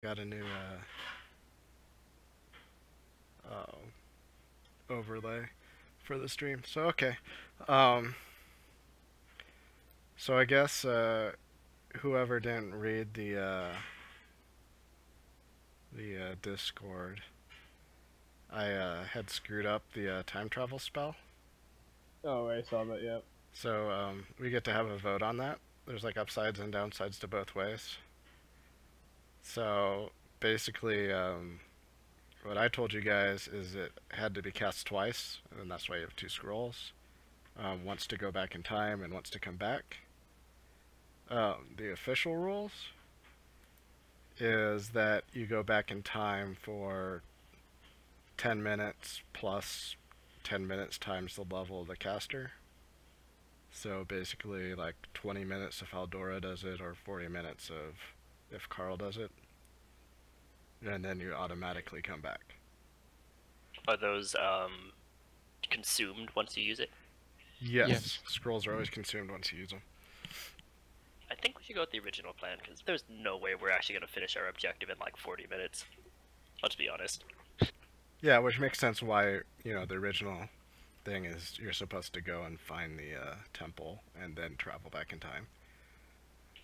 got a new overlay for the stream. So okay, um, so I guess whoever didn't read the Discord, I had screwed up the time travel spell. Oh, I saw that. Yep. So we get to have a vote on that. There's like upsides and downsides to both ways. So basically, what I told you guys is it had to be cast twice, and that's why you have two scrolls. Once to go back in time and once to come back. The official rules is that you go back in time for 10 minutes plus 10 minutes times the level of the caster. So basically like 20 minutes if Aldora does it, or 40 minutes if Carl does it. And then you automatically come back. Are those consumed once you use it? Yes. Scrolls are always consumed once you use them. I think we should go with the original plan, because there's no way we're actually going to finish our objective in like 40 minutes. Let's be honest. Yeah, which makes sense why, you know, the original thing is you're supposed to go and find the temple and then travel back in time.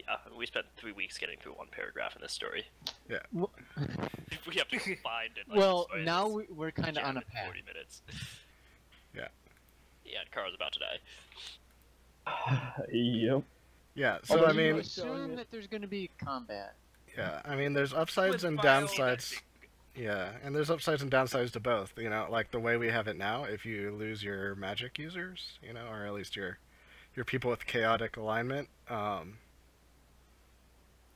Yeah, we spent 3 weeks getting through one paragraph in this story. Yeah. We have to find it. Like, well, now we're kind of on a path. 40 minutes. Yeah. Yeah, and Carl's about to die. Yep. Yeah, so I mean... assume that there's going to be combat. Yeah, I mean, there's upsides and downsides. Yeah, and there's upsides and downsides to both. You know, like the way we have it now, if you lose your magic users, you know, or at least your people with chaotic alignment,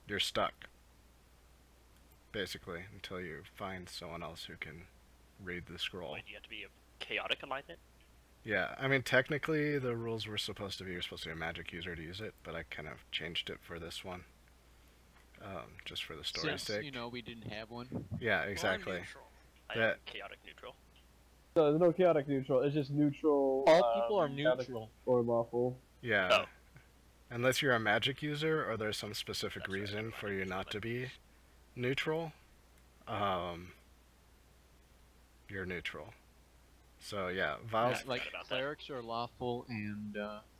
you're stuck. Basically, until you find someone else who can read the scroll. Wait, do you have to be a chaotic alignment? Yeah, I mean, technically the rules were supposed to be you're supposed to be a magic user to use it, but I kind of changed it for this one. Just for the story's sake. You know, we didn't have one. Yeah, exactly. I am chaotic neutral. So there's no chaotic neutral. It's just neutral. All people are neutral or lawful. Yeah. Oh. Unless you're a magic user or there's some specific That's reason right, for you not to be neutral, you're neutral. So yeah, Viles. Yeah, like clerics are lawful and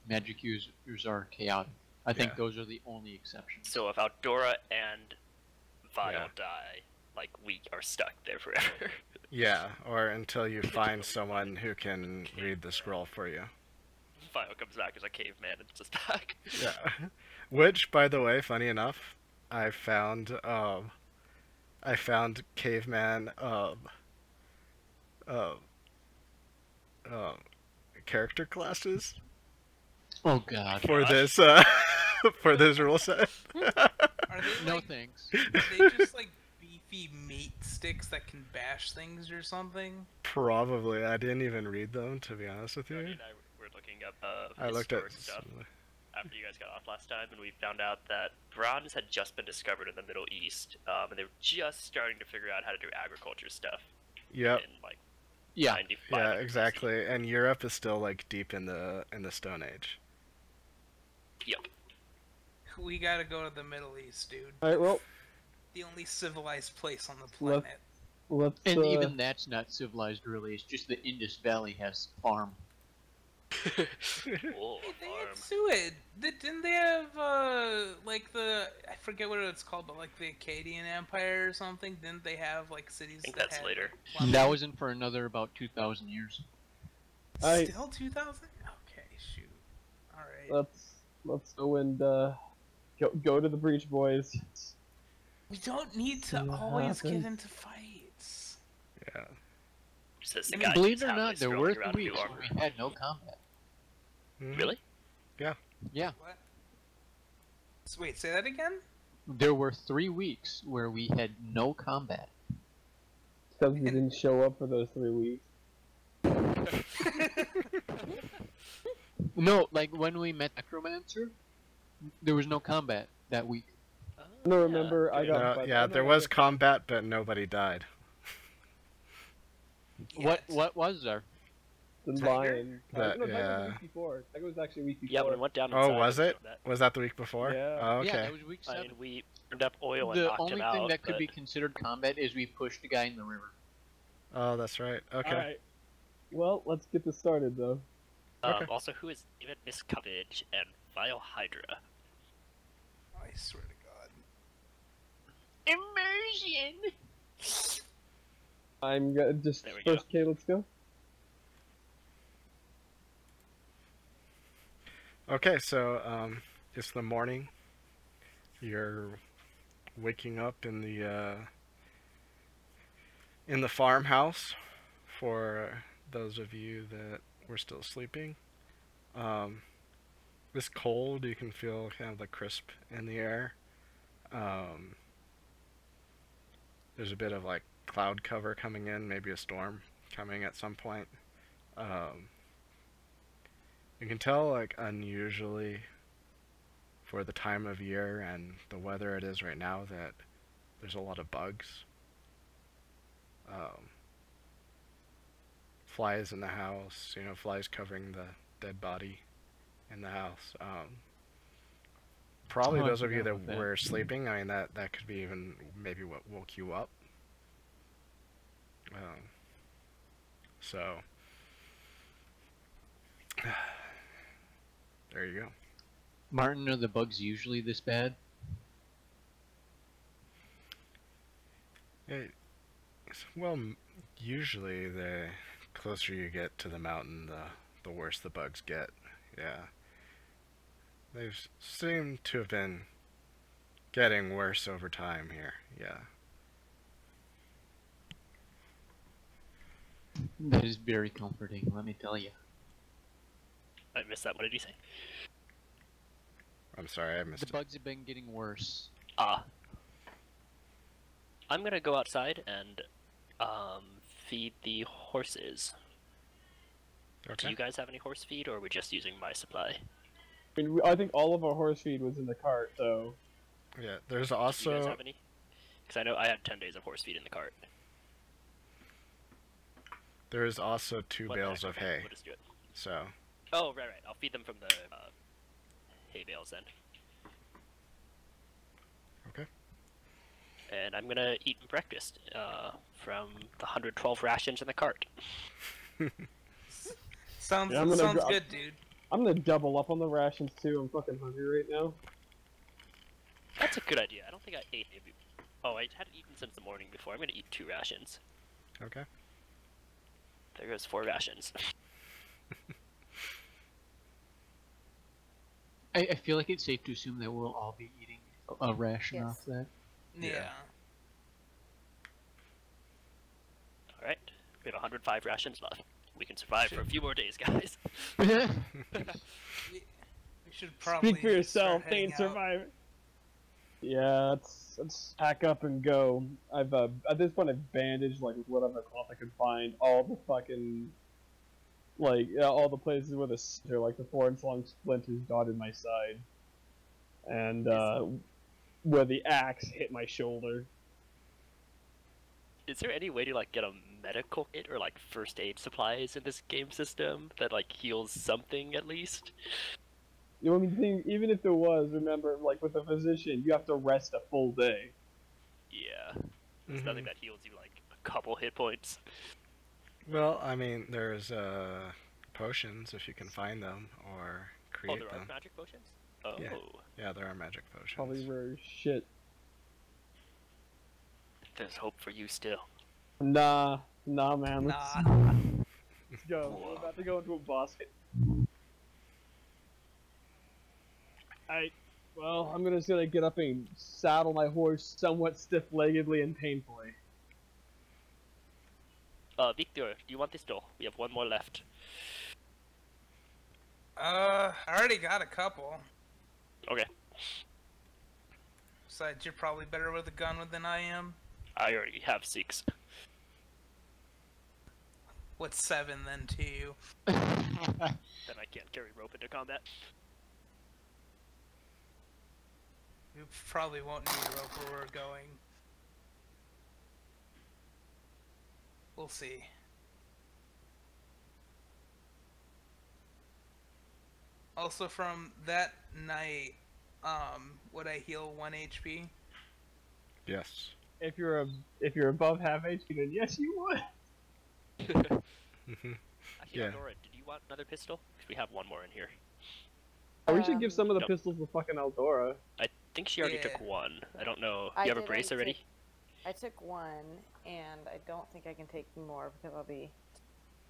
magic users are chaotic. I think those are the only exceptions. So if Aldora and Vile die, like, we are stuck there forever. Yeah, or until you find someone who can read the scroll for you. Vile comes back as a caveman and just back. Yeah. Which, by the way, funny enough, I found caveman character classes. Oh god. For this for this rule set. Are they no thanks. Are they just like beefy meat sticks that can bash things or something? Probably. I didn't even read them, to be honest with you. Tony and I were looking up I looked at stuff after you guys got off last time, and we found out that bronze had just been discovered in the Middle East, and they were just starting to figure out how to do agriculture stuff. Yep. In, like, yeah. 95 Yeah, exactly. And Europe is still like deep in the Stone Age. Yep. We gotta go to the Middle East, dude. Alright, well, The only civilized place on the planet. let's. And even that's not civilized, really. It's just the Indus Valley has farm. Oh, Hey, they farm. had Suez. Didn't they have like the, I forget what it's called, but like the Akkadian Empire or something? Didn't they have like cities I think that that's had later. plumbing? That wasn't for another about 2,000 years. Still 2000? Okay, shoot. All right. Let's go and go to the breach, boys. We don't need to What always get happened? into fights. Yeah. Says the I guy mean, believe who's it or happily not, there scrolling were around 3 new weeks armor. when we had no combat. Mhm. Really? Yeah. What? Wait, say that again? There were 3 weeks where we had no combat. Because we didn't show up for those 3 weeks. No, like when we met Necromancer, there was no combat that week. No, remember, I got. No, yeah, there was combat, but nobody died. What was there? The Tiger? Lion. That- no, Tiger was a yeah. week before. Tiger was actually a week before. Yeah, when we went down Oh, inside, was we it? showed that. Was that the week before? Yeah. Oh, Yeah, okay. that was week I 7. mean, we burned up oil and The knocked only him thing out. that could but- be considered combat is we pushed the guy in the river. Oh, that's right. Okay. Alright. Well, let's get this started, though. Okay. Also, who is David Miscavige and Vile Hydra? I swear to God. Immersion! I'm gonna just There we first. Okay, let's go. Okay, so it's the morning. You're waking up in the farmhouse. For those of you that were still sleeping, this cold, you can feel kind of the crisp in the air. There's a bit of like cloud cover coming in, maybe a storm coming at some point. You can tell, like, unusually for the time of year and the weather it is right now, that there's a lot of bugs. Flies in the house, flies covering the dead body in the house. Probably Oh, I those of you forgot that about that. were sleeping, I mean, that could be even maybe what woke you up. So, there you go. Martin, are the bugs usually this bad? Yeah, well, usually the closer you get to the mountain, the worse the bugs get. Yeah. They've seemed to have been getting worse over time here. Yeah. That is very comforting, let me tell you. I missed that. What did you say? I'm sorry, I missed The it. bugs have been getting worse. I'm gonna go outside and feed the horses. Do Okay. you guys have any horse feed, or are we just using my supply? I mean, I think all of our horse feed was in the cart, so. Yeah, there's Do you guys also... have any? Because I know I had 10 days of horse feed in the cart. There's also 2 What the bales heck, of okay, hay, We'll just do it. so... Oh, right. I'll feed them from the hay bales then. Okay. And I'm gonna eat breakfast from the 112 rations in the cart. Sounds Yeah, I'm gonna sounds go- good, dude. I'm gonna double up on the rations, too. I'm fucking hungry right now. That's a good idea. I don't think I ate maybe. Oh, I hadn't eaten since the morning before. I'm gonna eat 2 rations. Okay. There goes 4 rations. I feel like it's safe to assume that we'll all be eating a ration Yes. off that. Yeah. All right. We have 105 rations left. We can survive for a few more days, guys. We should probably Speak for yourself, start they heading ain't out. surviving. Yeah, let's pack up and go. I've at this point I've bandaged like with whatever cloth I could find all the fucking all the places where the like the 4-inch long splinters dotted my side, and where the axe hit my shoulder. Is there any way to like get a medical kit or like first aid supplies in this game system that like heals something at least? You know, I mean, even if there was, remember, like with a physician, you have to rest a full day. Yeah. There's Mhm. nothing that heals you like a couple hit points. Well, I mean, there's potions if you can find them or Oh, create there are them. magic potions? Oh. Yeah. Yeah, there are magic potions. Probably rare as shit. There's hope for you still. Nah, man. Nah. Let's go. We're about to go into a boss fight. Alright, well, I'm just gonna get up and saddle my horse somewhat stiff-leggedly and painfully. Victor, do you want this door? We have one more left. I already got a couple. Okay. Besides, you're probably better with a gun than I am. I already have 6. What's 7 then to you? Then I can't carry rope into combat. You probably won't need a rope where we're going. We'll see. Also, from that night, would I heal 1 HP? Yes. If you're above half HP, then yes, you would. Hmm. Actually, Yeah. Eldora, did you want another pistol? Because we have one more in here. We should give some of the Nope. pistols to fucking Eldora. I think she already Yeah. took one. I don't know. I You have a did brace already already? I took one, and I don't think I can take more because I'll be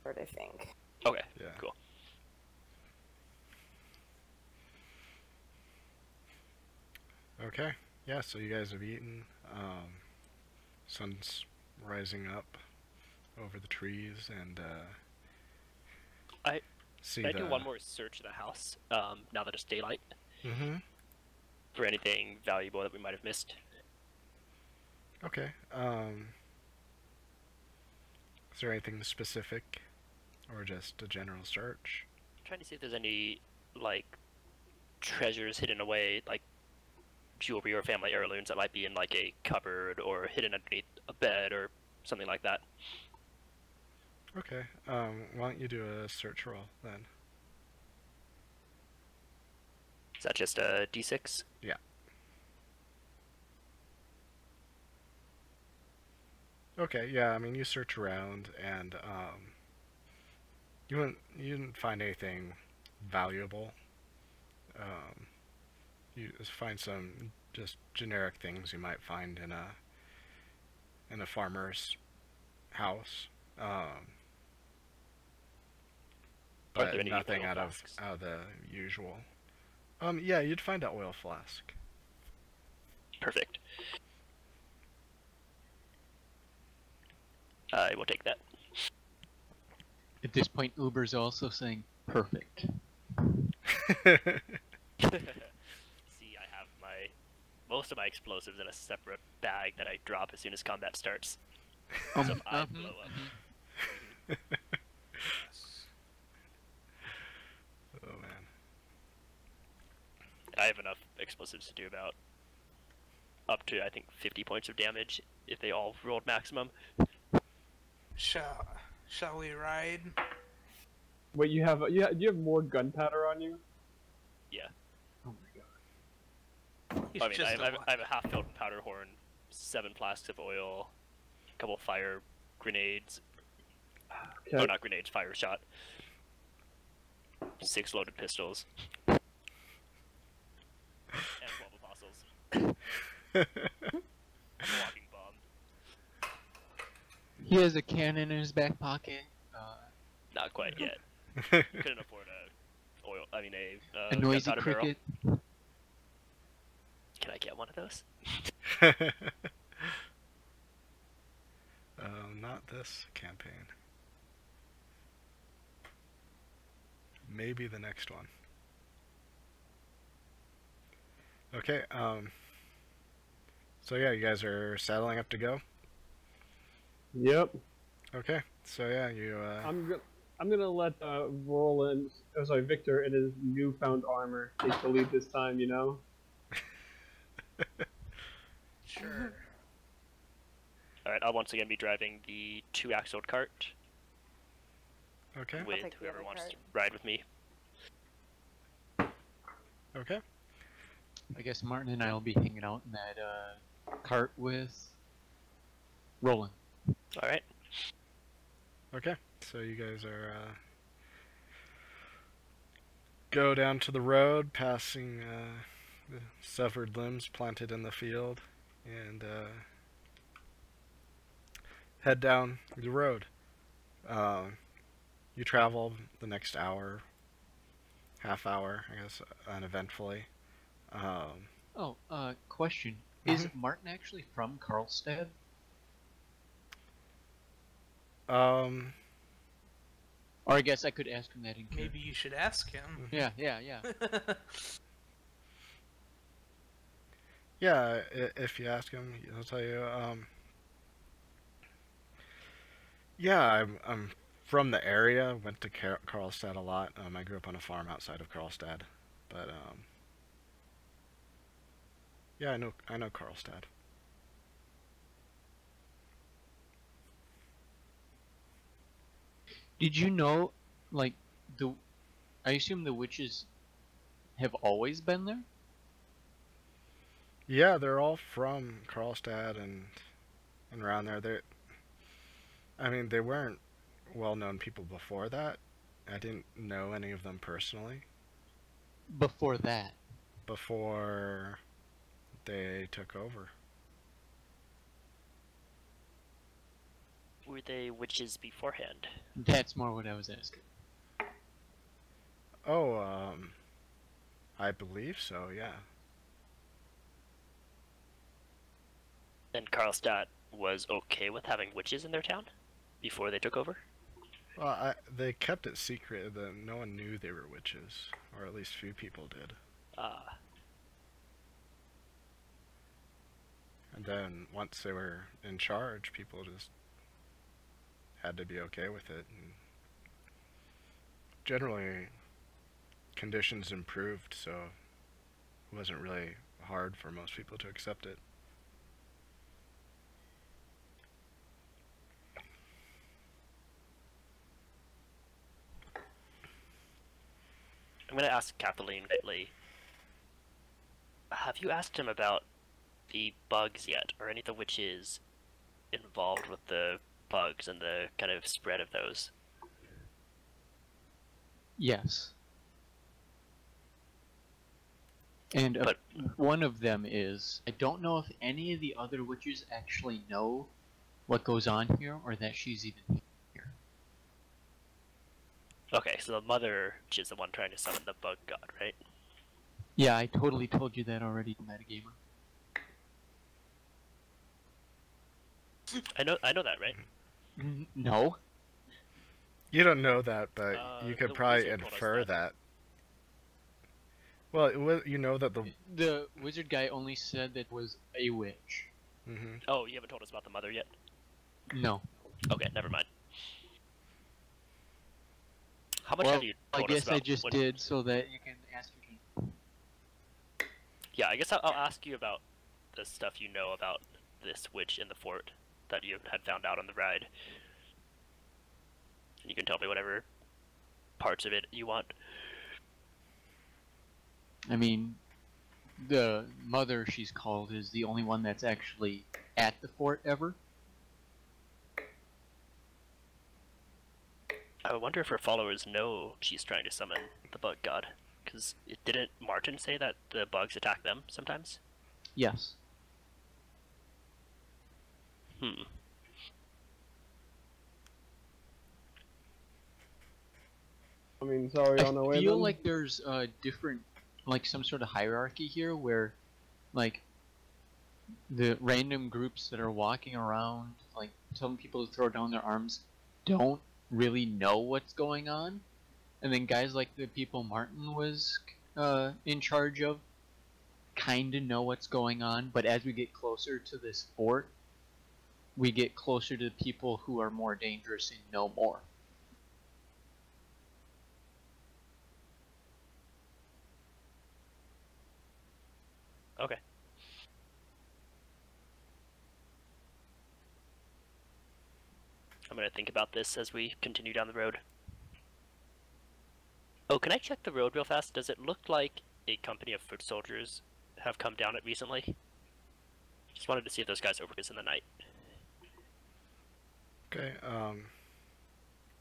hurt, I think. Okay, Yeah. cool. Okay. Yeah. So you guys have eaten. Sun's rising up over the trees, and I- see Can I the. do one more search of the house, now that it's daylight, Mm-hmm. for anything valuable that we might have missed? Okay. Is there anything specific, or just a general search? I'm trying to see if there's any, like, treasures hidden away, like jewelry or family heirlooms that might be in, like, a cupboard or hidden underneath a bed or something like that. Okay. Why don't you do a search roll then? Is that just a d6? Okay. Yeah. I mean, you search around, and you didn't find anything valuable. You just find some just generic things you might find in a farmer's house. But there any nothing oil out of flasks? the usual. Yeah, you'd find an oil flask. Perfect. I will take that. At this point, Uber's also saying perfect. See, I have most of my explosives in a separate bag that I drop as soon as combat starts. So if I blow up, Oh man. I have enough explosives to do about up to, I think, 50 points of damage if they all rolled maximum. Shall we ride? Wait, you have you have more gunpowder on you? Yeah. Oh my god. He's I mean, just I a have a half-filled powder horn, 7 flasks of oil, a couple fire grenades. Okay. Oh, not grenades, fire shot. 6 loaded pistols. And 12 apostles. I'm a walking bomb. He has a cannon in his back pocket. Not quite yet. Couldn't afford a A noisy gunpowder barrel. cricket. Can I get one of those? Not this campaign. Maybe the next one. Okay, so yeah, you guys are saddling up to go? Yep. Okay, so yeah, you, I'm gonna let Roland, Victor, in his newfound armor take the lead this time. You know. Sure. Alright, I'll once again be driving the 2-axled cart okay, with take the whoever other wants cart. to ride with me. okay. I guess Martin and I will be hanging out in that cart with Roland. Alright. Okay, so you guys are, go down to the road, passing, the severed limbs planted in the field, and, head down the road. You travel the next hour, half hour, I guess, uneventfully. Question. Is Martin actually from Karlstad? Um, Or I guess I could ask him that in Maybe you should ask him. Yeah. yeah, if you ask him, he'll tell you, yeah, I'm from the area, went to Karlstad a lot. I grew up on a farm outside of Karlstad, but, yeah, I know Karlstad. Did you know, like, I assume the witches have always been there? Yeah, they're all from Karlstad and around there. I mean, they weren't well-known people before that. I didn't know any of them personally Before that. before they took over. Were they witches beforehand? That's more what I was asking. Oh, I believe so, yeah. And Karlstadt was okay with having witches in their town before they took over? Well, they kept it secret that no one knew they were witches, or at least few people did. Ah, And then once they were in charge, people just had to be okay with it. And generally, conditions improved, so it wasn't really hard for most people to accept it. I'm gonna ask Kathleen quickly. Have you asked him about the bugs yet, or any of the witches involved with the bugs and the kind of spread of those? Yes. And But- one of them is, I don't know if any of the other witches actually know what goes on here, or that she's even here. Okay, so the mother, which is the one trying to summon the bug god, right? Yeah, I totally told you that already, Metagamer. I know that, right? No. You don't know that, but you could the probably wizard told us infer that. that. Well, you know that the... The wizard guy only said that was a witch. hmm Oh, you haven't told us about the mother yet? No. Okay, never mind. How much Well, have you I told us guess about I just what- did so that you can ask again. Yeah, I guess I'll ask you about the stuff you know about this witch in the fort that you had found out on the ride. You can tell me whatever parts of it you want. I mean, the mother she's called is the only one that's actually at the fort ever. I wonder if her followers know she's trying to summon the bug god. Because didn't Martin say that the bugs attack them sometimes? Yes. Hmm. I mean, so are we on our I way feel then? like there's a different, like some sort of hierarchy here where, like, the random groups that are walking around, like telling people to throw down their arms, don't really know what's going on, and then guys like the people Martin was in charge of, kind of know what's going on. But as we get closer to this fort, we get closer to the people who are more dangerous and know more. Okay. I'm gonna think about this as we continue down the road. Oh, can I check the road real fast? Does it look like a company of foot soldiers have come down it recently? Just wanted to see if those guys are workers in the night. Okay,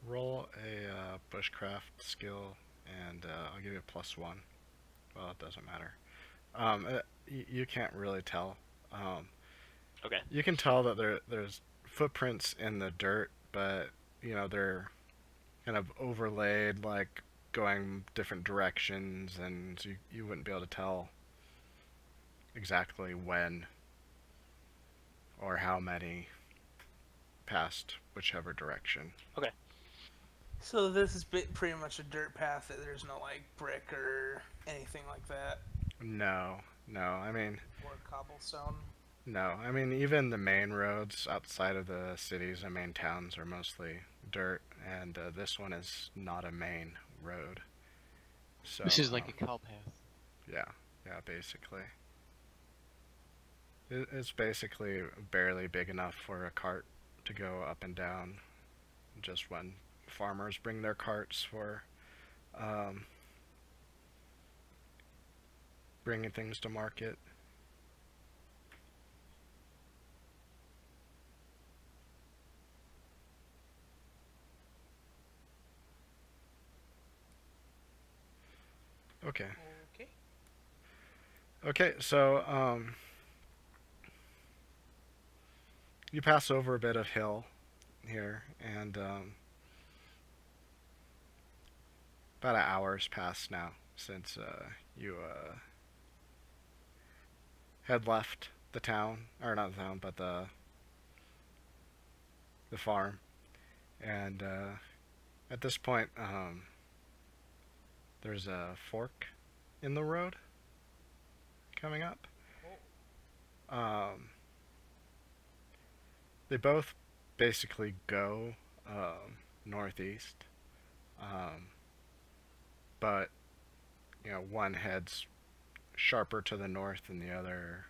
roll a bushcraft skill, and I'll give you a +1. Well, it doesn't matter. You can't really tell. Okay. You can tell that there's footprints in the dirt, but you know they're kind of overlaid, like going different directions, and so you wouldn't be able to tell exactly when or how many passed whichever direction. So this is pretty much a dirt path. That there's no like brick or anything like that, No, I mean, or cobblestone. no. I mean, even the main roads outside of the cities and main towns are mostly dirt, and this one is not a main road. So This is like a cow path. yeah, basically. It's basically barely big enough for a cart to go up and down. Just when farmers bring their carts for bringing things to market. Okay. Okay. Okay, so you pass over a bit of hill here, and about an hour's passed now since you had left the town, or not the town, but the farm, and at this point, there's a fork in the road coming up. They both basically go northeast, but you know, one heads sharper to the north than the other,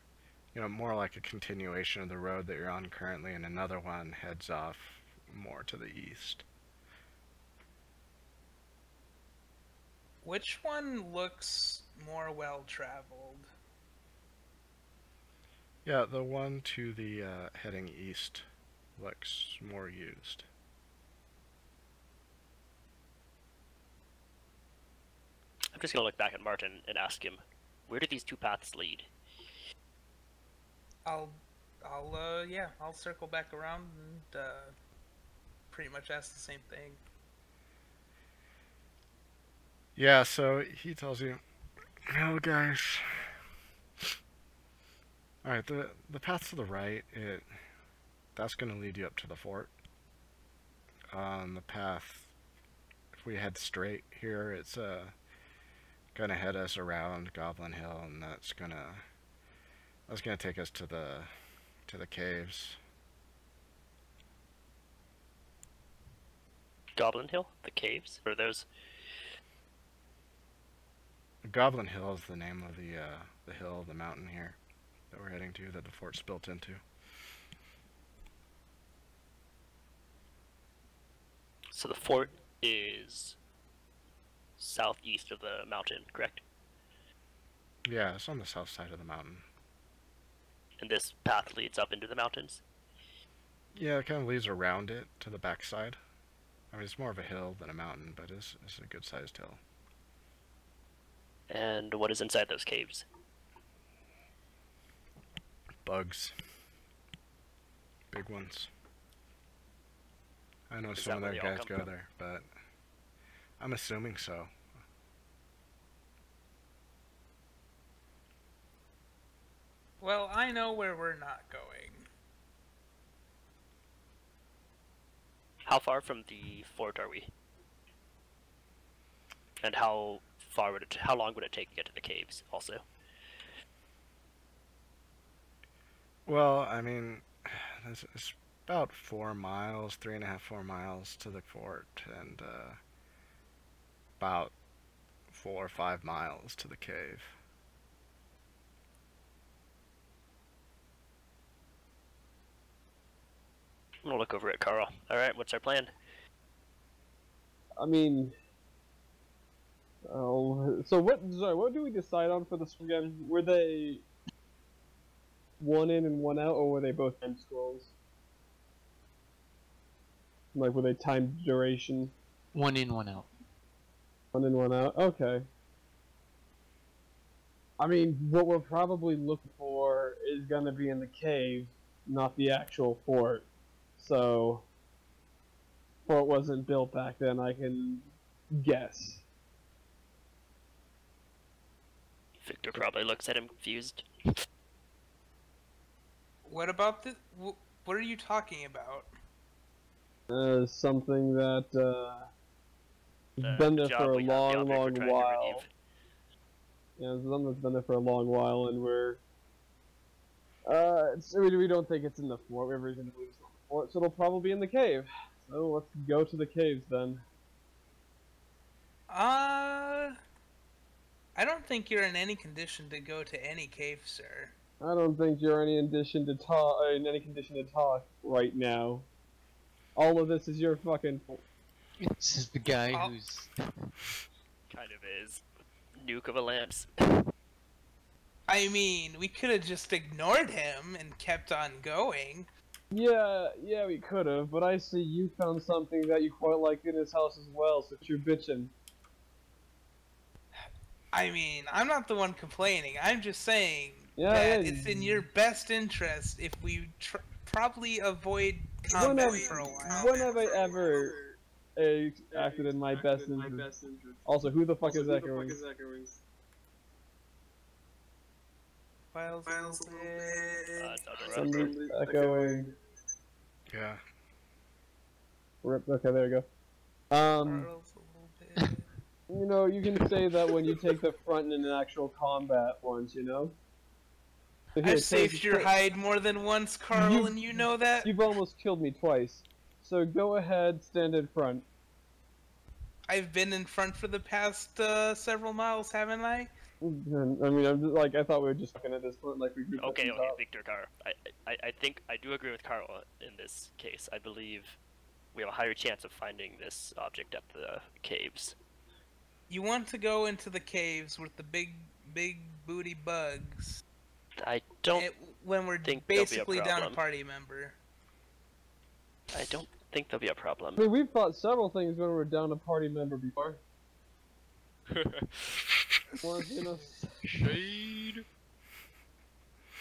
you know, more like a continuation of the road that you're on currently, and another one heads off more to the east. Which one looks more well traveled? Yeah, the one to the heading east looks more used. I'm just gonna look back at Martin and ask him, where do these two paths lead? Yeah, I'll circle back around and pretty much ask the same thing. Yeah, so he tells you, well, guys, alright, the path to the right, that's going to lead you up to the fort. On the path, if we head straight here, it's going to head us around Goblin Hill, and that's going to take us to the caves. Goblin Hill? The caves? Or those? Goblin Hill is the name of the hill, the mountain here that we're heading to, that the fort's built into. So the fort is southeast of the mountain, correct? Yeah, it's on the south side of the mountain. And this path leads up into the mountains? Yeah, it kind of leads around it to the backside. I mean, it's more of a hill than a mountain, but it's a good-sized hill. And what is inside those caves? Bugs. Big ones. I know Is some of that their where they all guys come go from? there, but I'm assuming so. Well, I know where we're not going. How far from the fort are we? And how long would it take to get to the caves, also? Well, I mean, it's about 4 miles, 3.5, 4 miles to the fort, and about 4 or 5 miles to the cave. I'm gonna look over at Carl. Alright, what's our plan? I mean, oh, so what? Sorry, what do we decide on for this again? Were they one in and one out, or were they both end scrolls? Like, were they timed duration? One in, one out. One in, one out. Okay. I mean, what we're probably looking for is gonna be in the cave, not the actual fort. So, fort wasn't built back then, I can guess. Victor probably looks at him confused. What about the? What are you talking about? Something that The been there job for a we have down long, there we're long trying to while. relieve. Yeah, it's something that's been there for a long while, and we don't think it's in the fort. We have reason to believe it's not in the fort, so it'll probably be in the cave. So let's go to the caves then. I don't think you're in any condition to go to any cave, sir. I don't think you're in any condition to talk right now. All of this is your fucking fault. This is the guy Oh. who's... Kind of is. Nuke of a Lance. I mean, we could have just ignored him and kept on going. Yeah, we could have, but I see you found something that you quite like in his house as well, so you're bitching. I mean, I'm not the one complaining. I'm just saying Yeah, that yeah. it's in your best interest if we probably avoid When combat have, for a while. when have I ever acted in my best interest? Also, who the fuck is echoing? Files a little bit. Somebody's echoing. Yeah. Rip. Okay, there we go. Files a little bit. You know, you can say that when you take the front in an actual combat once, you know? So here, I've saved your hide more than once, Carl, and you know that? You've almost killed me twice. So go ahead, stand in front. I've been in front for the past several miles, haven't I? I mean, I'm just, like, I thought we were just fucking at this point, like we grouped up Okay, and okay, talked. Victor Carr. I think I do agree with Carl in this case. I believe we have a higher chance of finding this object at the caves. You want to go into the caves with the big booty bugs I don't. when we're think there'll be a basically down a problem. party member. I don't think there'll be a problem. I mean, we've fought several things when we were down a party member before. Once, you know. Shade.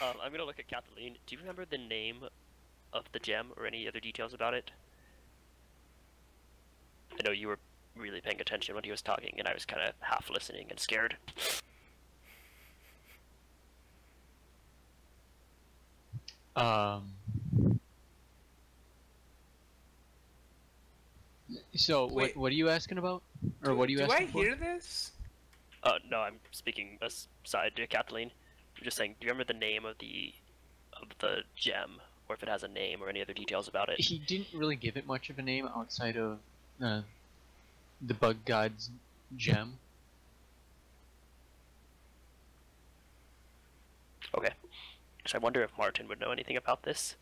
I'm gonna look at Kathleen. Do you remember the name of the gem or any other details about it? I know you were really paying attention when he was talking, and I was kind of half listening and scared. So Wait. what are you asking about? Or what are you Do asking I for? hear this? No, I'm speaking aside to Kathleen. I'm just saying, do you remember the name of the gem, or if it has a name or any other details about it? He didn't really give it much of a name outside of the Bug God's gem. Okay. So I wonder if Martin would know anything about this.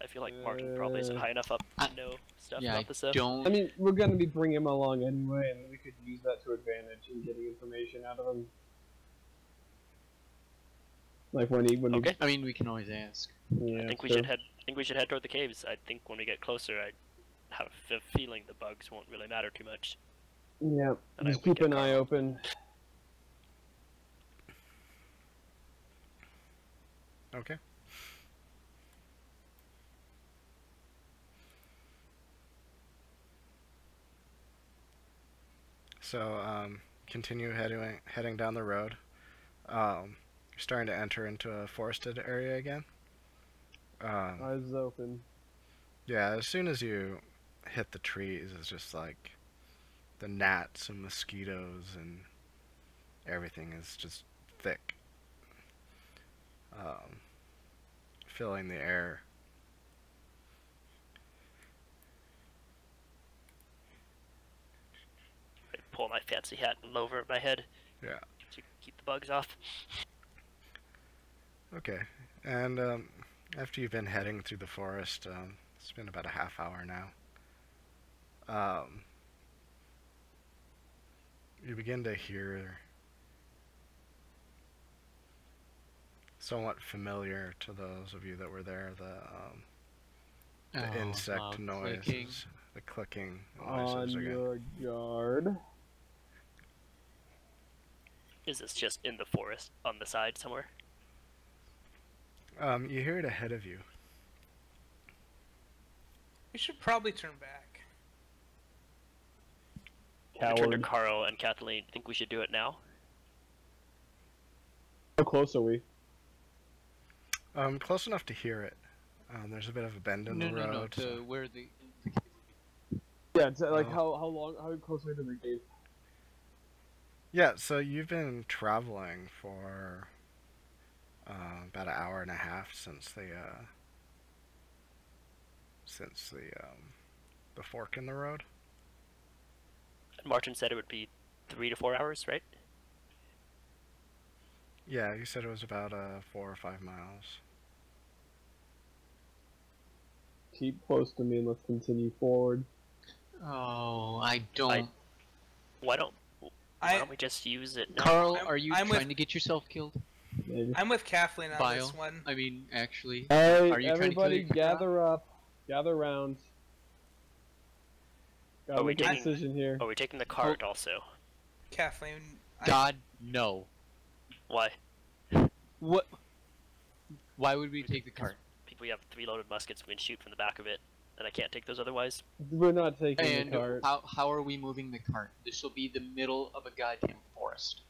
I feel like Martin probably isn't high enough up to know stuff Yeah, about this I stuff. don't. I mean, we're gonna be bringing him along anyway, and we could use that to advantage in getting information out of him. Like when he, Okay. I mean, we can always ask. yeah, I think we sure. should head. I think we should head toward the caves. I think when we get closer, I have a feeling the bugs won't really matter too much. Yeah, And I just would keep get an eye Carl. open. Okay. So, continue heading down the road. You're starting to enter into a forested area again. Eyes open. Yeah, as soon as you hit the trees, it's just like the gnats and mosquitoes and everything is just thick, filling the air. I pull my fancy hat and lower my head Yeah. to keep the bugs off. Okay. And after you've been heading through the forest, it's been about a half hour now. You begin to hear somewhat familiar to those of you that were there, the Oh, insect loud noises, clicking. the clicking On noises again. your guard. Is this just in the forest on the side somewhere? You hear it ahead of you. We should probably turn back. I turn to Coward. Carl and Kathleen. Think we should do it now? How close are we? Close enough to hear it. There's a bit of a bend in No, the no, road. no. so- To where the Yeah, it's like Oh. how close are we to the cave? Yeah, so you've been traveling for about an hour and a half since the fork in the road. And Martin said it would be 3 to 4 hours, right? Yeah, you said it was about 4 or 5 miles. Keep close to me and let's continue forward. Oh, I don't. Why don't Why don't we just use it now? Carl, I'm- are you I'm with- trying to get yourself killed? Maybe. I'm with Kathleen on Bio? this one. I mean, actually, Hey, are you trying to kill everybody, your gather up, gather round. Gotta Are we make a taking- decision here. Are we taking the cart also? Kathleen. God, no. Why? What? Why would we take the cart? We have 3 loaded muskets. We can shoot from the back of it, and I can't take those otherwise. We're not taking And the cart. how are we moving the cart? This will be the middle of a goddamn forest.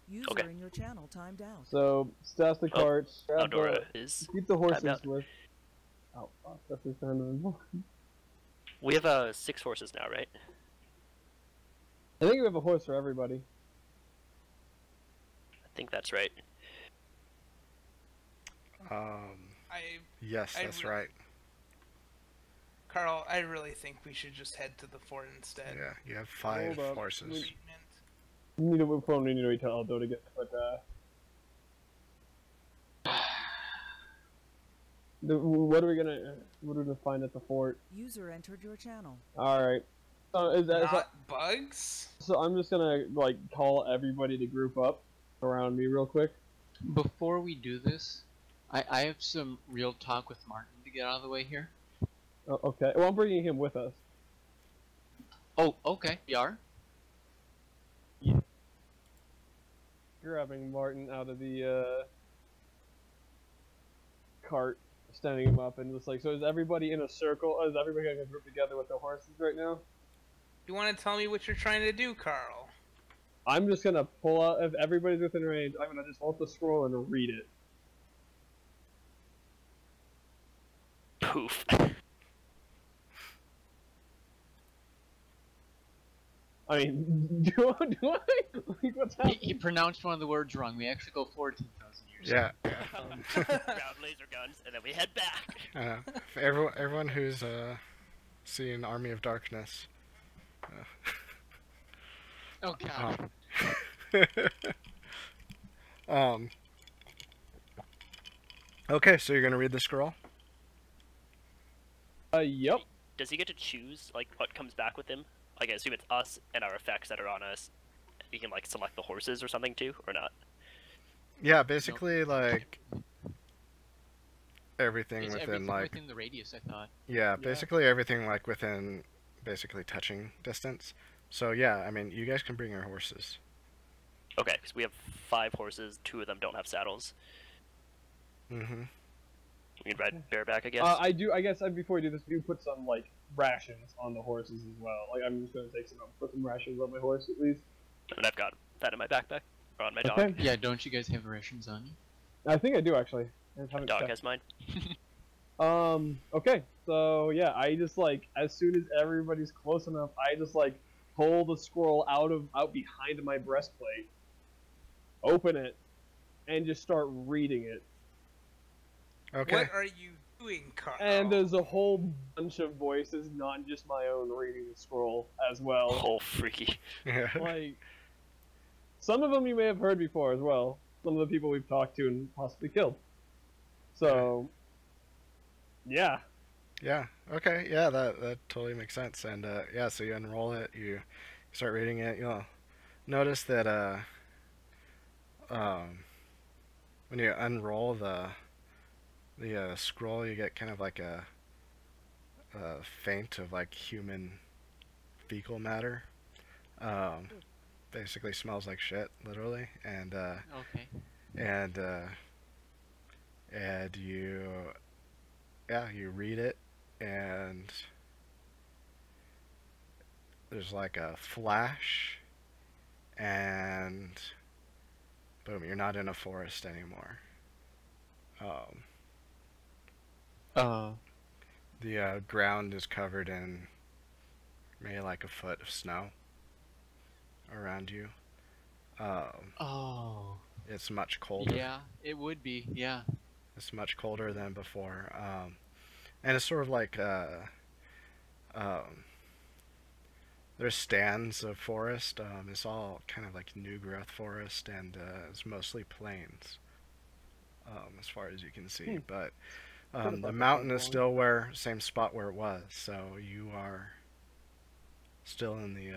User Okay. in your channel timed out. So, stash the cart. Grab Eldora is. keep the horses out. with. Oh, fuck, that's just kind of. We have 6 horses now, right? I think we have a horse for everybody. I think that's right. Yes, I that's re- right. Carl, I really think we should just head to the fort instead. Yeah, you have 5 Hold up. horses. Treatment. We need to move forward. We need to wait till Aldo to get. But what are we gonna find at the fort? User entered your channel. All right. Is that Not bugs? so? I'm just gonna like call everybody to group up around me real quick. Before we do this, I have some real talk with Martin to get out of the way here. Oh, okay. Well, I'm bringing him with us. Oh, okay. You are? Grabbing Martin out of the cart, standing him up, and just like, so is everybody in a circle? Is everybody gonna group together with their horses right now? You want to tell me what you're trying to do, Carl? I'm just gonna pull out. If everybody's within range, I'm gonna just hold the scroll and read it. Poof. I mean, do I? Like, what's happening? He pronounced one of the words wrong. We actually go 14,000 years. Yeah. Ground laser guns, and then we head back. For everyone who's seen Army of Darkness. Oh, God. Okay, so you're gonna read the scroll? Yep. Does he get to choose like what comes back with him? Like I assume it's us and our effects that are on us. He can like select the horses or something too, or not? Yeah, basically like everything It's within everything like within the radius, I thought. yeah, basically everything like within basically touching distance. So yeah, I mean you guys can bring your horses. Okay, because we have 5 horses. 2 of them don't have saddles. Mm-hmm. We can ride bareback, I guess. I do. I guess before we do this, we do put some like rations on the horses as well. Like I'm just gonna take some, put some rations on my horse at least. And I've got that in my backpack or on my dog. Okay. Yeah, don't you guys have rations on you? I think I do actually. I My haven't dog checked. has mine. Okay. So yeah, I just like as soon as everybody's close enough, I just like pull the scroll out behind my breastplate, open it, and just start reading it. Okay. What are you doing, Carl? And there's a whole bunch of voices, not just my own, reading the scroll as well. Oh, freaky. Yeah. Like, some of them you may have heard before as well. Some of the people we've talked to and possibly killed. So, yeah. Yeah. Okay. Yeah, that totally makes sense. And yeah, so you unroll it, you start reading it. You'll notice that when you unroll the scroll, you get kind of like a faint of like human fecal matter. Basically smells like shit, literally. And Okay. and you read it, and there's like a flash, and boom, you're not in a forest anymore. The ground is covered in maybe like a foot of snow around you. Oh. It's much colder. Yeah, it would be. Yeah. It's much colder than before. And it's sort of like there's stands of forest. It's all kind of like new growth forest, and it's mostly plains, as far as you can see. But the mountain is still same spot where it was. So you are still in the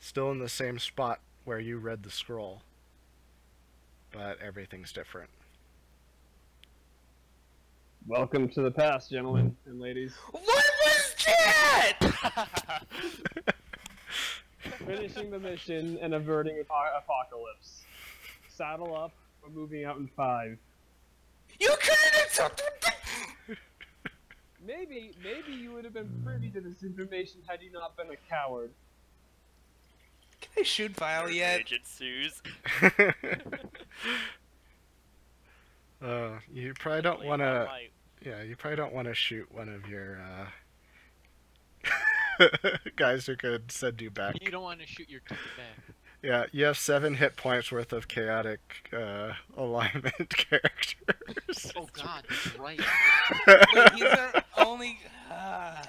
Still in the same spot where you read the scroll, but everything's different. Welcome to the past, gentlemen and ladies. What was that? Finishing the mission and averting apocalypse. Saddle up. We're moving out in 5. You couldn't have talked with the... Maybe you would have been privy to this information had you not been a coward. Can I shoot Vile yet? Rage ensues. You probably don't want to. My- Yeah, you probably don't want to shoot one of your guys who could send you back. You don't want to shoot your ticket back. Yeah, you have 7 hit points worth of chaotic alignment characters. Oh god, that's right. Wait, he's our only...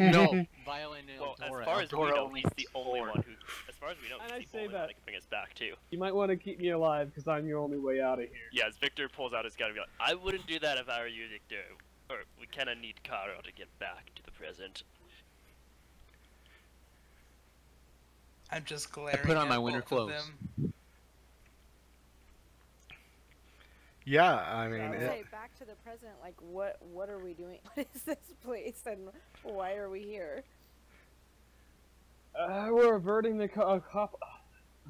No, Violet and Well, Eldora. as far as we Eldora know, only he's the has only 4. one who. As far as we know, And I he's the say only one that- that can bring us back too. You might want to keep me alive because I'm your only way out of here. Yeah, as Victor pulls out his gun and be like, I wouldn't do that if I were you, Victor. Or we kinda need Karo to get back to the present. I'm just glaring put on at my winter both of clothes. them. Yeah, I mean, I would it, say back to the present. Like, what are we doing? What is this place, and why are we here? We're averting the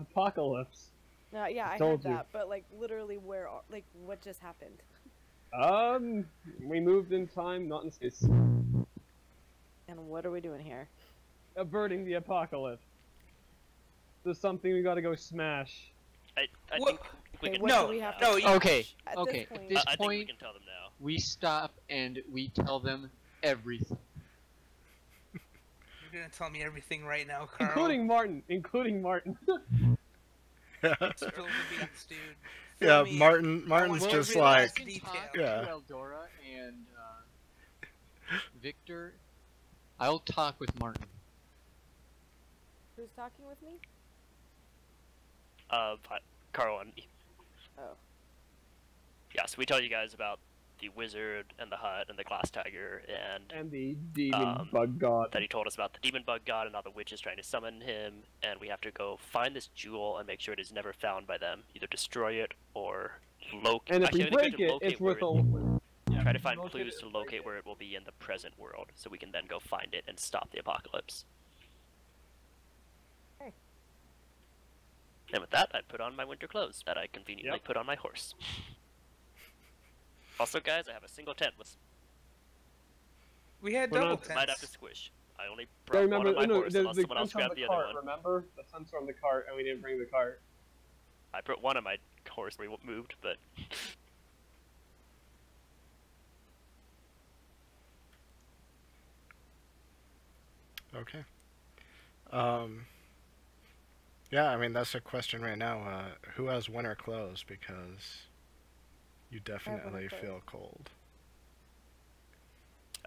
apocalypse. No, yeah, I Told heard you. that, but like, literally, where? Like, what just happened? We moved in time, not in space. And what are we doing here? Averting the apocalypse. There's something we gotta go smash. I What- think we Okay, can what tell No, do we them have now. no, to you- Okay, At okay. this point, At this I think we point, can tell them now. we stop and we tell them everything. You're gonna tell me everything right now, Carl. Including Martin. Spill the beans, dude. yeah, Fill me- Martin's want just every like, last I can detail. talk Yeah. to Eldora and Victor. I'll talk with Martin. who's talking with me? Carl and me. Oh. Yeah, so we tell you guys about the wizard and the hut and the glass tiger and the demon Um, bug god. that he told us about the demon bug god and how the witch is trying to summon him, and we have to go find this jewel and make sure it is never found by them. Either destroy it or locate. And if Actually, we I think break have to it, locate it's worth where a... try to find locate clues it to and break locate it. where it will be in the present world, so we can then go find it and stop the apocalypse. Okay. And with that, I put on my winter clothes that I conveniently Yep. put on my horse. Also, guys, I have a single tent with We had We're double not- might have tents. to squish. I only Yeah, brought remember, one on my no, horse the unless someone else tents on grabbed the the cart, other one. remember? The tents are on the cart and we didn't bring the cart. I put one on my horse where we moved, but okay. Yeah, I mean, that's a question right now. Who has winter clothes? Because you definitely clothes. feel cold.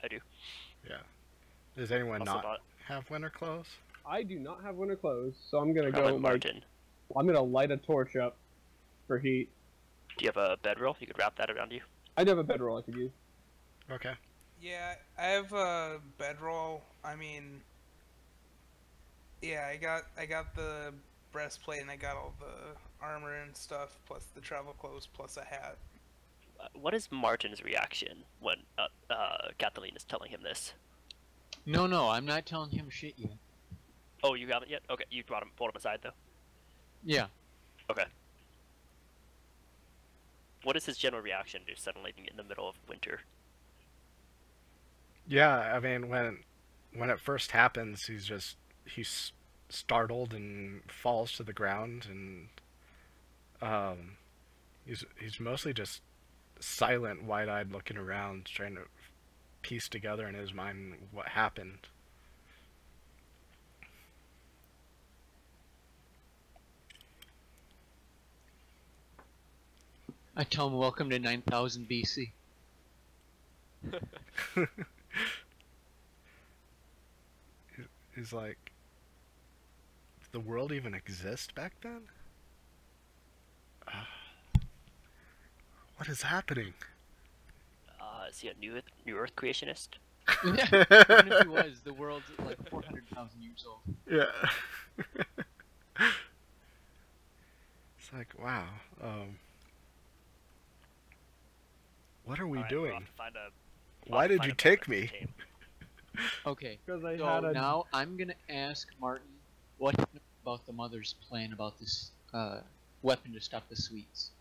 I do. Yeah. Does anyone Also not not have winter clothes? I do not have winter clothes, so I'm gonna go, Alan like, Martin. I'm gonna light a torch up for heat. Do you have a bedroll? You could wrap that around you. I do have a bedroll I could use. Okay. Yeah, I have a bedroll. I mean, yeah, I got the breastplate and I got all the armor and stuff, plus the travel clothes, plus a hat. What is Martin's reaction when Kathleen is telling him this? No, I'm not telling him shit yet. Oh, you haven't yet? Okay, you pulled him aside though. Yeah. Okay. What is his general reaction to suddenly being in the middle of winter? Yeah, I mean, when it first happens, he's startled and falls to the ground, and he's mostly just silent, wide-eyed, looking around, trying to piece together in his mind what happened. I tell him welcome to 9000 BC. He's like, did the world even exist back then? What is happening? Is he a new Earth creationist? Yeah. Even if he was, the world's like 400,000 years old. Yeah. It's like, wow. What are we Alright, we'll doing? have to find a- Why have to did find you a take mammoth me? to tame. Okay. Because I So had a now I'm gonna ask Martin what he knows about the mother's plan about this weapon to stop the sweets.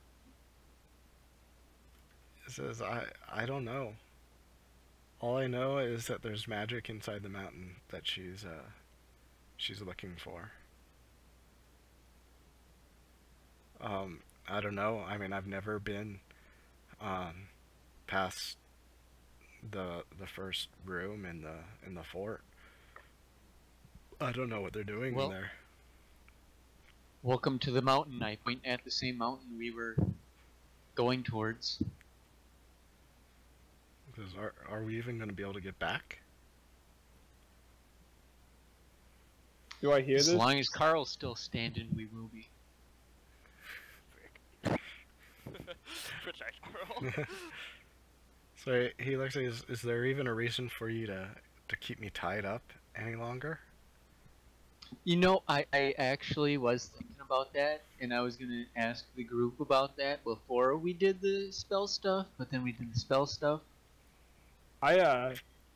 It says, I don't know. All I know is that there's magic inside the mountain that she's looking for. I don't know. I mean, I've never been past the first room in the fort. I don't know what they're doing Well- in there. Welcome to the mountain. I point at the same mountain we were going towards. Because are we even going to be able to get back? Do I hear As this? long as Carl's still standing, we will be. Protect Carl. So he looks. Is there even a reason for you to keep me tied up any longer? You know, I actually was thinking about that, and I was gonna ask the group about that before we did the spell stuff, but then we did the spell stuff. And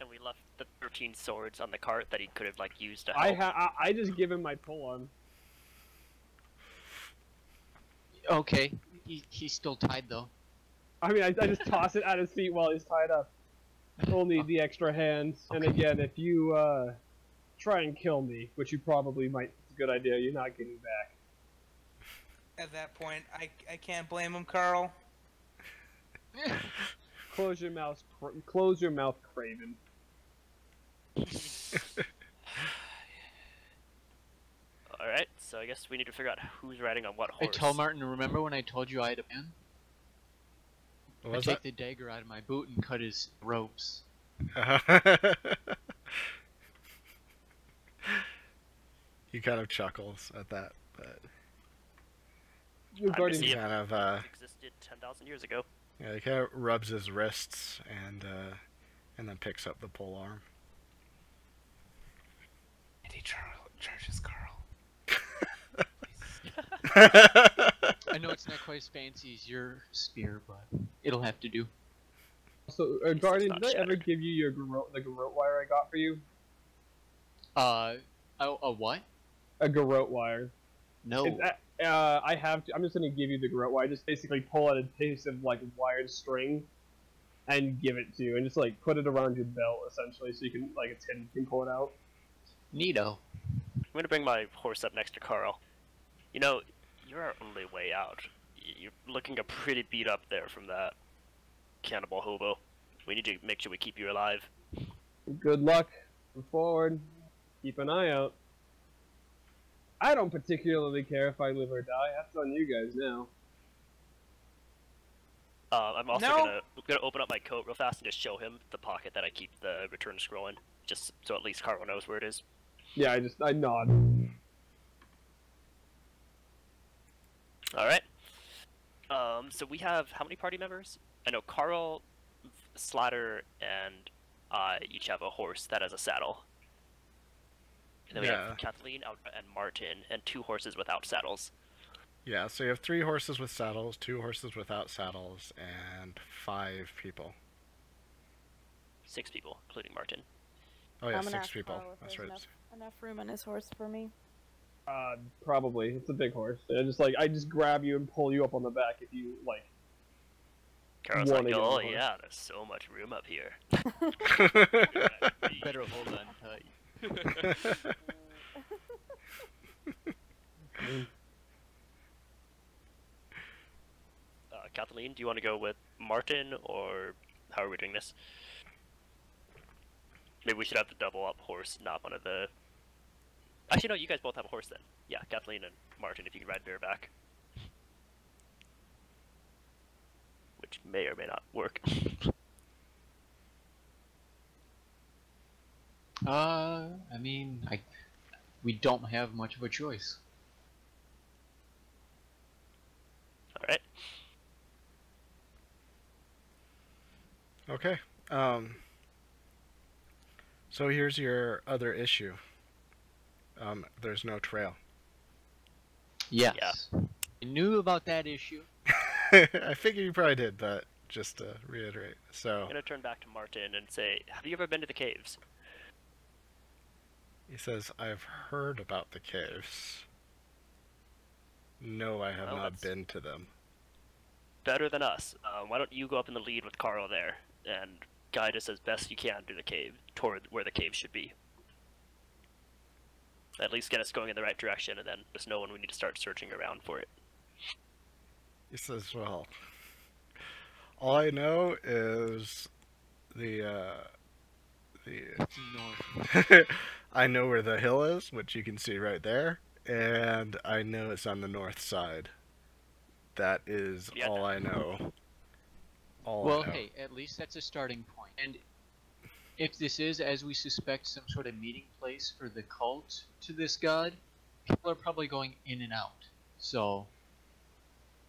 we left the 13 swords on the cart that he could have like used to help. I just give him my pull arm. Okay, he's still tied though. I mean, I just toss it at his feet while he's tied up. We'll need the extra hands. And Okay. again, if you try and kill me, which you probably might, it's a good idea, you're not getting back. At that point, I can't blame him, Carl. Close your mouth, close your mouth, Craven. Alright, so I guess we need to figure out who's riding on what I horse. tell Martin, remember when I told you I had a plan? What I was take the dagger out of my boot and cut his ropes. that? He kind of chuckles at that, but You're I'm guarding just- he kind of It existed 10,000 years ago. yeah, he kind of rubs his wrists and then picks up the pole arm. And he charges Carl. I know it's not quite as fancy as your spear, but it'll have to do. So, It's Guardian, not did I ever shattered. give you the garrote wire I got for you? A what? A garrote wire. No. I have to, I'm just gonna give you the garrote wire. Just basically pull out a piece of like wired string and give it to you, and just like put it around your belt essentially, so you can like it's hidden, you can pull it out. Neato. I'm gonna bring my horse up next to Carl. You know, you're our only way out. You're looking a pretty beat up there from that cannibal hobo. We need to make sure we keep you alive. Good luck. Move forward. Keep an eye out. I don't particularly care if I live or die. That's on you guys now. I'm also No. gonna open up my coat real fast and just show him the pocket that I keep the return scroll in, just so at least Carl knows where it is. Yeah, I nod. All right. So we have how many party members? I know Carl, Slatter, and I each have a horse that has a saddle. And then we Yeah. have Kathleen and Martin, and 2 horses without saddles. Yeah, so you have 3 horses with saddles, 2 horses without saddles, and 5 people. 6 people, including Martin. Oh yeah, I'm gonna 6 ask people. Carl if That's there's right. enough room on his horse for me. Probably. It's a big horse. I just grab you and pull you up on the back if you like. Carl's Wanna like, get on oh the horse. yeah, there's so much room up here. Better hold on tight. Kathleen, do you want to go with Martin, or how are we doing this? Maybe we should have the double up horse, not one of the... Actually, no, you guys both have a horse then. Yeah, Kathleen and Martin, if you can ride bareback. Which may or may not work. I mean, we don't have much of a choice. Alright. Okay. So here's your other issue. There's no trail. Yes. I knew about that issue. I figured you probably did, but just to reiterate. So I'm gonna turn back to Martin and say, have you ever been to the caves? he says, "I've heard about the caves. No, I have Well, not that's- been to them." Better than us. Why don't you go up in the lead with Carl there and guide us as best you can to the cave, toward where the cave should be. At least get us going in the right direction, and then just know when we need to start searching around for it. He says, "Well, all I know is the North. I know where the hill is, which you can see right there, and I know it's on the north side. That is Yeah. all I know. All Well, I know. hey, at least that's a starting point. And if this is, as we suspect, some sort of meeting place for the cult to this god, people are probably going in and out. So,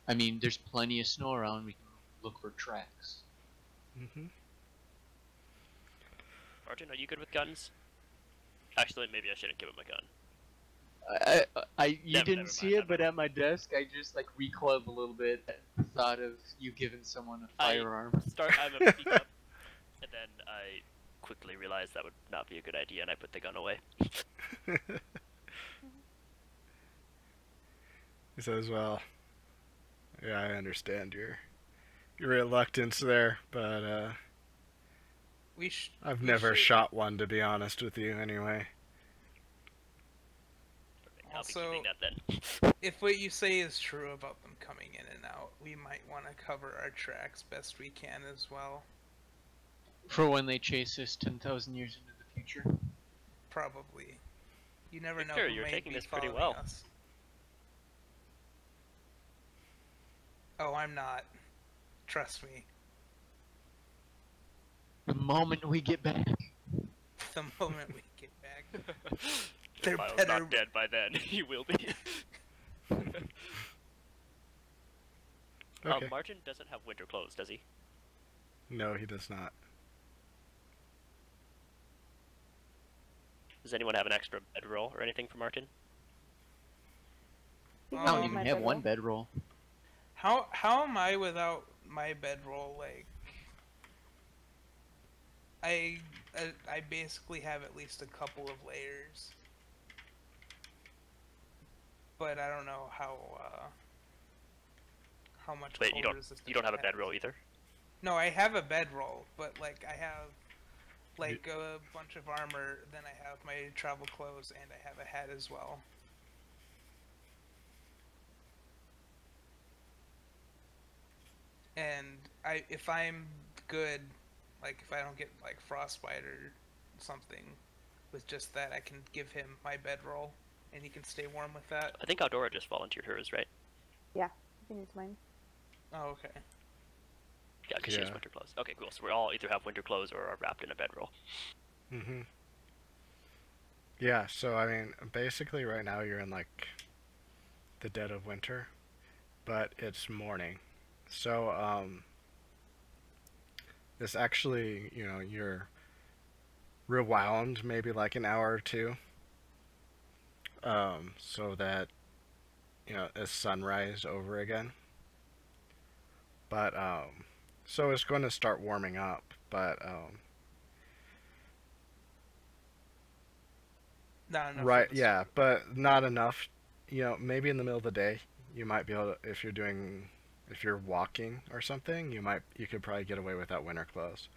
I mean, there's plenty of snow around. We can look for tracks. Mm-hmm. Martin, are you good with guns? Actually, maybe I shouldn't give him a gun. You Never didn't mind, see never it, but at my desk, I just like recoiled a little bit at the thought of you giving someone a firearm. I'm a speak up, and then I quickly realized that would not be a good idea, and I put the gun away. He says, "Well, yeah, I understand your reluctance there, but I've we never should- shot one, to be honest with you, anyway." I'll be Also- keeping that then. If what you say is true about them coming in and out, we might want to cover our tracks best we can as well. For when they chase us 10,000 years into the future. Probably. You never know Victor, who you're may taking be this pretty following well. us. Oh, I'm not. Trust me. The moment we get back. The moment we get back, they're If I'm better. not dead by then, he will be. Okay. Martin doesn't have winter clothes, does he? No, he does not. Does anyone have an extra bedroll or anything for Martin? You I can don't roll even my have bedroll. one bedroll. How am I without my bedroll? Like, I basically have at least a couple of layers, but I don't know how much. Wait, cold resistance you don't have a it has. bedroll either? No, I have a bedroll, but like I have like a bunch of armor. Then I have my travel clothes, and I have a hat as well. And if I'm good, like if I don't get like frostbite or something, with just that, I can give him my bedroll, and he can stay warm with that. I think Aldora just volunteered hers, right? You can use mine. Oh, okay. Yeah, because she has Yeah. winter clothes. Okay, cool. So we all either have winter clothes or are wrapped in a bedroll. Mm-hmm. Yeah, so I mean, basically right now you're in like the dead of winter, but it's morning. So, this actually, you're rewound maybe like an hour or two, so that, it's sunrise over again. But, so it's going to start warming up, but, Not enough. right, for this- yeah, but not enough. Maybe in the middle of the day, you might be able to, if you're walking or something, you could probably get away without winter clothes.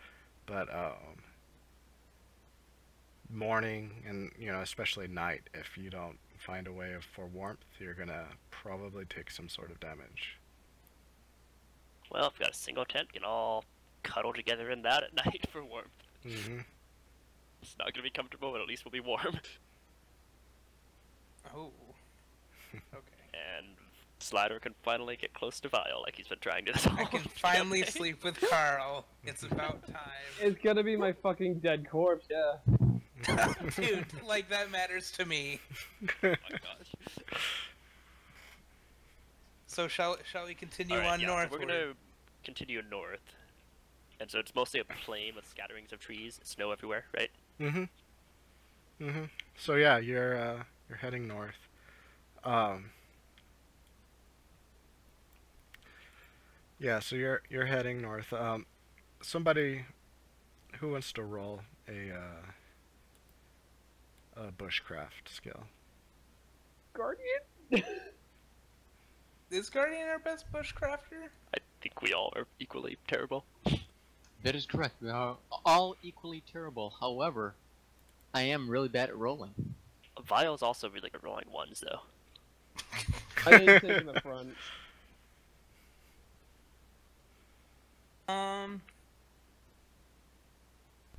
But morning and especially night, if you don't find a way for warmth, you're gonna probably take some sort of damage. Well, if we got a single tent, we can all cuddle together in that at night for warmth. Mm-hmm. It's not gonna be comfortable, but at least we'll be warm. Oh. Okay. And Slider can finally get close to Vile, like he's been trying to this whole I can finally campaign. sleep with Carl. It's about time. It's gonna be my fucking dead corpse, yeah. Dude, like that matters to me. Oh my gosh. So shall we continue Alright, on yeah, so northward? we're gonna continue north. And so it's mostly a plain with scatterings of trees, snow everywhere, right? Mm-hmm. Mm-hmm. So yeah, you're heading north. Yeah, so you're heading north. Somebody who wants to roll a bushcraft skill. Guardian? Is Guardian our best bushcrafter? I think we all are equally terrible. That is correct. We are all equally terrible. However, I am really bad at rolling. Vile's also really good rolling ones, though. I ain't taking the front.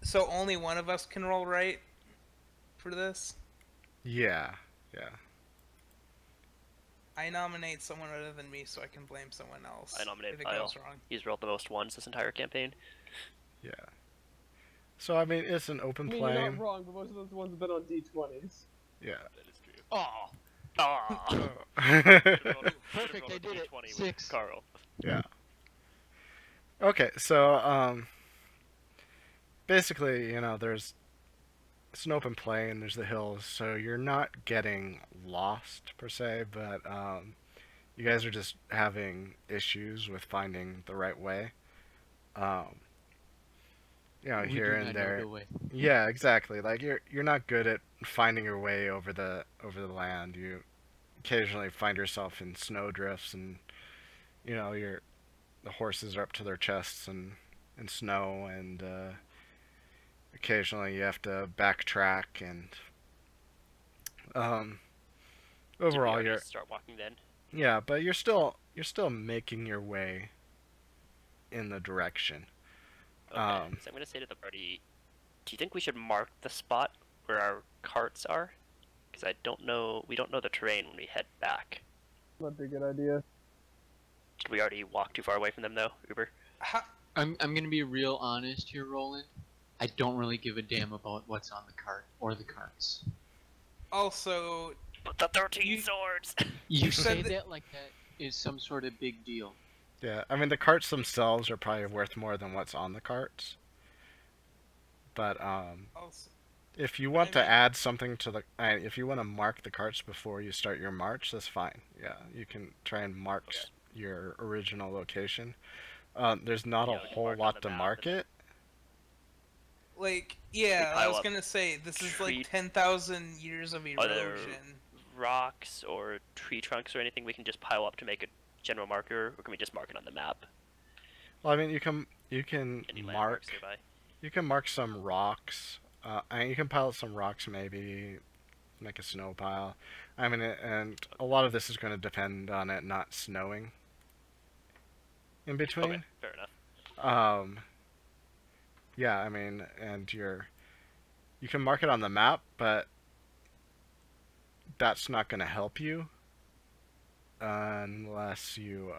So only one of us can roll right for this? Yeah, yeah. I nominate someone other than me so I can blame someone else. I nominate if it Vile. goes wrong. He's rolled the most ones this entire campaign. Yeah. So I mean, it's an open I mean, you're plane. not wrong, but most of those ones have been on D20s. Yeah. That is true. Oh, Ah! perfect! I did it. 6. Carl. Yeah. Okay, so basically, you know, it's an open plain. There's the hills, so you're not getting lost per se, but you guys are just having issues with finding the right way. You know, We here do and not know there. the way. Yeah, exactly. Like you're not good at finding your way over the land. You occasionally find yourself in snow drifts, and you know the horses are up to their chests in snow, and occasionally you have to backtrack, and overall Did we you're already start walking then? yeah, but you're still making your way in the direction. Okay, so I'm gonna say to the party, do you think we should mark the spot where our carts are? Because we don't know the terrain when we head back. That'd be a good idea. Did we already walk too far away from them though, Uber? I'm gonna be real honest here, Roland. I don't really give a damn about what's on the cart or the carts. Also, But the 13 swords! You said say that- that like that is some sort of big deal. Yeah, I mean the carts themselves are probably worth more than what's on the carts. But also if you want I to mean- add something to the, if you want to mark the carts before you start your march, that's fine. Yeah, you can try and mark your original location. There's not Yeah, a we can whole mark on lot the to map mark and- it. like, yeah, I pile was up gonna say, this is tree- like 10,000 years of Are there- erosion. Rocks or tree trunks or anything we can just pile up to make a general marker, or can we just mark it on the map? Well, I mean you can Any mark landmarks nearby? you can mark some rocks. And you can pile up some rocks, maybe make a snow pile. I mean, and a lot of this is going to depend on it not snowing in between. Okay, fair enough. Yeah, I mean, and you can mark it on the map, but that's not going to help you unless you,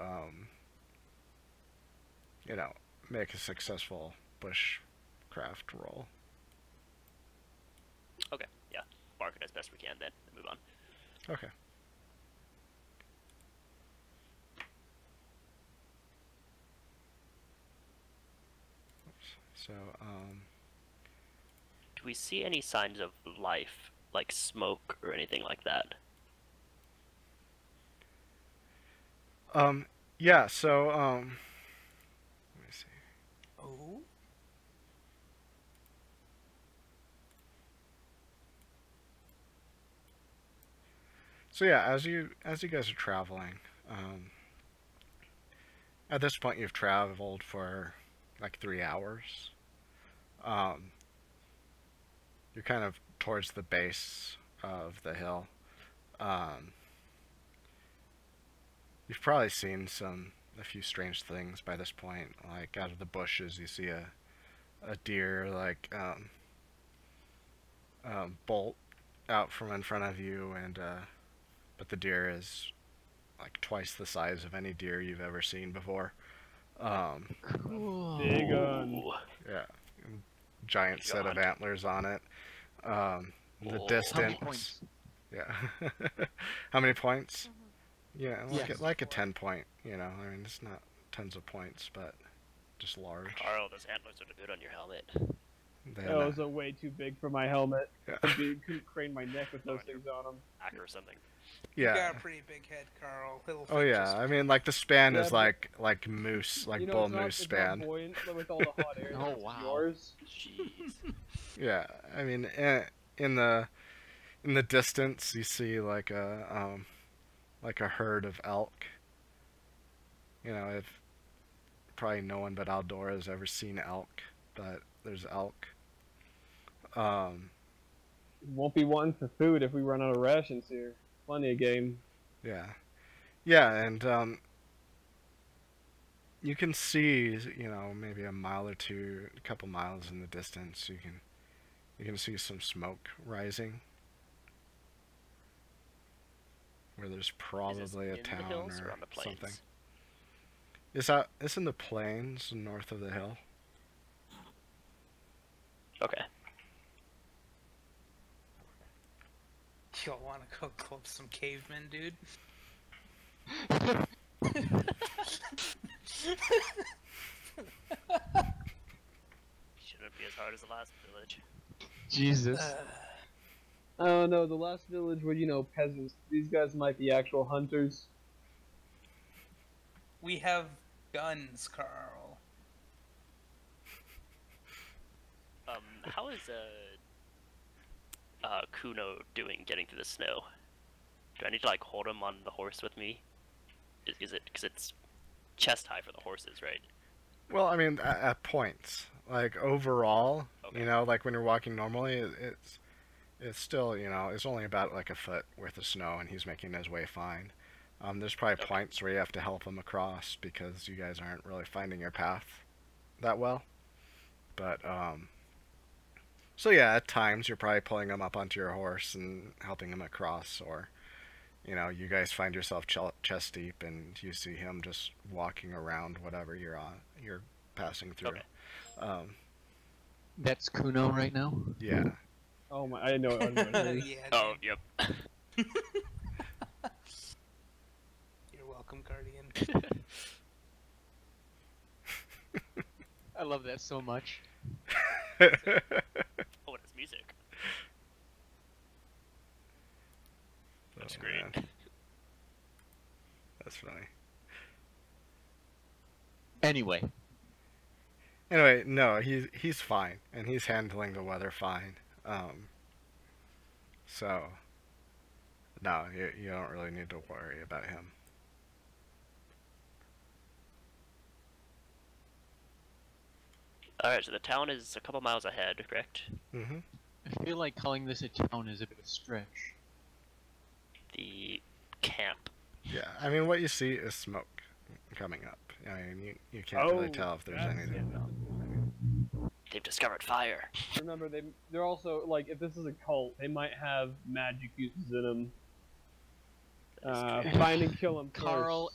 you know, make a successful bushcraft roll. Okay, yeah. Mark it as best we can then, and move on. Okay. So, Do we see any signs of life, like smoke or anything like that? yeah, so, let me see. Oh? So yeah, as you guys are traveling, at this point you've traveled for like 3 hours. You're kind of towards the base of the hill. You've probably seen a few strange things by this point. Like out of the bushes, you see a deer like bolt out from in front of you, and but the deer is like twice the size of any deer you've ever seen before. Cool. Big gun. Ooh. Yeah, giant set of God. antlers on it. The Oh. How many distance. points? Yeah. How many points? Yeah, Yes. like a 10-point. You know, I mean, it's not tons of points, but just large. Carl, those antlers are good on your helmet. Then, Those are way too big for my helmet. yeah. Couldn't crane my neck with those Oh, things on them. Hack or something. You yeah. got a pretty big head, Carl. It'll Oh fit yeah, just I mean like the span Yeah, is but- like moose, like you know, bull it's not, moose it's span. not buoyant with all the hot air. Oh, that's wow. Yours. Jeez. Yeah, I mean in the distance you see like a herd of elk. You know, if probably no one but Aldora has ever seen elk, but there's elk. Won't be wanting for food if we run out of rations here. Plenty of game. Yeah, yeah, and you can see, you know, maybe a mile or two, a couple miles in the distance. You can see some smoke rising, where there's Is this probably a in the town hills or on the plains? something. It's in the plains north of the hill. Okay. You'll want to go club some cavemen, dude. Shouldn't be as hard as the last village. Jesus. Oh no, the last village were, you know, peasants. These guys might be actual hunters. We have guns, Carl. How is Kuno doing getting through the snow? Do I need to like hold him on the horse with me? Is it because it's chest high for the horses, right? Well, I mean, at points, like overall, Okay. you know, like when you're walking normally, it's still, you know, it's only about like a foot worth of snow, and he's making his way fine. There's probably Okay. points where you have to help him across because you guys aren't really finding your path that well. But so yeah, at times you're probably pulling him up onto your horse and helping him across, or you know, you guys find yourself chest deep and you see him just walking around whatever you're passing through. Okay. That's Kuno right now? Yeah. Oh my, I know. I know what it is. Yeah. Oh, dude. yep. You're welcome, Guardian. I love that so much. Oh, and it's music. That's Oh, great. man. That's funny. Anyway, Anyway, no, he's fine, and he's handling the weather fine. So no, you don't really need to worry about him. Alright, so the town is a couple miles ahead, correct? Mm-hmm. I feel like calling this a town is a bit of a stretch. The camp. Yeah, I mean, what you see is smoke coming up. I mean, you can't really tell if there's that's anything. it. They've discovered fire. Remember, they're also like, if this is a cult, they might have magic uses in them. Find and kill them. Carl,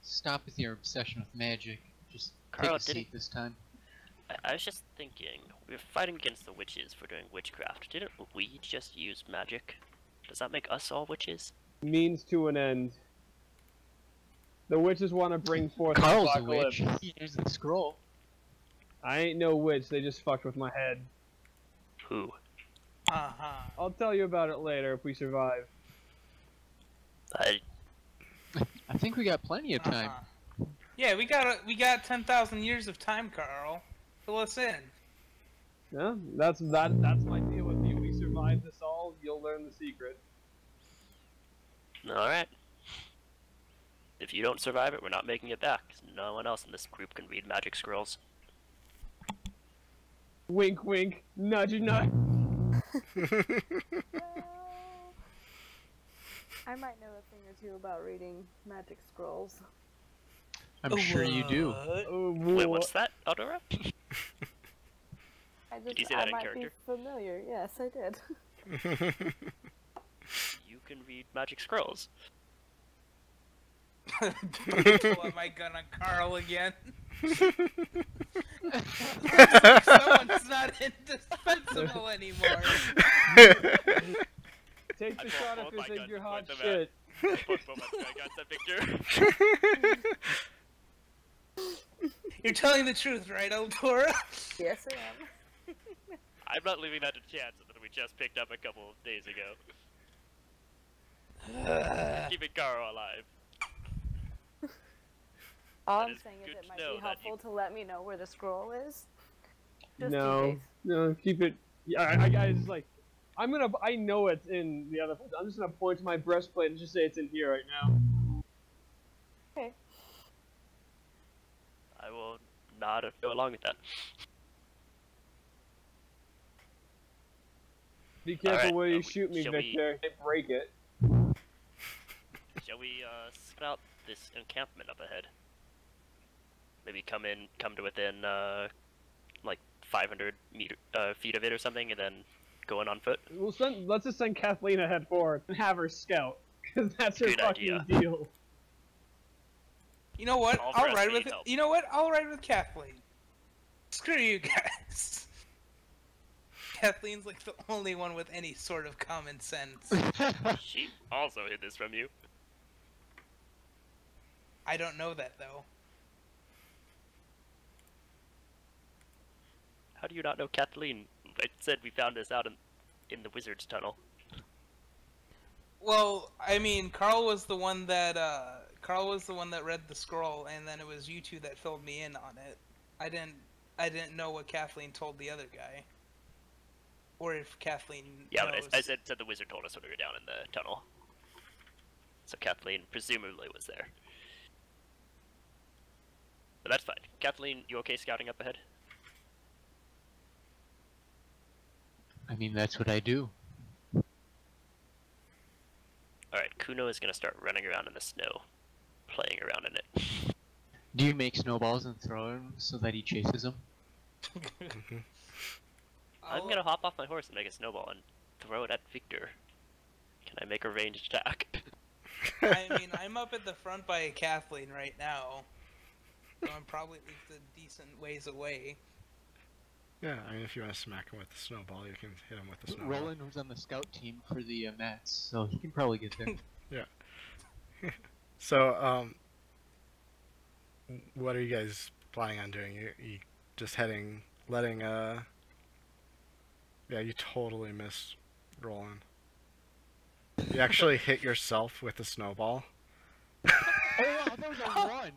stop with your obsession with magic. Just Carl, take a seat this time. I was just thinking, we were fighting against the witches for doing witchcraft. Didn't we just use magic? Does that make us all witches? Means to an end. The witches want to bring forth Carl's a apocalypse. witch. He used the scroll. I ain't no witch. They just fucked with my head. Who? Uh-huh. I'll tell you about it later if we survive. I I think we got plenty of time. Uh-huh. Yeah, we got 10,000 years of time, Carl. Fill us in. Yeah, that's my deal with you. We survive this all, you'll learn the secret. Alright. If you don't survive it, we're not making it back. 'Cause no one else in this group can read magic scrolls. Wink, wink. Nudge, nudge. Well, I might know a thing or two about reading magic scrolls. I'm sure you do. What? Oh, Wait, what's that, Eldora? I you say that in might character? be familiar. Yes, I did. You can read magic scrolls. Pull out my gun on Carl again. Someone's not indispensable anymore. Take I the pull- shot pull if my you think gun, you're hot point them at- shit. I got that picture. You're telling the truth, right, Eldora? Yes, I am. I'm not leaving that to chance that we just picked up a couple of days ago. Keeping Carl alive. All That I'm is saying is good it to might know be that helpful to let me know where the scroll is. Just in No, case. no, keep it. Yeah, I just like. I know it's in the other place. I'm just gonna point to my breastplate and just say it's in here right now. Okay. I will not go along with that. Be careful Alright, where you shoot me, shall we- Victor. They break it. Shall we scout out this encampment up ahead? Maybe come to within like 500 feet of it or something, and then go in on foot. Let's just send Kathleen ahead forward and have her scout, because that's her Good fucking idea. deal. You know what? All I'll friends ride need with it. help. You know what? I'll ride with Kathleen. Screw you guys. Kathleen's like the only one with any sort of common sense. She also hid this from you. I don't know that though. How do you not know Kathleen? I said we found this out in the wizard's tunnel. Well, I mean, Carl was the one that read the scroll, and then it was you two that filled me in on it. I didn't know what Kathleen told the other guy, or if Kathleen. Yeah, knows. but I said the wizard told us when we were down in the tunnel. So Kathleen presumably was there. But that's fine. Kathleen, you okay scouting up ahead? I mean, that's what I do. Alright, Kuno is gonna start running around in the snow, playing around in it. Do you make snowballs and throw them so that he chases them? I'm gonna hop off my horse and make a snowball and throw it at Victor. Can I make a ranged attack? I mean, I'm up at the front by Kathleen right now, so I'm probably at least a decent ways away. Yeah, I mean, if you want to smack him with the snowball, you can hit him with the snowball. Roland was on the scout team for the Mets, so he can probably get there. So, what are you guys planning on doing? You just letting, yeah, you totally missed Roland. You actually hit yourself with the snowball. Oh wow, that was a run!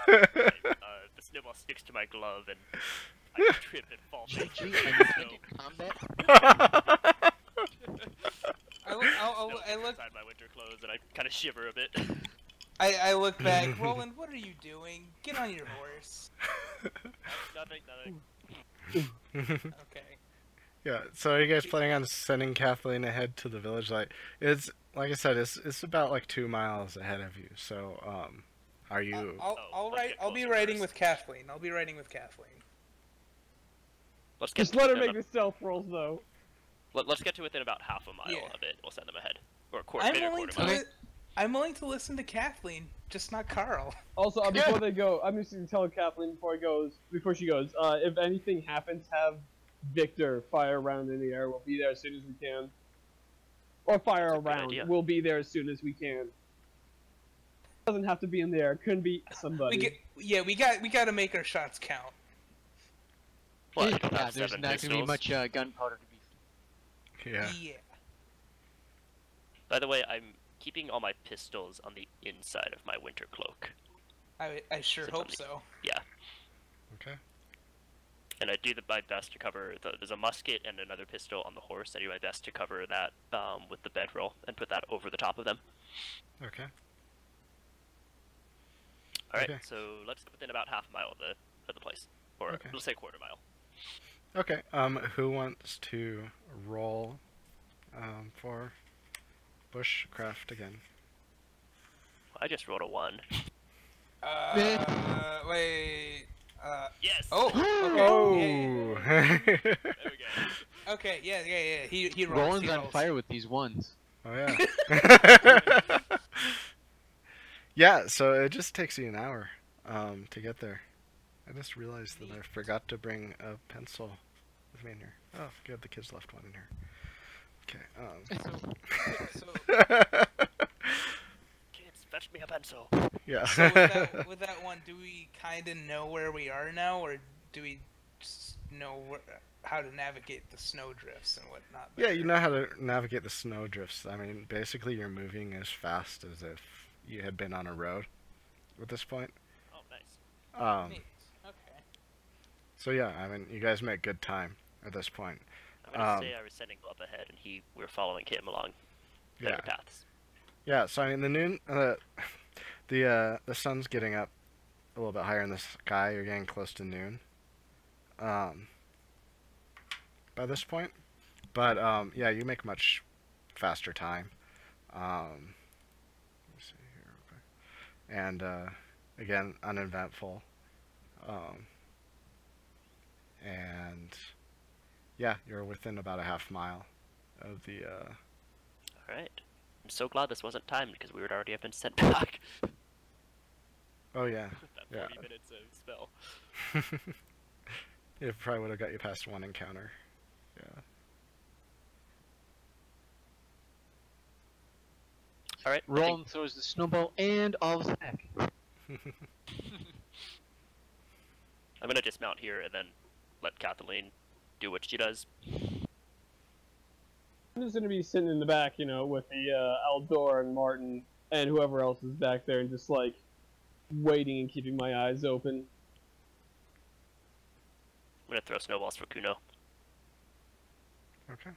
The snowball sticks to my glove and I trip and fall. GG, in combat. I look inside my winter clothes and I kind of shiver a bit. I look back. Roland, what are you doing? Get on your horse. Nothing. Okay. Yeah, so are you guys planning on sending Kathleen ahead to the village? Like I said, it's about like 2 miles ahead of you. So, are you? I'll be riding with Kathleen. I'll be riding with Kathleen. Let's get Just to let her within make the stealth rolls, though. Let's get to within about half a mile Yeah. of it. We'll send them ahead, or a quarter, I'm maybe a willing quarter to. mile. I'm willing to listen to Kathleen, just not Carl. Also, before they go, I'm just gonna tell Kathleen before she goes, if anything happens, have Victor fire around in the air. We'll be there as soon as we can. Or fire That's a good around. idea. We'll be there as soon as we can. Doesn't have to be in the air. It could be somebody. We got to make our shots count. What, you Yeah, don't have there's 7 not going to be pistols? much gunpowder to be. Yeah. Yeah. By the way, I'm keeping all my pistols on the inside of my winter cloak. I sure Sit hope on the- so. Yeah, Okay. and I do my best to cover. There's a musket and another pistol on the horse. I do my best to cover that with the bedroll and put that over the top of them. Okay. All right, Okay. so let's get within about half a mile of the place, or Okay. let's say quarter mile. Okay. Who wants to roll, for bushcraft again? I just rolled a 1. Wait. Yes. Oh. Okay. Oh. Yeah, There we go. okay. Yeah. He rolls. Roland's he on rolls. fire with these ones. Oh yeah. Yeah, so it just takes you an hour to get there. I just realized that I forgot to bring a pencil with me in here. Oh, good, the kids left one in here. Okay. So Kids, fetch me Fenso. Yeah. So with that one, do we kind of know where we are now, or do we just know how to navigate the snow drifts and whatnot? Yeah, better? you know how to navigate the snow drifts. I mean, basically you're moving as fast as if you had been on a road at this point. Oh, nice. Neat. Okay. So yeah, I mean, you guys make good time at this point. I'm gonna say I was sending up ahead, and we're following him along better Yeah. paths. Yeah, so I mean, the sun's getting up a little bit higher in the sky. You're getting close to noon. By this point, but yeah, you make much faster time. Let me see here, okay. And again, uneventful. And yeah, you're within about a half mile of the. All right. I'm so glad this wasn't timed because we would already have been sent back. Oh yeah, That yeah. 40 minutes of spell. It probably would have got you past one encounter. Yeah. All right. Roland throws the snowball and all the heck. I'm gonna dismount here and then let Kathleen do what she does. I'm just gonna be sitting in the back, you know, with the Aldor and Martin and whoever else is back there, and just like waiting and keeping my eyes open. I'm gonna throw snowballs for Kuno. Okay.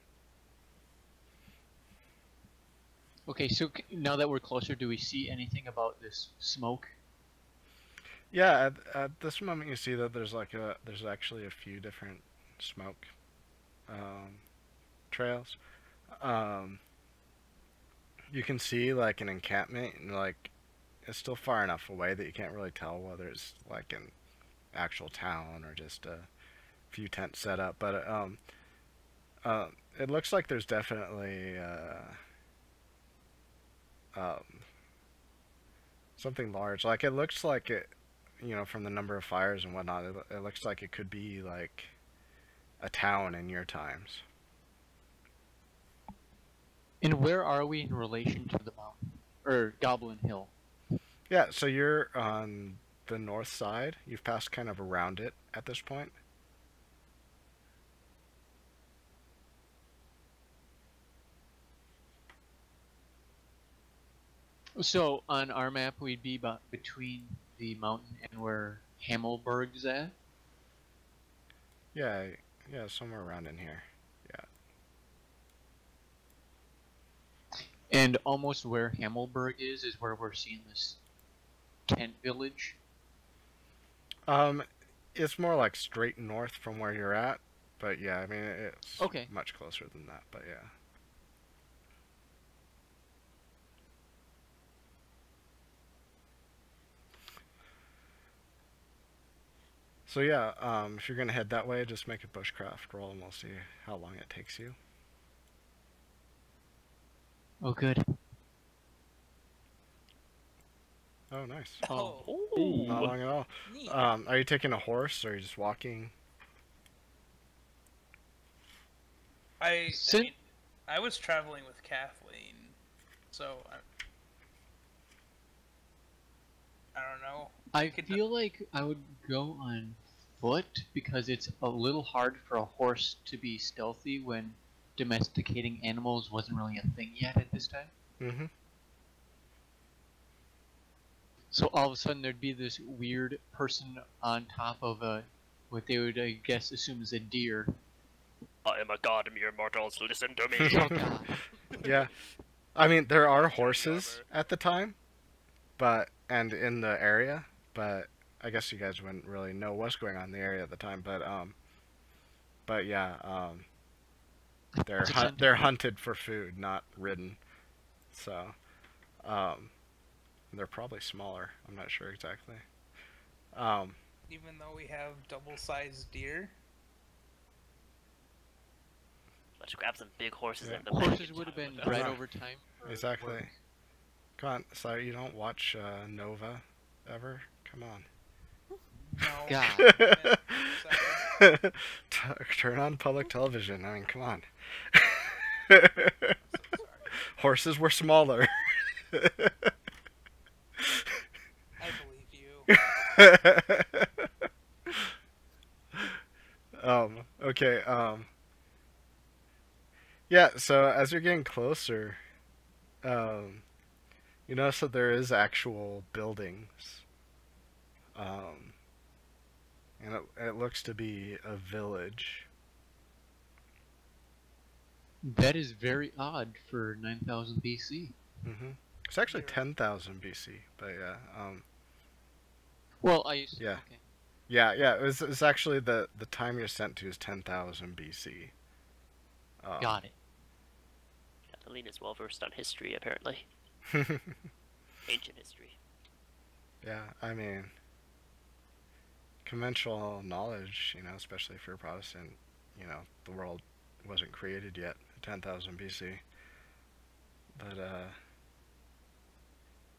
Okay, so now that we're closer, do we see anything about this smoke? Yeah, at this moment you see that there's actually a few different smoke trails. You can see like an encampment, and like it's still far enough away that you can't really tell whether it's like an actual town or just a few tents set up. But it looks like there's definitely something large. Like it looks like it, you know, from the number of fires and whatnot. It looks like it could be like a town in your times. And where are we in relation to the mountain? Or Goblin Hill? Yeah, so you're on the north side. You've passed kind of around it at this point. So, on our map, we'd be about between the mountain and where Hammelberg's at? Yeah, yeah, somewhere around in here. And almost where Hammelberg is where we're seeing this tent village? It's more like straight north from where you're at, but yeah, I mean, it's Okay. much closer than that, but yeah. So yeah, if you're gonna head that way, just make a bushcraft roll and we'll see how long it takes you. Oh, good. Oh, nice. Oh. Not long at all. Neat. Are you taking a horse or are you just walking? I Sin- mean, I was traveling with Kathleen, so I don't know. I feel like I would go on foot because it's a little hard for a horse to be stealthy when domesticating animals wasn't really a thing yet at this time. Mm-hmm. So all of a sudden there'd be this weird person on top of what they would, I guess, assume is a deer. I am a god, mere mortals, listen to me. Oh god. Yeah. I mean, there are horses at the time, and in the area, but I guess you guys wouldn't really know what's going on in the area at the time, but yeah, they're It's a hunt. they're hunted for food, not ridden. So, they're probably smaller. I'm not sure exactly. Even though we have double-sized deer. Let's grab some big horses Yeah. and the Horses would have been bred Yeah. over time. for Exactly. work. Come on, sorry, you don't watch Nova ever? Come on. No. God. Sorry. Turn on public television. I mean, come on. So sorry. Horses were smaller. Okay, yeah, so as you're getting closer, um, you notice that there is actual buildings. Um, and it looks to be a village. That is very odd for 9000 BC. Hmm It's actually 10,000 BC, but yeah, Well, I used Yeah. Okay. yeah, it's actually the time you're sent to is 10,000 BC. Got it. Kathleen is well versed on history, apparently. Ancient history. Yeah, I mean, conventional knowledge, especially for a Protestant, the world wasn't created yet at 10,000 BC. But,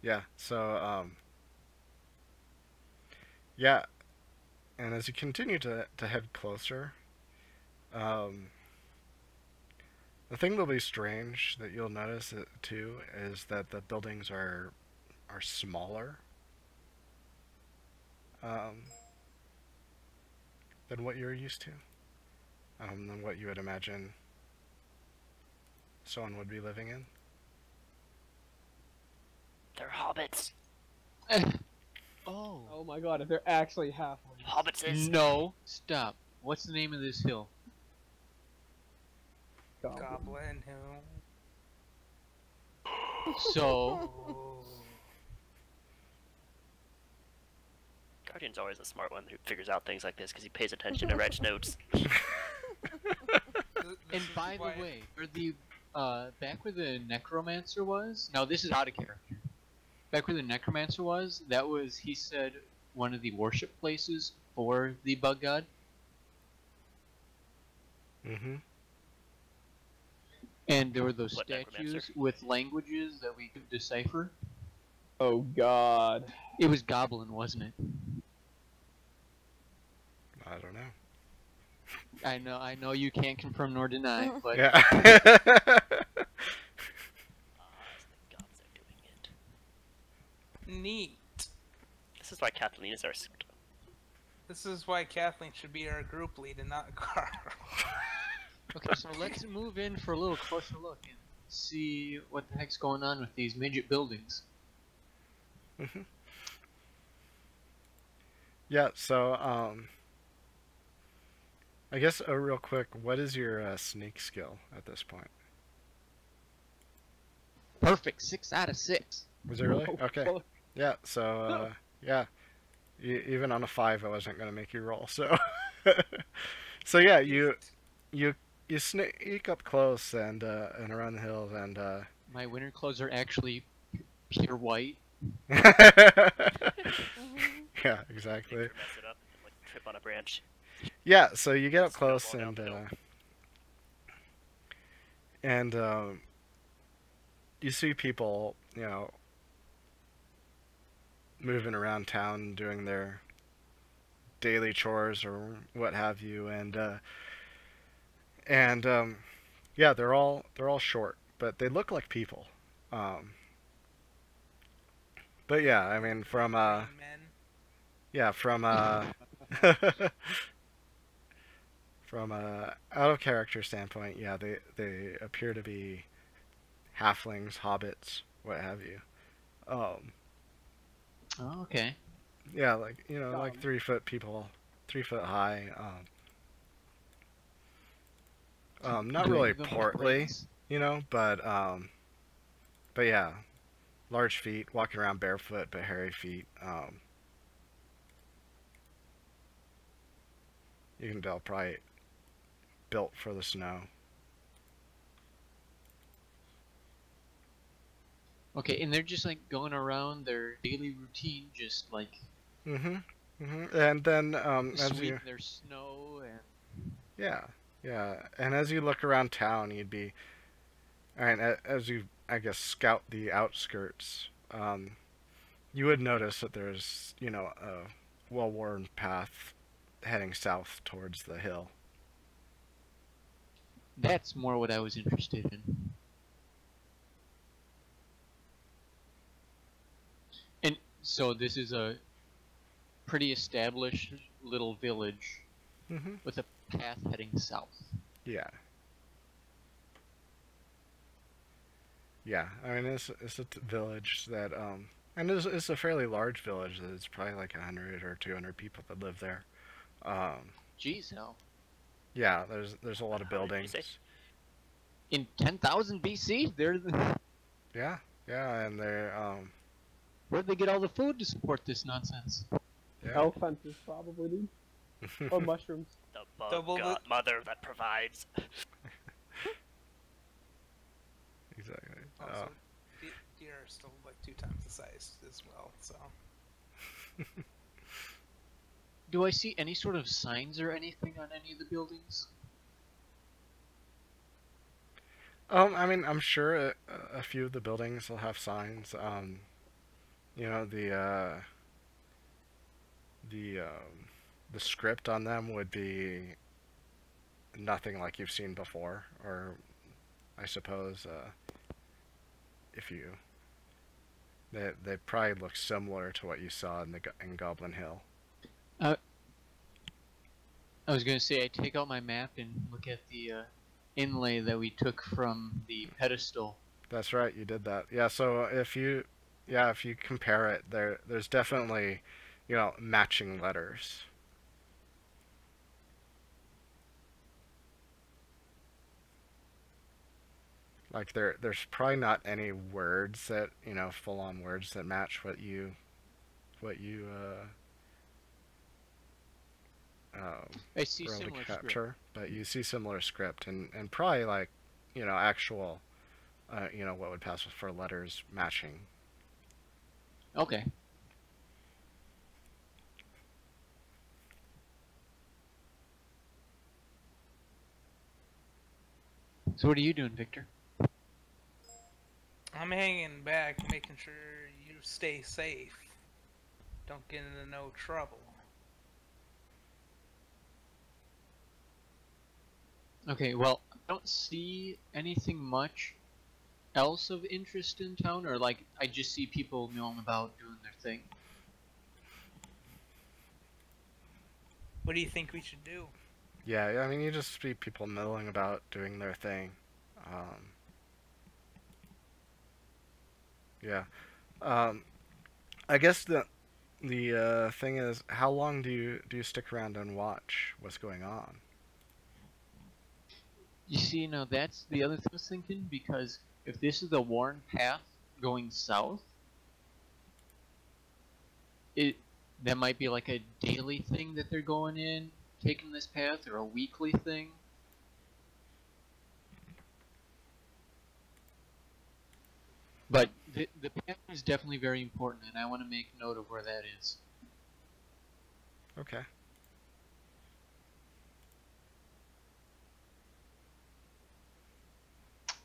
yeah, so, yeah, and as you continue to head closer, the thing that'll be strange that you'll notice too is that the buildings are smaller than what you're used to, than what you would imagine someone would be living in. They're hobbits. Oh. Oh my god, if they're actually halflings. Hobbits is No. Stop. What's the name of this hill? Goblin Hill. So, Oh. Guardian's always the smart one who figures out things like this because he pays attention and writes notes. and by the way, where the back where the necromancer was. Now this is out of character. Back where the necromancer was, that was, he said, one of the worship places for the bug god. Mm-hmm. And there were those What statues necromancer? with languages that we could decipher. Oh god. It was Goblin, wasn't it? I don't know. I know you can't confirm nor deny, but Yeah. The gods are doing it. Neat. This is why Kathleen is our suit. This is why Kathleen should be our group lead and not Carl. okay, so let's move in for a little closer look and see what the heck's going on with these midget buildings. Mhm. Yeah, so, I guess real quick, what is your sneak skill at this point? Perfect, 6 out of 6. Was it really? Oh, Okay. fuck. Yeah, so, yeah. Even on a 5, I wasn't going to make you roll, so... so yeah, you sneak up close and around the hills and, My winter clothes are actually pure white. Yeah, exactly. Mess it up and like trip on a branch. Yeah, so you get up Snowball close down the hill. and you see people, moving around town doing their daily chores or what have you, and yeah, they're all short, but they look like people. But yeah, I mean from Men. yeah, from from a out of character standpoint, yeah, they appear to be halflings, hobbits, what have you. Oh, okay. Yeah, like like 3 foot people, 3 foot high. Not Do really any of them have portly, brains? but yeah, large feet, walking around barefoot but hairy feet. You can tell probably built for the snow. Okay, and they're just like going around their daily routine, just like And then as sweeping you their snow and. yeah, and as you look around town, you'd be, and as you I guess scout the outskirts, you would notice that there's a well-worn path heading south towards the hill. That's more what I was interested in. And so this is a pretty established little village Mm-hmm. with a path heading south. Yeah. Yeah, I mean, it's a village that, and it's a fairly large village. It's probably like 100 or 200 people that live there. Jeez, hell. Yeah, there's a lot of How did you buildings. say? In 10,000 BC, Yeah, yeah, and they're, where'd they get all the food to support this nonsense? yeah. Elf hunters probably, dude. Or mushrooms. The bug Double the- godmother that provides. Exactly. Also, deer are still like 2 times the size as well. So Do I see any sort of signs or anything on any of the buildings? I mean, I'm sure a few of the buildings will have signs. You know, the script on them would be nothing like you've seen before, or I suppose if you they probably look similar to what you saw in Goblin Hill. I was gonna say I take out my map and look at the inlay that we took from the pedestal. That's right, you did that. Yeah, so if you compare it, there's definitely, you know, matching letters. Like there's probably not any words that, you know, full on words that match what you I see were able to similar script. capture, but you see similar script and probably like, you know, actual you know, what would pass for letters matching. Okay. So what are you doing, Victor? I'm hanging back, making sure you stay safe. Don't get into no trouble. Okay, well, I don't see anything much else of interest in town, or like I just see people milling about doing their thing. What do you think we should do? Yeah, I mean, you just see people milling about doing their thing. Yeah. I guess the thing is, how long do you stick around and watch what's going on? You see, now that's the other thing I was thinking, because if this is the worn path going south, that might be like a daily thing that they're going in, taking this path, or a weekly thing. But the path is definitely very important, and I want to make note of where that is. Okay.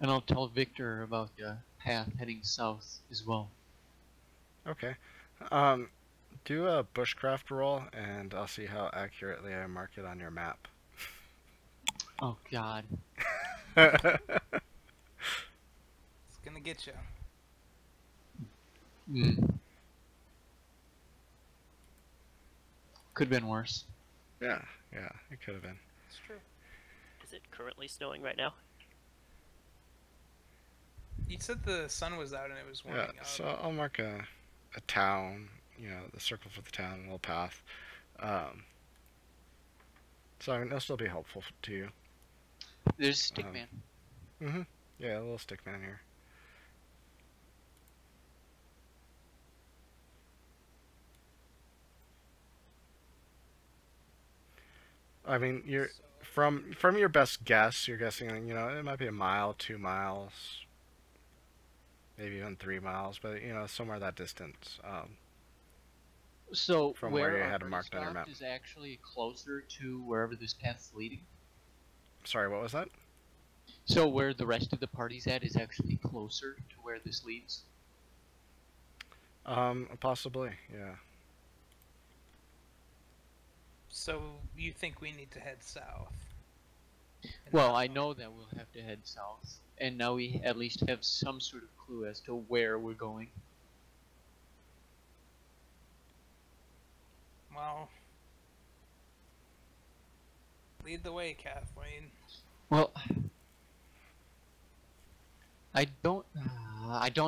And I'll tell Victor about the path heading south as well. Okay. Do a bushcraft roll, and I'll see how accurately I mark it on your map. Oh God. It's gonna get you. Could have been worse. Yeah, it could have been. It's true. Is it currently snowing right now? You said the sun was out and it was warming Yeah, up. so I'll mark a town, you know, the circle for the town, a little path. So I mean, it'll still be helpful to you. There's Stickman. Mm-hmm. Yeah, a little stick man here. I mean, you're from your best guess, you're guessing, you know, it might be a mile, 2 miles, maybe even 3 miles, but you know, somewhere that distance. So From where where you our had party marked on your stopped map. is actually closer to wherever this path's leading. Sorry, what was that? So where the rest of the party's at is actually closer to where this leads. Possibly, yeah. So you think we need to head south? And Well, not I north? know that we'll have to head south, and now we at least have some sort of clue as to where we're going. Well, lead the way, Kathleen. Well, I don't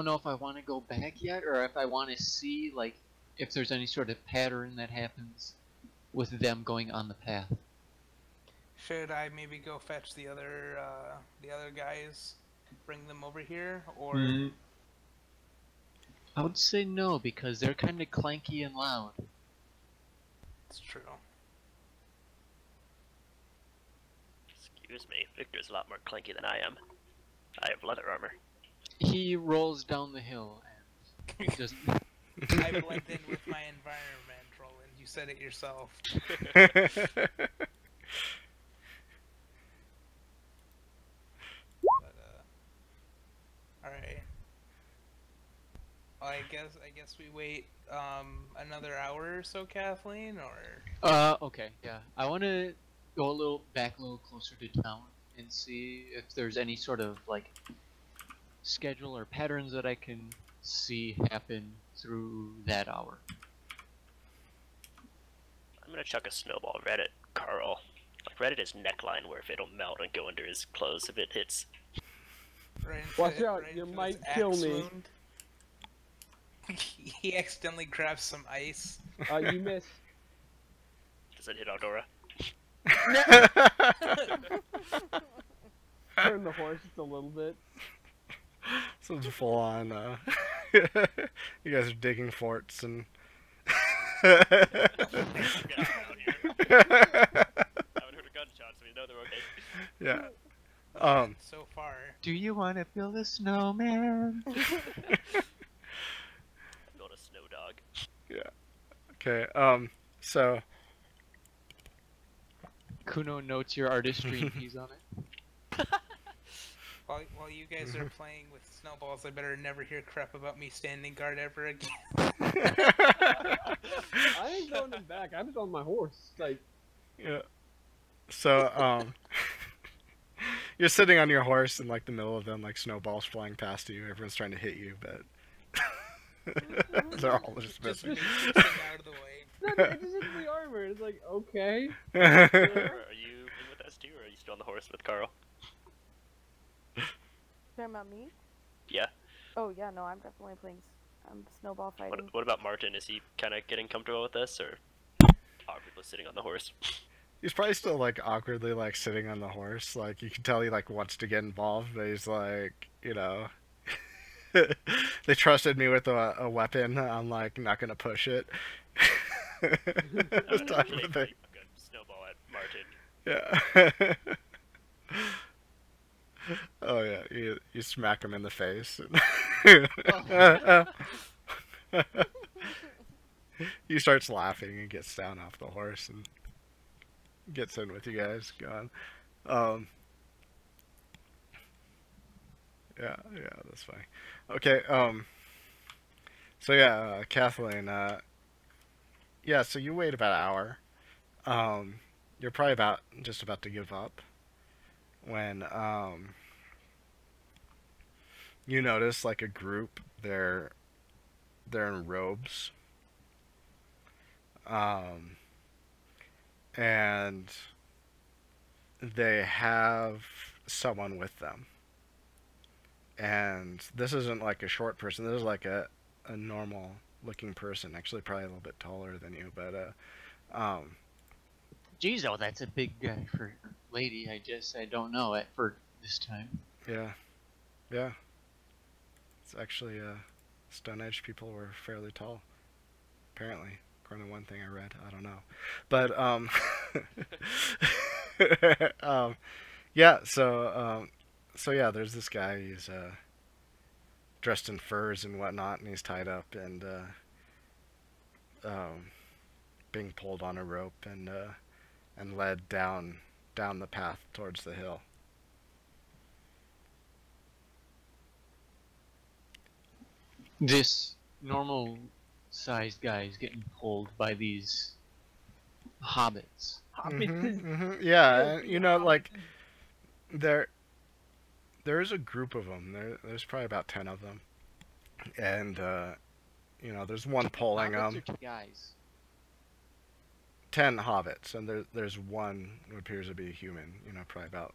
know if I want to go back yet, or if I want to see like if there's any sort of pattern that happens with them going on the path. Should I maybe go fetch the other guys, bring them over here, or I would say no, because they're kind of clanky and loud. it's true. Excuse me, Victor's a lot more clanky than I am. I have leather armor. He rolls down the hill and just I blend in with my environment, Roland. You said it yourself. But, alright. Well, I guess we wait another hour or so, Kathleen, or okay, yeah. I want to go back a little closer to town and see if there's any sort of like schedule or patterns that I can see happen through that hour. I'm gonna chuck a snowball right at Carl. Like right at his neckline, where if it'll melt and go under his clothes if it hits. right into, Watch out, right you into might his kill axe me. wound. He accidentally grabs some ice. You missed. Does it hit Eldora? Turn the horse just a little bit. So it's full on. You guys are digging forts and. I haven't heard a gunshot, so we know they're okay. Yeah. So far. Do you want to build a snowman? Build a snow dog. Yeah. Okay. So. Kuno notes your artistry and he's on it. While you guys are playing with snowballs, I better never hear crap about me standing guard ever again. I ain't going them back. I'm just on my horse. Like, Yeah. So, you're sitting on your horse in like the middle of them, like snowballs flying past you. Everyone's trying to hit you, but they're all just Just missing. staying out of the way. it just hits the armor. It's like, okay. Are you in with us too, or are you still on the horse with Carl? Talking about me? Yeah. Oh yeah, no, I'm definitely playing snowball fighting. What about Martin? Is he kind of getting comfortable with this, or awkwardly sitting on the horse? He's probably still like awkwardly like sitting on the horse. Like you can tell he like wants to get involved, but he's like, you know, they trusted me with a weapon. I'm like not gonna push it. This type of thing. Good snowball at Martin. Yeah. Oh yeah, you smack him in the face. He starts laughing and gets down off the horse and gets in with you guys. Gone. Yeah, that's funny. Okay. So yeah, Kathleen. Yeah. So you wait about an hour. You're probably just about to give up when you notice like a group. They're in robes. And they have someone with them. And this isn't like a short person. This is like a normal looking person. Actually, probably a little bit taller than you, but Geez, oh, that's a big guy for lady. I don't know it for this time. yeah. It's actually Stone Age people were fairly tall, apparently, according to one thing I read. I don't know, but yeah. So yeah, there's this guy. He's dressed in furs and whatnot, and he's tied up and being pulled on a rope and led down the path towards the hill. This normal-sized guy is getting pulled by these hobbits. Yeah, and, you know, like there is a group of them. There's probably about 10 of them, and you know, there's one pulling Hobbits them. or two guys? 10 hobbits, and there's one who appears to be a human. You know, probably about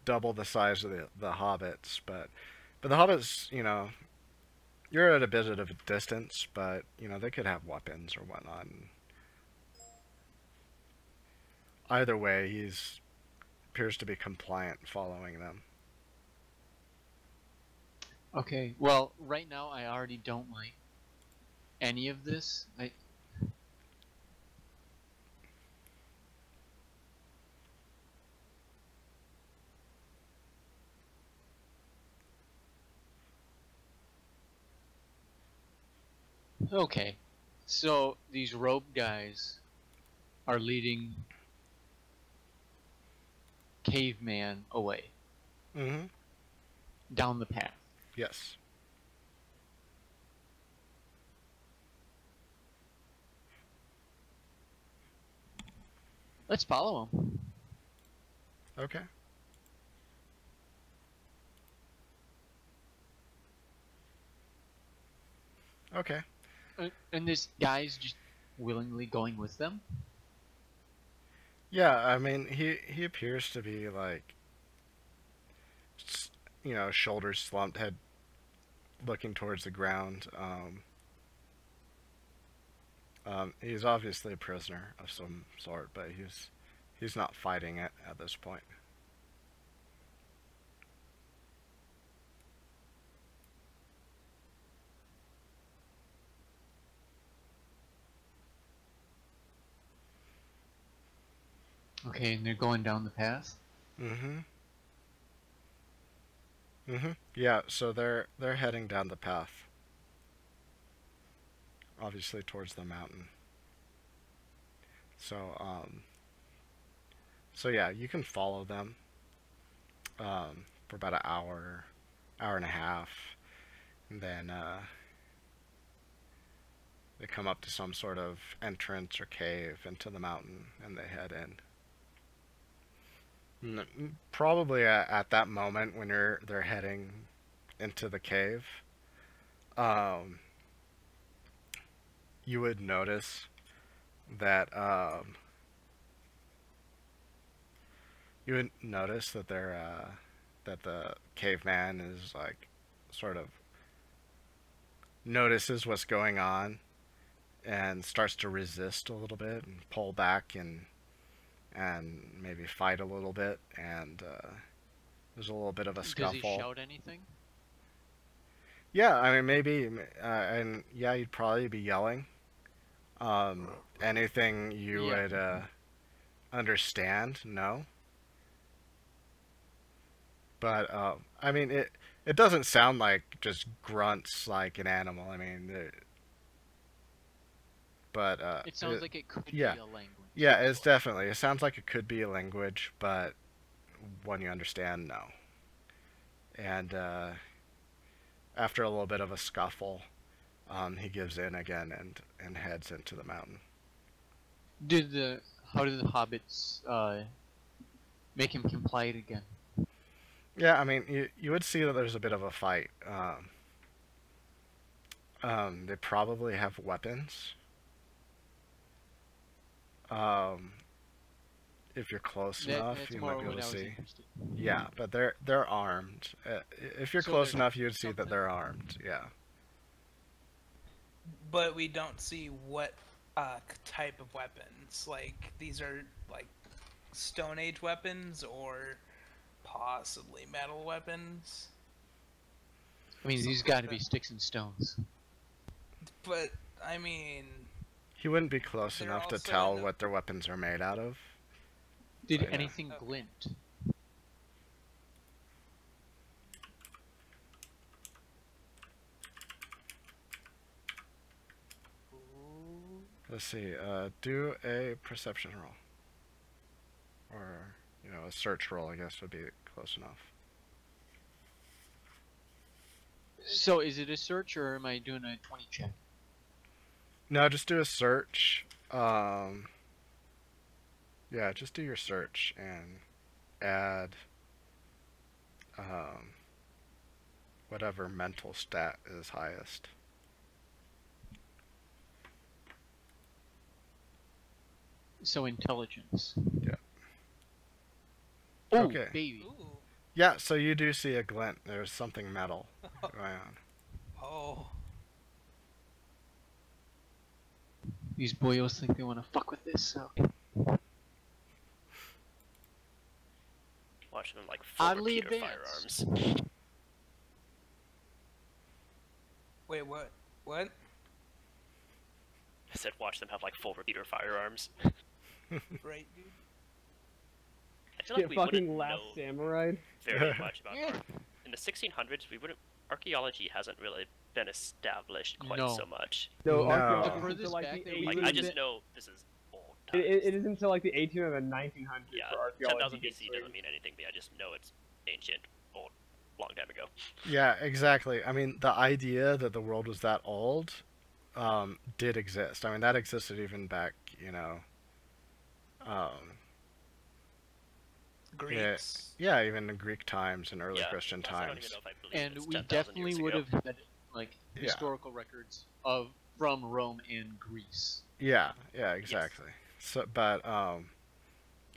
double the size of the hobbits, but the hobbits, you know, you're at a bit of a distance, but you know they could have weapons or whatnot. And either way, he's appears to be compliant following them. Okay, well, right now I already don't like any of this. Okay, so these robe guys are leading Caveman away Mm-hmm. down the path. Yes. Let's follow him. Okay. Okay. And this guy's just willingly going with them? Yeah, I mean, he appears to be like, you know, shoulders slumped, head looking towards the ground. He's obviously a prisoner of some sort, but he's not fighting it at this point. Okay, and they're going down the path? Mm-hmm. Mm-hmm. Yeah, so they're heading down the path. Obviously towards the mountain. So, so yeah, you can follow them for about an hour, hour and a half, and then they come up to some sort of entrance or cave into the mountain, and they head in. Probably at that moment when they're heading into the cave, you would notice that that the caveman is like sort of notices what's going on and starts to resist a little bit and pull back and maybe fight a little bit, and there's a little bit of a scuffle. Does he shout anything? Yeah, I mean, maybe, and yeah, you'd probably be yelling. Anything you Yeah. would understand, no. But I mean, it doesn't sound like just grunts like an animal. I mean, but It sounds like it could yeah. be a language. Yeah, it's definitely. It sounds like it could be a language, but when you understand, no. And after a little bit of a scuffle, he gives in again and heads into the mountain. How did the hobbits make him comply again? Yeah, I mean, you would see that there's a bit of a fight. They probably have weapons. If you're close enough, That's you more might be what able to I was see. interested. Yeah, but they're armed. If you're So close they're enough, you'd see that something? they're armed. Yeah. But we don't see what type of weapons. Like, these are like Stone Age weapons or possibly metal weapons. I mean, these got to be sticks and stones. But I mean, He wouldn't be close They're enough to also tell in the- what their weapons are made out of. Did Oh, yeah. anything Okay. glint? Let's see. Do a perception roll, or you know, a search roll. I guess would be close enough. So is it a search or am I doing a 20 check? No, just do a search. Yeah, just do your search and add whatever mental stat is highest. So intelligence. Yeah. Oh, Okay. baby. Ooh. Yeah, so you do see a glint. There's something metal going on. Oh. These boyos think they want to fuck with this, so. Watching them like full Oddly repeater advanced. firearms. Wait, what? What? I said watch them have like full repeater firearms. Right, dude. I feel like Get we fucking wouldn't Last know Samurai. very much about Yeah. in the 1600s. We wouldn't. Archaeology hasn't really been established quite No. so much. No, No. archaeology The is furthest until like back the that we Like would've I 1800s. just been- know this is old times. It isn't until like the 1800s or the 1900s Yeah, for archaeology. 10,000 BC doesn't mean anything, but I just know it's ancient, old, long time ago. Yeah, exactly. I mean, the idea that the world was that old did exist. I mean, that existed even back, Greeks. yeah, even in Greek times and early Yeah, Christian plus I don't times. even know if I believe And it's we 10,000 definitely years would ago. have had like Yeah. historical records from Rome and Greece. Yeah, exactly. So, but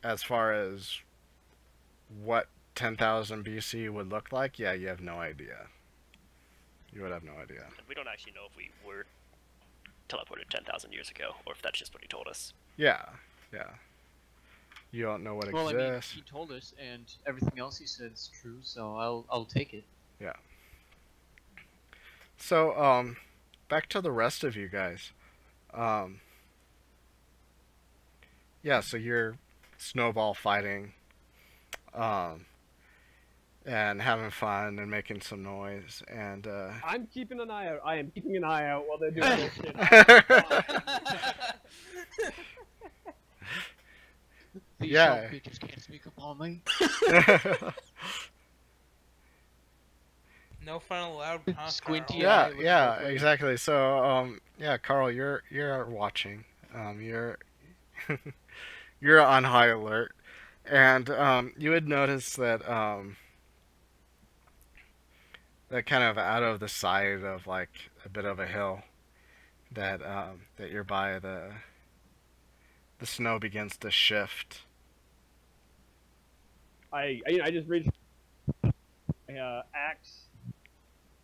as far as what 10,000 BC would look like, yeah, you have no idea. You would have no idea. And we don't actually know if we were teleported 10,000 years ago, or if that's just what he told us. Yeah. You don't know what Well, I mean, exists. he told us, and everything else he said is true, so I'll take it. So, back to the rest of you guys. Yeah, so you're snowball fighting, and having fun and making some noise, and I'm keeping an eye out. I am keeping an eye out while they're doing this shit. These Yeah. young bitches can't speak upon me. No fun allowed. Huh, Squinty Carl? eye. yeah, exactly. So, yeah, Carl, you're watching. You're you're on high alert, and you would notice that that kind of out of the side of like a bit of a hill, that that you're by, the snow begins to shift. I just reached my axe.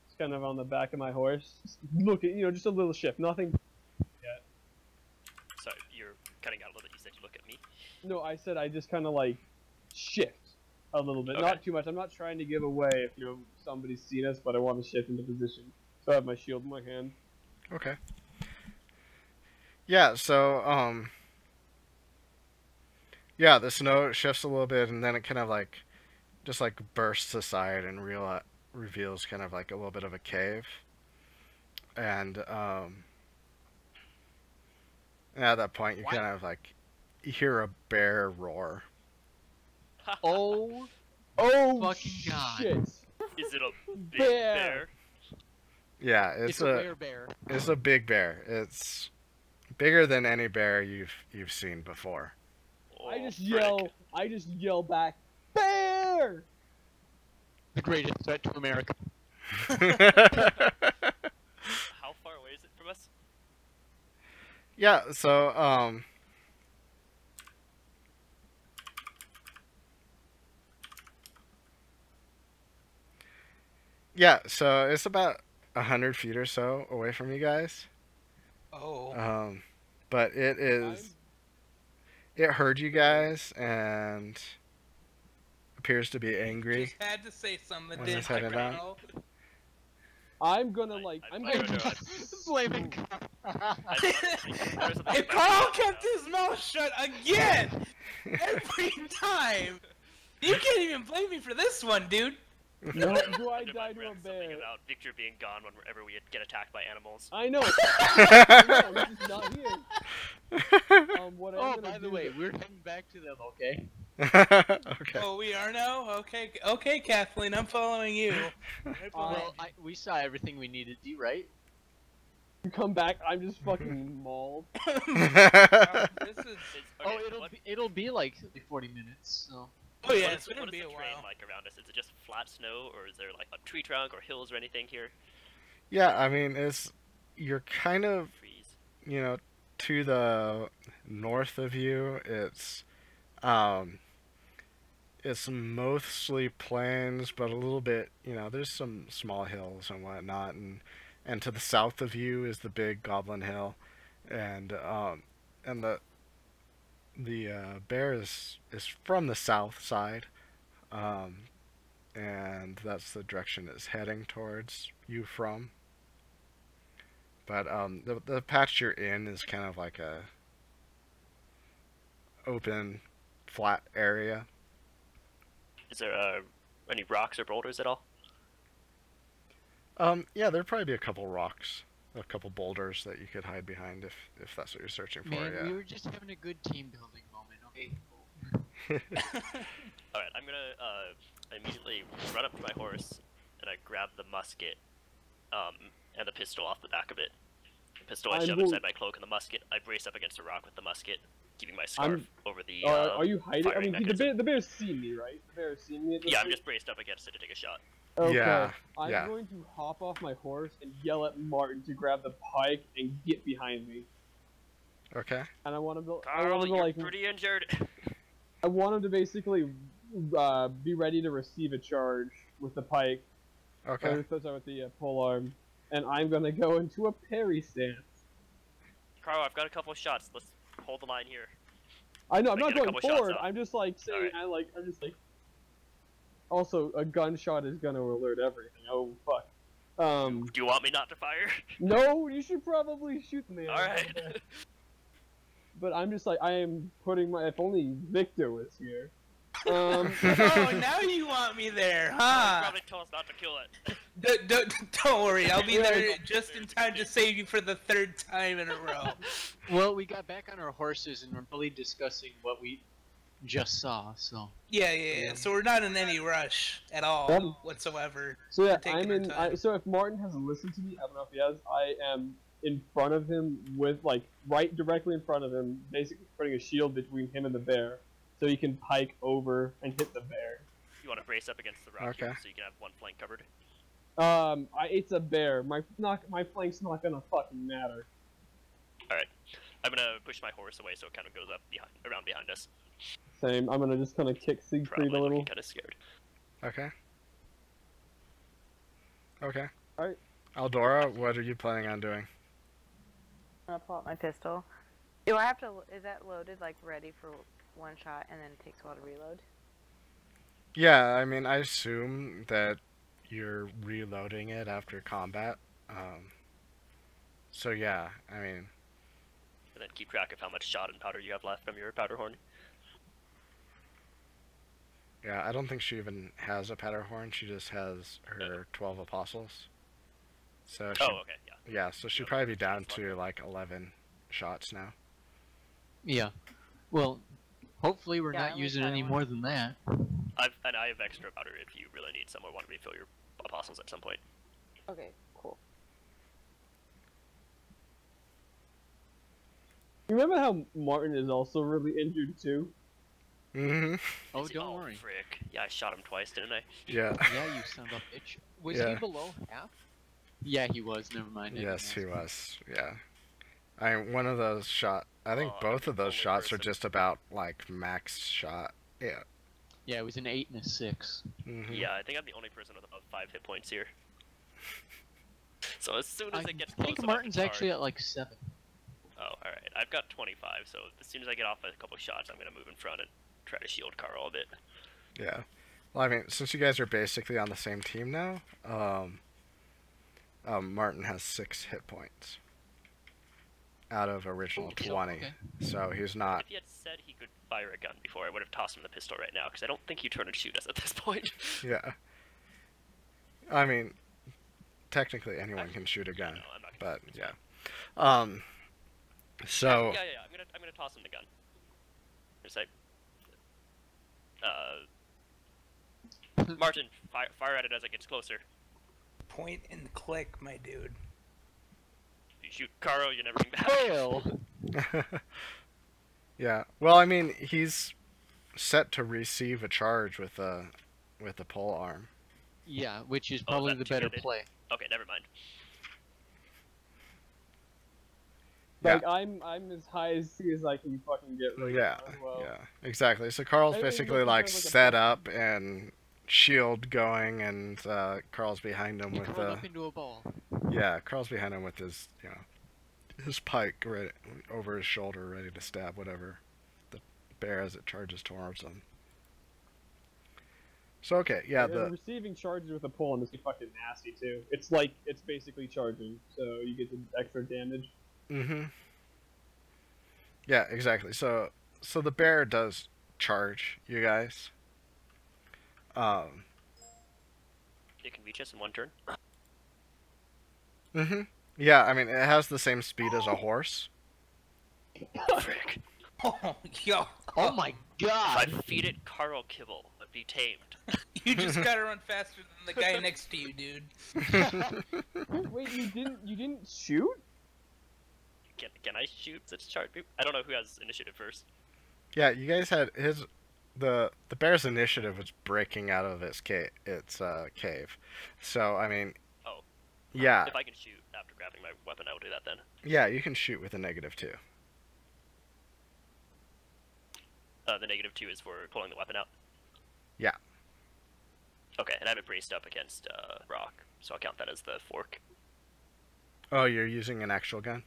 It's kind of on the back of my horse. Look at just a little shift. Nothing. Sorry, you're cutting out a little bit. You said you look at me. No, I said I just kind of like shift a little bit, Okay. not too much. I'm not trying to give away if somebody's seen us, but I want to shift into position. So I have my shield in my hand. Okay. Yeah, so yeah, the snow shifts a little bit, and then it kind of like just like bursts aside and reveals kind of like a little bit of a cave. And at that point you What? kind of like you hear a bear roar. Oh, Oh Fucking God. shit! Is it a big Bear. bear? Yeah, it's a rare bear. it's a big bear. It's bigger than any bear you've seen before. I Oh, just frick. yell back, bear! The greatest threat to America. How far away is it from us? Yeah, so yeah, so it's about 100 feet or so away from you guys. Oh. But it heard you guys and appears to be angry. Just had to say something, Was didn't this I, headed down? Carl? I'm gonna I I'm don't gonna. know. Blaming. If Carl kept his mouth shut again, every time, you can't even blame me for this one, dude. No, do I Under my die to a breath, bear? something about Victor being gone whenever we get attacked by animals. I know. I know. He's not here. What I'm Oh, gonna by the do way, is- we're heading back to them, okay? Okay. Oh, we are now? Okay, Kathleen, I'm following you. Right behind Well, we saw everything we needed to, right? you come back, I'm just fucking mauled. you. This is. Oh, it'll be like 40 minutes. So. Oh yeah, What it's is, gonna what be is a the terrain while. like around us? Is it just flat snow, or is there like a tree trunk or hills or anything here? Yeah, I mean, you're kind of, Freeze. to the north of you, it's mostly plains, but a little bit, there's some small hills and whatnot, and to the south of you is the big Goblin Hill, and the bear is from the south side, and that's the direction it's heading towards you from. But the patch you're in is kind of like a open, flat area. Is there any rocks or boulders at all? Yeah, there'd probably be a couple rocks, a couple boulders that you could hide behind if that's what you're searching for. Man, Yeah. we were just having a good team building moment, okay? Alright, I'm gonna immediately run up to my horse and I grab the musket and the pistol off the back of it. The pistol I shove inside my cloak, and the musket I brace up against a rock with the musket, keeping my scarf over the are you hiding? I firing mean, mechanism. the bear's seen me, right? The bear's seen me. At this Yeah, I'm point? just braced up against it to take a shot. Okay. Yeah, I'm yeah. going to hop off my horse and yell at Martin to grab the pike and get behind me. Okay. And I want him to. Carl, you're pretty injured. I want him to basically be ready to receive a charge with the pike. Okay. Or with the pole arm, and I'm gonna go into a parry stance. Carl, I've got a couple of shots. Let's hold the line here. I know I'm Like, not get a going couple shots forward. off. I'm just like saying. Alright. I'm just like. Also, a gunshot is gonna alert everything. Oh fuck. Do you want me not to fire? No, you should probably shoot the man. Alright. But I'm just like, I am putting my. If only Victor was here. Oh, now you want me there, You huh? probably told us not to kill it. Don't worry, I'll be there just in time to save you for the third time in a row. Well, we got back on our horses and we're really discussing what we just saw, so... Yeah. So we're not in any rush at all whatsoever. So yeah, We're taking our time. so if Martin hasn't listened to me, I don't know if he has. I am in front of him with right directly in front of him, basically putting a shield between him and the bear, so he can pike over and hit the bear. You want to brace up against the rock Okay. here so you can have one flank covered. It's a bear. My flank's not gonna fucking matter. Alright. I'm gonna push my horse away so it kind of goes up around behind us. Same. I'm gonna just kind of kick Siegfried Probably a little. looking kind of scared. Okay. Okay. Alright. Aldora, what are you planning on doing? I'm gonna pull out my pistol. Do I have to? Is that loaded, like ready for one shot, and then it takes a while to reload? Yeah, I mean, I assume that you're reloading it after combat. So yeah, I mean, And then keep track of how much shot and powder you have left from your powder horn. yeah, I don't think she even has a Powderhorn. She just has her 12 apostles. So she, Oh, okay, yeah. yeah, so she'd probably be down to like 11 shots now. Yeah. Well, hopefully we're Yeah, I not only using tried any one. more than that. I have extra powder if you really need some or want to refill your apostles at some point. Okay, cool. You remember how Martin is also really injured too? Mm-hmm. Oh, don't worry. Frick. Yeah, I shot him twice, didn't I? Yeah. Yeah, you son of a bitch. Was Yeah. he below half? Yeah, he was. Never mind. I didn't Yes, ask. he was. Yeah. One of those I think Oh, both of those only shots are person. just about like max shot. Yeah. Yeah, it was an 8 and a 6. Mm-hmm. Yeah, I think I'm the only person with about 5 hit points here. So as soon as I it gets close think enough Martin's to charge- actually at like 7. Oh, alright. I've got 25, so as soon as I get off a couple shots, I'm gonna move in front and try to shield Carl a bit. Yeah. Well, I mean, since you guys are basically on the same team now, Martin has 6 hit points out of original Okay. 20. Okay. So he's not. If he had said he could fire a gun before, I would have tossed him the pistol right now, because I don't think you turn and shoot us at this point. Yeah. I mean, technically anyone can shoot a gun, No, I'm not but it's yeah. fine. So Yeah, I'm gonna toss him the gun. Just like, Martin, fire at it as it gets closer. Point and click, my dude. If you shoot Carl, you're never coming back. Fail! yeah. Well, I mean, he's set to receive a charge with a pole arm. Yeah, which is Oh, is probably that the better two-handed? play. Okay, never mind. Yeah. Like I'm as high as C as I can fucking get right Yeah, now as well. yeah, exactly. So Carl's I think basically that's like like a set push. up and shield going, and Carl's behind him He with curled up into a ball. Carl's behind him with his his pike right over his shoulder, ready to stab whatever the bear as it charges towards him. So okay, yeah, And receiving charges with a pull on this is fucking nasty too. It's like it's basically charging, so you get the extra damage. mm-hmm. Yeah, exactly. So the bear does charge you guys. It can reach us in one turn. Mm-hmm. Yeah, I mean it has the same speed as a horse. Frick. Oh, yo. Oh my If I god! feed it Carl Kibble, would be tamed. You just gotta run faster than the guy next to you, dude. Wait, you didn't shoot? Can I shoot such charge? I don't know who has initiative first. Yeah, you guys had the bear's initiative was breaking out of its cave. So I mean, Oh. yeah, If I can shoot after grabbing my weapon, I will do that then. yeah, you can shoot with a -2. The -2 is for pulling the weapon out. Yeah. Okay, and I have it braced up against rock, so I'll count that as the fork. Oh, you're using an actual gun?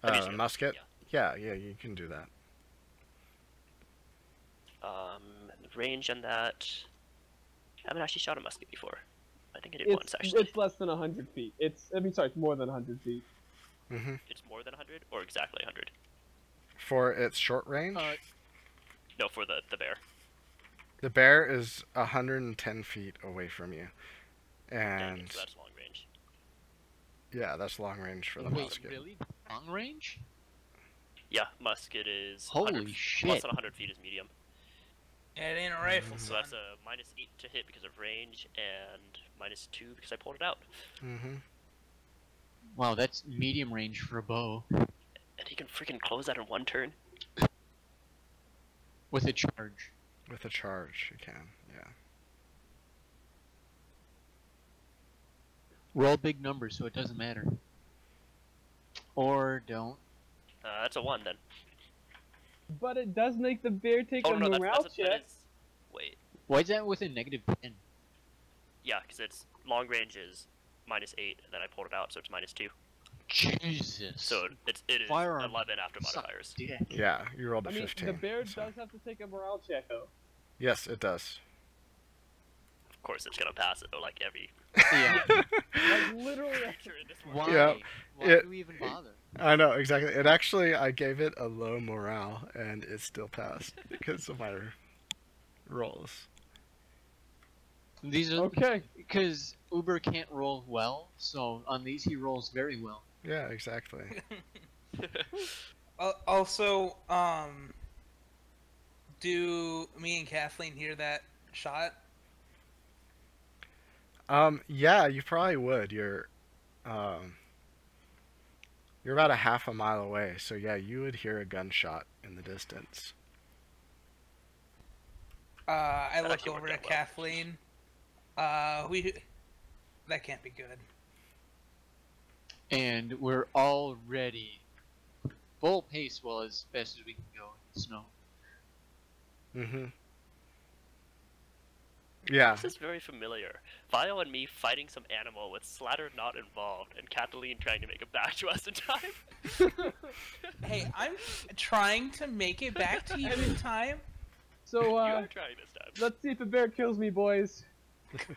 I'm using a Musket? yeah. Yeah, you can do that. The range on that. I haven't actually shot a musket before. I think I did once actually. It's less than 100 feet. It's more than 100 feet. Mm-hmm. It's more than 100 or exactly 100? For its short range, No, for the bear. the bear is 110 feet away from you, Dang and it, so that's long range. yeah, that's long range for the Wait, musket. really? Long range? Yeah, musket is Holy 100, shit. less than 100 feet is medium. Yeah, it ain't a rifle, So son. that's a -8 to hit because of range and -2 because I pulled it out. Mm-hmm. Wow, that's medium range for a bow. And he can freaking close that in one turn. With a charge. With a charge, you can. Yeah. Roll big numbers so it doesn't matter. Or don't. That's a 1 then. But it does make the bear take Oh a no, morale that check. is. Wait. Why is that with a -10? Yeah, because it's long range is -8, and then I pulled it out, so it's -2. Jesus. So it is Firearm 11 after suck modifiers. dick. Yeah, you rolled a I mean, 15. the bear so- does have to take a morale check though. Yes, it does. Of course, it's gonna pass it though, like every Yeah. Like literally. creature in this world. Why? Yeah, Why it- do we even bother? I know, exactly. It actually, I gave it a low morale, and it still passed because of my rolls. These are Okay. because Uber can't roll well, so on these he rolls very well. Yeah, exactly. Also, do me and Kathleen hear that shot? Yeah, you probably would. You're about a half a mile away, so yeah, you would hear a gunshot in the distance. I look actually over worked at out well. Kathleen. That can't be good. And we're all ready. Full pace, well, as fast as we can go in the snow. Mm-hmm. Yeah. This is very familiar. Vio and me fighting some animal with Slatter not involved, and Kathleen trying to make it back to us in time. Hey, I'm trying to make it back to you in time. So You are trying this time. let's see if the bear kills me, boys.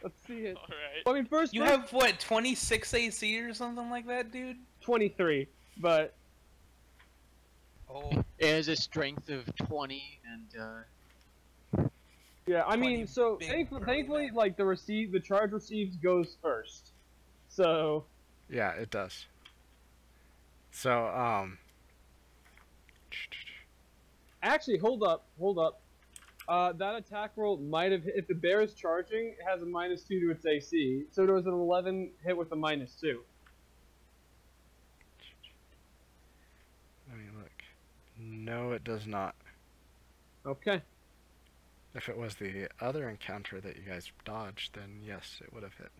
Let's see it. Alright. I mean, first You have what, 26 AC or something like that, dude? 23, but Oh, It has a strength of 20, and yeah, I 20 mean, so big thankfully, burly men. like the charge received goes first. So Yeah, it does. So, actually, hold up. That attack roll might have hit, if the bear is charging, it has a -2 to its AC, so there was an 11 hit with a -2. let me look. No, it does not. Okay. If it was the other encounter that you guys dodged, then yes, it would have hit.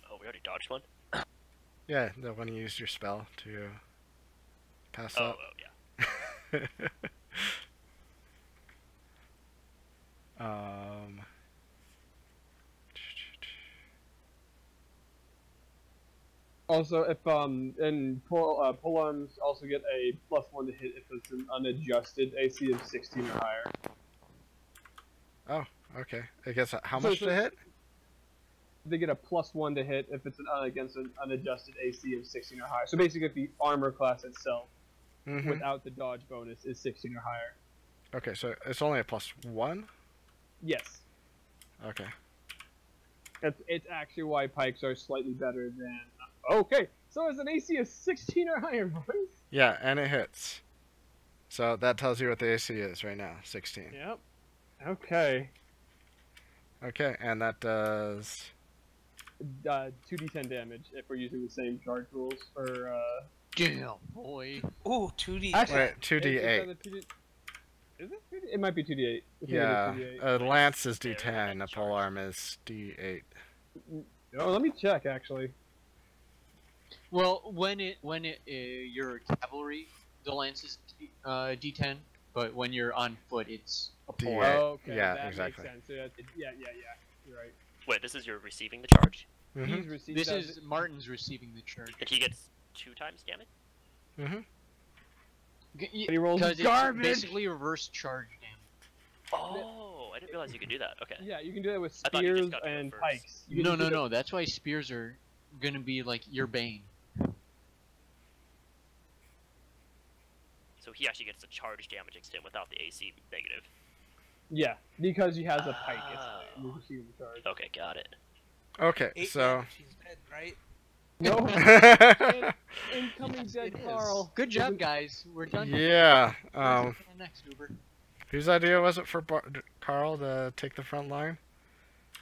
Oh, we already dodged one? Yeah, the one you used your spell to pass Oh, up. oh yeah. um. Also, if and pull arms also get a +1 to hit if it's an unadjusted AC of 16 or higher. Oh, okay. I guess how So- much so- to hit? They get a +1 to hit if it's against an unadjusted AC of 16 or higher. So basically, if the armor class itself, Mhm. without the dodge bonus, is 16 or higher. Okay, so it's only a +1. Yes. Okay. It's actually why pikes are slightly better than. Okay, so it's an AC of 16 or higher, boys. Yeah, and it hits. So that tells you what the AC is right now, 16. Yep. Okay. Okay, and that does 2d10 damage if we're using the same charge rules for. Damn, boy. Ooh, 2D. Actually, wait, 2d8. Is it 2D? It might be 2d8. I think it is Yeah, 2d8. lance is There, d10, a charge. polearm is d8. Oh, let me check actually. Well, when you're cavalry, the lance is D10, but when you're on foot, it's a D8. pole. Right. Oh, okay, Yeah, that exactly. makes sense. So yeah. You're right. Wait, this is your receiving the charge, Mhm. He's received This that- is Martin's receiving the charge. and he gets 2 times damage. Mhm. he rolls Because it's garbage! basically reverse charge damage. Oh, I didn't realize you could do that. Okay. Yeah, you can do that with I thought you just spears got to and reverse. pikes. You can No, just do no, that- no. That's why spears are gonna be like your bane. So he actually gets the charge damage extent without the AC negative. Yeah, because he has a pike. Oh. It's receiving the charge. Okay, got it. Okay, 8 so. damage, he's dead, right? No, yeah, incoming dead It is. Carl. Good job, guys. We're done. Next Uber. whose idea was it for Carl to take the front line?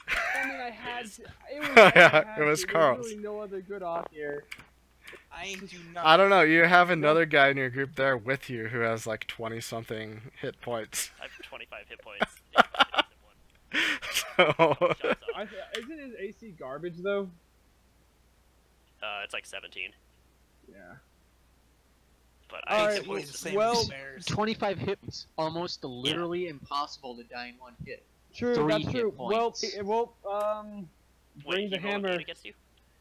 I mean, I had to. Yeah, it was Carl's. There's really no other good off here. I do not. I don't know, you have another guy in your group there with you who has like 20 something hit points. I have 25 hit points. 85 hits in one. So. Shots up. Isn't his AC garbage though? It's like 17, Yeah. but I I Alright, hit points the same well, as Bears. 25 hits. Almost literally impossible to die in one hit. True, 3 that's hit true. points. Well, Wait, bring the he rolled a hammer. hit against you?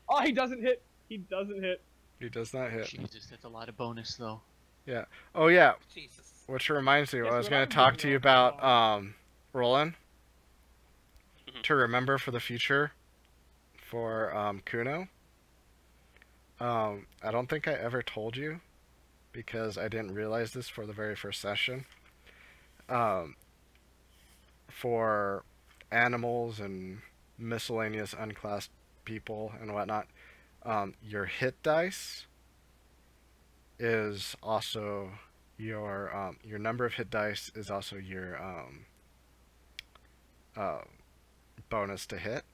Oh, he doesn't hit. He doesn't hit. He does not hit. Jesus, that's a lot of bonus though. Oh yeah, Jesus. which reminds me, Guess I was what going I'm to talk doing to you now? about Roland. Mhm. To remember for the future for Kuno. I don't think I ever told you because I didn't realize this for the very first session. For animals and miscellaneous unclassed people and whatnot, your hit dice is also your number of hit dice is also your bonus to hit.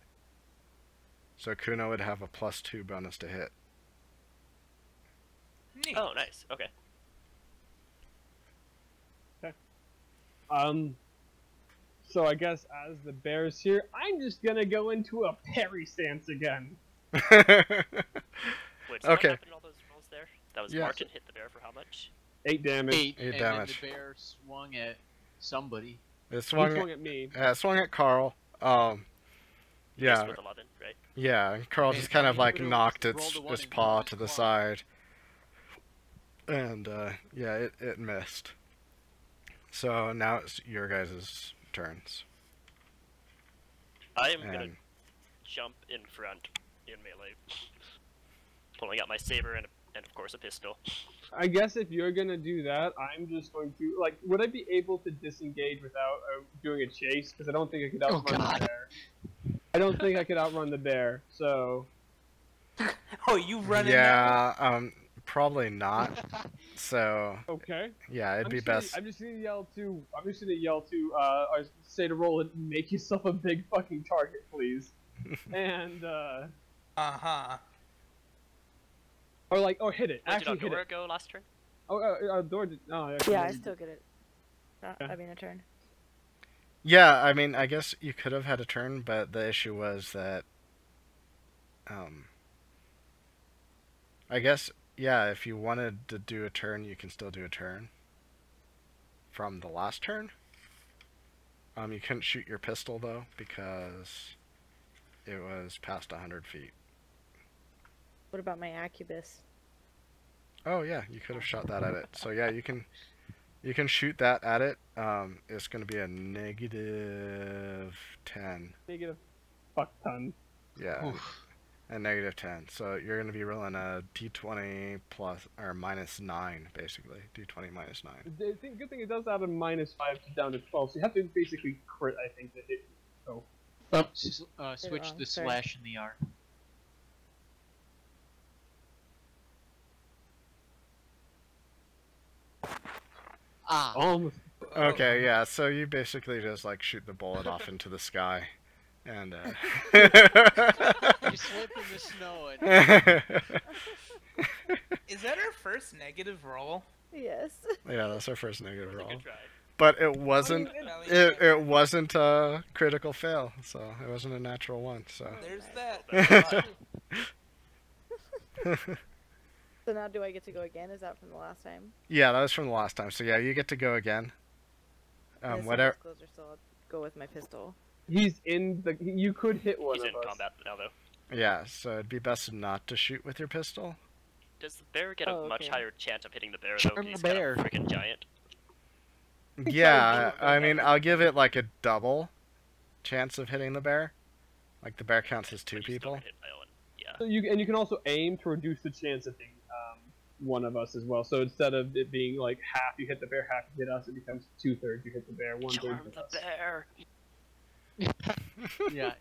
So Kuno would have a +2 bonus to hit. Neat. Oh, nice. Okay. So I guess as the bear's here, I'm just gonna go into a parry stance again. Wait, so what Okay. happened in all those rolls there? That was Yeah. Martin hit the bear for how much? 8 damage. 8, Eight and damage. then the bear swung at somebody. It He swung. swung at me. It swung at Carl. Just Yeah, with 11, right? yeah. And Carl just kind of like knocked its paw to the side, and yeah, it missed. So now it's your guys' turns. I am gonna And jump in front in melee, pulling out my saber and of course a pistol. I guess if you're gonna do that, I'm just going to like. Would I be able to disengage without doing a chase? Because I don't think I could outrun God. the bear. I don't think I could outrun the bear. So Oh, you running now? yeah, probably not. So okay. yeah, it'd I'm be just gonna- best. I'm just gonna yell to. I'm just gonna yell to. Or say to roll it. Make yourself a big fucking target, please. And Uh-huh. or like, or hit it. Wait, Actually did hit Aldora it. go last turn? Oh, Dor did. No, actually, Yeah, I still get it. Yeah. I mean, a turn. Yeah, I mean, I guess you could have had a turn, but the issue was that I guess, yeah, if you wanted to do a turn, you can still do a turn. From the last turn. You couldn't shoot your pistol, though, because it was past 100 feet. What about my Acubus? Oh, yeah, you could have shot that at it. So, yeah, you can shoot that at it. It's going to be a negative 10. Negative fuck ton. Yeah. Oof. A negative 10. So you're going to be rolling a d20 plus, or minus 9, basically. d20 minus 9. The good thing it does add a -5 down to 12, so you have to basically crit, I think, to hit. So. Switch wrong, the sorry. slash and the R. Ah. Almost. Okay, yeah, so you basically just, like, shoot the bullet off into the sky. And, You slip in the snow and Is that our first negative roll? Yes. yeah, that's our first negative roll. Good try. But it wasn't... Valiant It effort. wasn't a critical fail, so it wasn't a natural one, so... There's that. So now do I get to go again? Is that from the last time? Yeah, that was from the last time, so yeah, you get to go again. And if Whatever... someone's closer, so I'll go with my pistol. He's in the. You could hit one He's of in us. combat now, though. Yeah, so it'd be best not to shoot with your pistol. Does the bear get a Oh, much okay. higher chance of hitting the bear, though? Charm 'cause the he's kind bear. of freaking giant. Yeah, I mean, I'll give it like a double chance of hitting the bear. Like the bear counts as 2 But you still people. get hit by one. Yeah. So you can also aim to reduce the chance of being one of us as well. So instead of it being like half you hit the bear, half you hit us, it becomes 2/3 you hit the bear, 1/3 Charm hit the us. bear. yeah.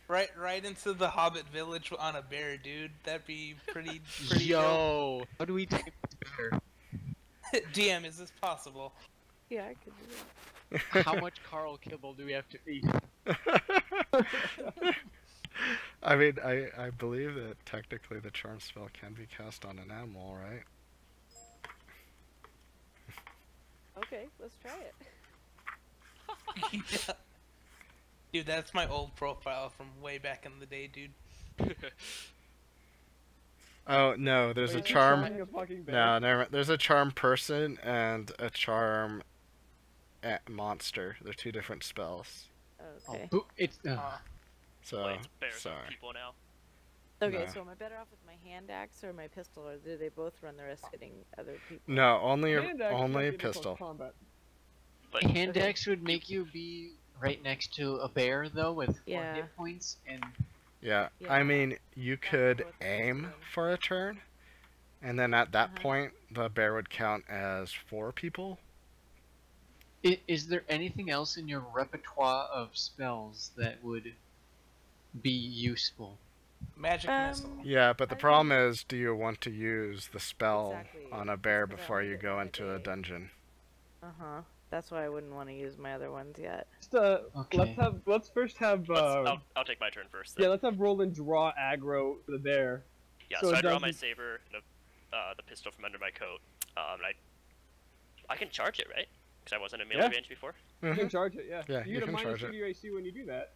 Right into the Hobbit village on a bear, dude. That'd be pretty dope. Yo, how do we take this bear? DM, is this possible? Yeah, I could do that. How much Carl kibble do we have to eat? I mean, I believe that technically the charm spell can be cast on an animal, right? Okay, let's try it. Yeah. Dude, that's my old profile from way back in the day, dude. Oh, no, there's a Wait, charm... trying a fucking bear? No, never mind. There's a charm person and a charm monster. They're 2 different spells. Okay. Oh, it's So, Wait, it's bears sorry. on people now. Okay, No. so am I better off with my hand axe or my pistol, or do they both run the risk of hitting other people? No, only Hand axe only might be in close pistol. combat. But hand axe would make you be right next to a bear though with 4 Yeah. hit points and Yeah, Yeah. I mean, you could what the aim pistol. for a turn, and then at that Uh-huh. point, the bear would count as 4 people. is there anything else in your repertoire of spells that would be useful? Magic missile. Yeah, but the I problem is, do you want to use the spell Exactly. on a bear That's what I before you wanted go the into other a day. dungeon? Uh-huh. That's why I wouldn't want to use my other ones yet. Just, Okay. let's first have I'll take my turn first. Then. yeah, let's have Roland draw aggro for the bear. Yeah, So so it I draw my doesn't- saber and the pistol from under my coat. And I can charge it, right? Because I wasn't in melee Yeah. range before. You can charge it, yeah. Yeah, you you get a can minus charge 2 it. to your AC when you do that.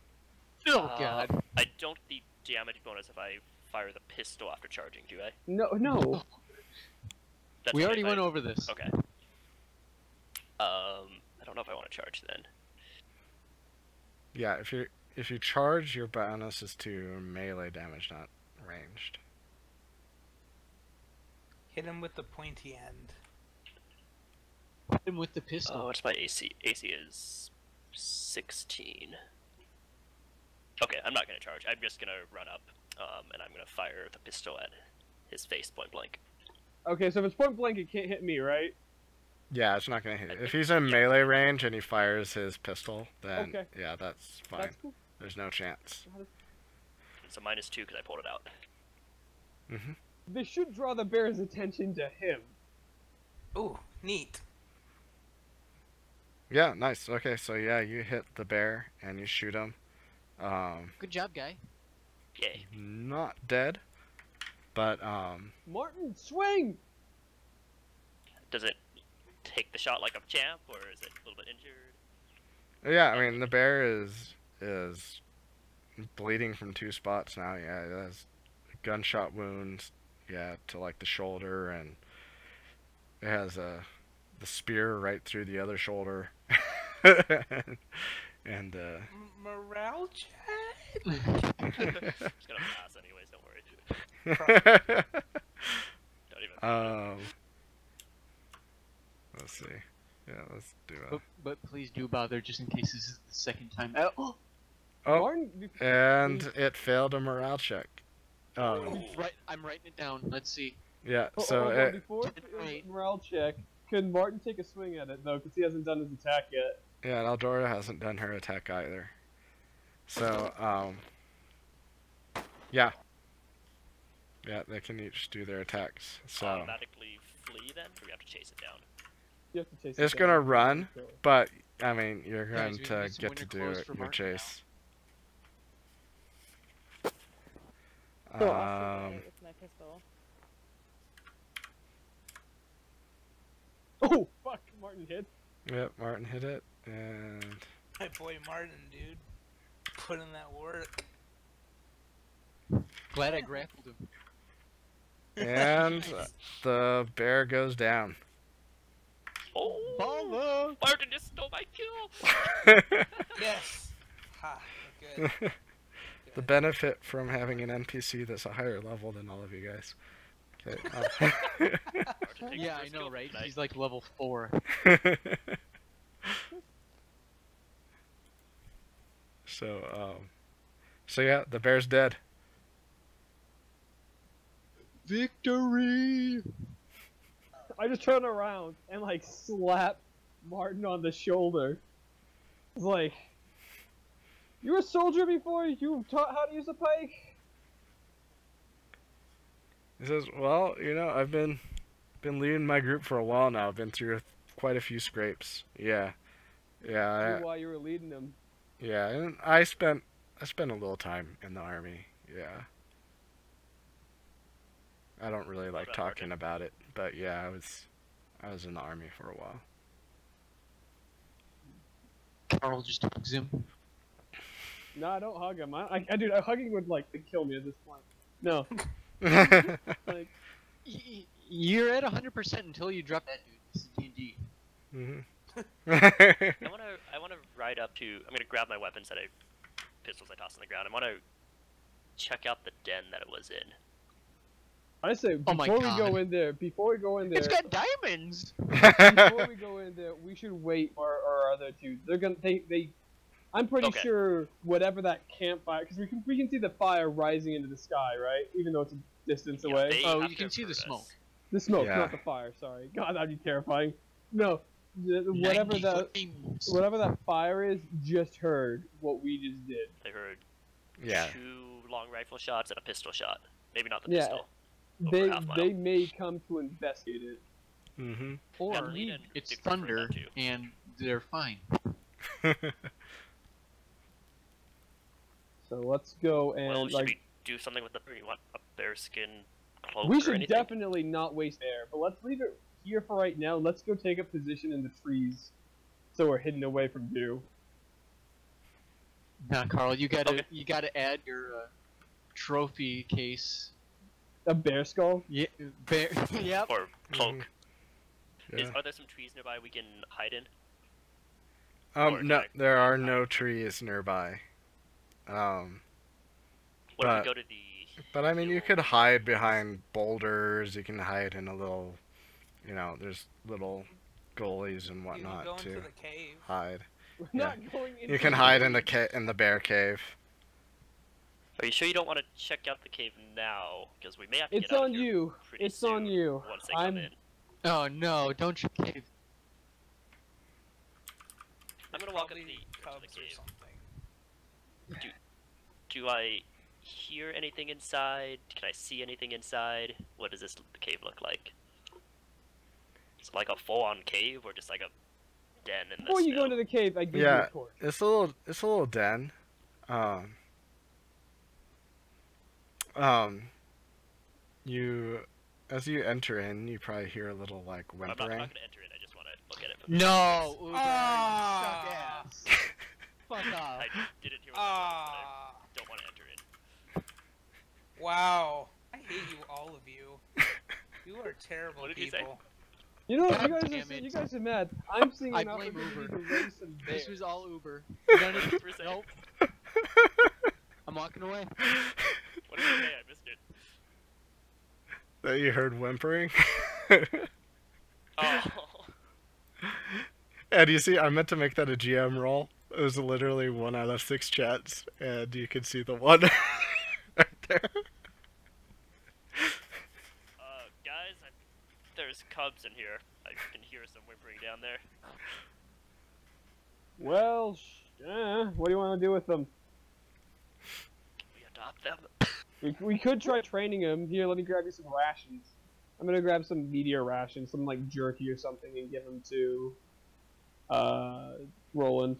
Oh god. I don't get the damage bonus if I fire the pistol after charging, do I? No. That's We only already if went I... over this. Okay. I don't know if I want to charge then. Yeah, if you charge, your bonus is to melee damage, not ranged. Hit him with the pointy end. Hit him with the pistol. Oh, what's my AC? AC is 16. Okay, I'm not gonna charge. I'm just gonna run up, and I'm gonna fire the pistol at his face point blank. Okay, so if it's point blank, it can't hit me, right? Yeah, it's not gonna hit you. If he's in melee range and he fires his pistol, then Okay. yeah, that's fine. That's cool. There's no chance. It's a -2 because I pulled it out. This should draw the bear's attention to him. Ooh, neat. Yeah, nice. Okay, so yeah, you hit the bear and you shoot him. Good job, guy. Yay. Not dead, but Martin, swing! Does it take the shot like a champ, or is it a little bit injured? yeah, I mean the bear is bleeding from 2 spots now. Yeah, it has gunshot wounds. Yeah, to like the shoulder, and it has the spear right through the other shoulder. and Morale check. It's gonna pass anyways. Don't worry. Don't even. Let's see. Yeah, let's do But please do bother, just in case this is the second time. Oh, Oh, Martin, and it failed a morale check. I'm writing it down. Let's see. Yeah, hold so on, it, before Right. morale check, can Martin take a swing at it though? Because he hasn't done his attack yet. yeah, and Eldora hasn't done her attack either. So, yeah. Yeah, they can each do their attacks. So, Automatically flee then, or we have to chase it down. You have to chase. it's it gonna down. run, but I mean, you're Guys, going we need to some get winter to do clothes for your Martin now. chase. So I'll shoot it with my pistol. Oh fuck! Martin hit. Yep, Martin hit it, and My boy Martin, dude, put in that work. Glad I grappled him. and the bear goes down. Oh! Follow! Martin just stole my kill! Yes. Ha. Good. The benefit from having an NPC that's a higher level than all of you guys. Okay. Martin takes Yeah, the I first know, kill right? tonight. He's like level 4. So yeah, the bear's dead. Victory! I just turn around and like slap Martin on the shoulder. It's like, you were a soldier before? You taught how to use a pike? He says, "Well, I've been leading my group for a while now. I've been through quite a few scrapes. Yeah, yeah, While you were leading them. yeah. And I spent a little time in the army. Yeah. I don't really like about talking Martin? about it, but yeah, I was in the army for a while." Carl just hugs him. No, I don't hug him. Dude, hugging would like kill me at this point. No, like You're at 100% until you drop that dude. This is D&D. Mhm. I wanna ride up to. I'm gonna grab my weapons that pistols I tossed on the ground. I wanna check out the den that it was in. I say, Oh my before we go God. in there, It's got diamonds! before we go in there, we should wait for our other two. They're gonna they I'm pretty Okay. sure whatever that campfire, because we can see the fire rising into the sky, right? Even though it's a distance Yeah, away. they Oh, have you to can see the approve smoke. us. The smoke, Yeah. not the fire. Sorry, God, that'd be terrifying. No, whatever 90 that flames. whatever that fire is, just heard what we just did. They heard Yeah. 2 long rifle shots and a pistol shot. Maybe not the Yeah. pistol. Over They half mile. they may come to investigate it. Mhm. Or Kathleen and it's Dick prefer thunder, that too. and they're fine. So let's go and Well, should like we do something with the? Or you want a bearskin cloak we or should anything? definitely not waste air, but let's leave it here for right now. Let's go take a position in the trees, so we're hidden away from view. Nah, Carl, you gotta Okay. you gotta add your trophy case. A bear skull. Yeah, bear. Yep. Or cloak. Mhm. Yeah. Are there some trees nearby we can hide in? or No, can I- there are no trees nearby. What if But- we go to the? But I mean, you could hide behind boulders. You can hide in a little, there's little gullies and You can whatnot go into to the cave. hide. We're Yeah. not going into You can hide in the bear cave. Are you sure you don't want to check out the cave now? Because we may have to It's get out on of here you. pretty It's on soon you. Once they come I'm in. Oh no! Don't you cave. I'm gonna walk up Probably to the cubs or cave. something. Do I hear anything inside? Can I see anything inside? What does this cave look like? Is it like a full-on cave or just like a den in the Before you go snow? into the cave, I give you Yeah. a torch. It's a little den. As you enter in, you probably hear a little like I'm not whimpering. gonna enter in. I just want to look at it. From No! Ah! Fuck off. I didn't hear what that was, but I don't want Wow. I hate you, all of you. You are terrible What did he say? people. You know what? God You guys, damn it. you guys are mad. I'm seeing I an blame opportunity Uber. to race some This bears. was all Uber. What None did of Uber say? Nope. I'm walking away. What did he say? I missed it. That you heard whimpering? Oh. And you see, I meant to make that a GM roll. It was literally 1 out of 6 chats, and you can see the one right there. Guys, there's cubs in here. I can hear some whimpering down there. Well, what do you want to do with them? Can we adopt them? We could try training them. Here, let me grab you some rations. I'm gonna grab some meteor rations, some like jerky or something, and give them to Roland.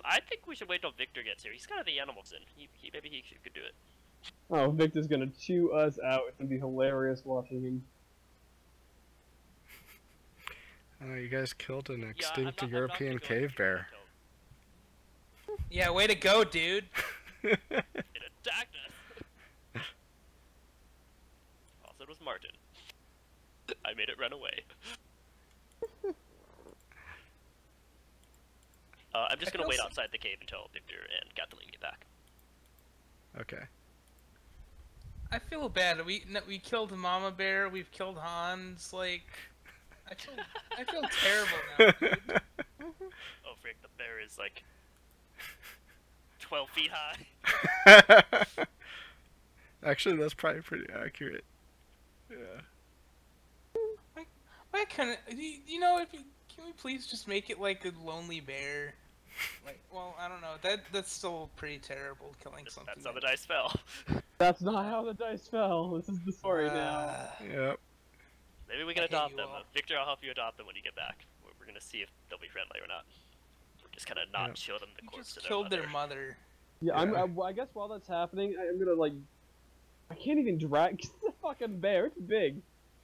I think we should wait till Victor gets here. He's got the animals in. Maybe he could do it. Oh, Victor's gonna chew us out. It's gonna be hilarious watching him. Oh, you guys killed an Yeah, extinct I'm not European gonna go cave with bear. Yeah, way to go, dude. It attacked us. Also, it was Martin. I made it run away. I'm just gonna wait outside the cave until Victor and Kathleen get back. Okay. I feel bad. We killed Mama Bear. We've killed Hans. Like, I feel terrible now, dude. Oh frick, the bear is like 12 feet high. Actually, that's probably pretty accurate. Yeah. Why can't you know if can we please just make it like a lonely bear? Like, well, I don't know. That's still pretty terrible killing something. That's how the dice fell. That's not how the dice fell. This is the story now. Yep. Maybe we can I hate adopt you them. all. Victor, I'll help you adopt them when you get back. We're gonna see if they'll be friendly or not. We're just gonna not Yep. show them the You corpse just of killed their their mother. mother. Yeah, Yeah. I guess while that's happening, I'm gonna like, I can't even drag. It's a fucking bear. It's big.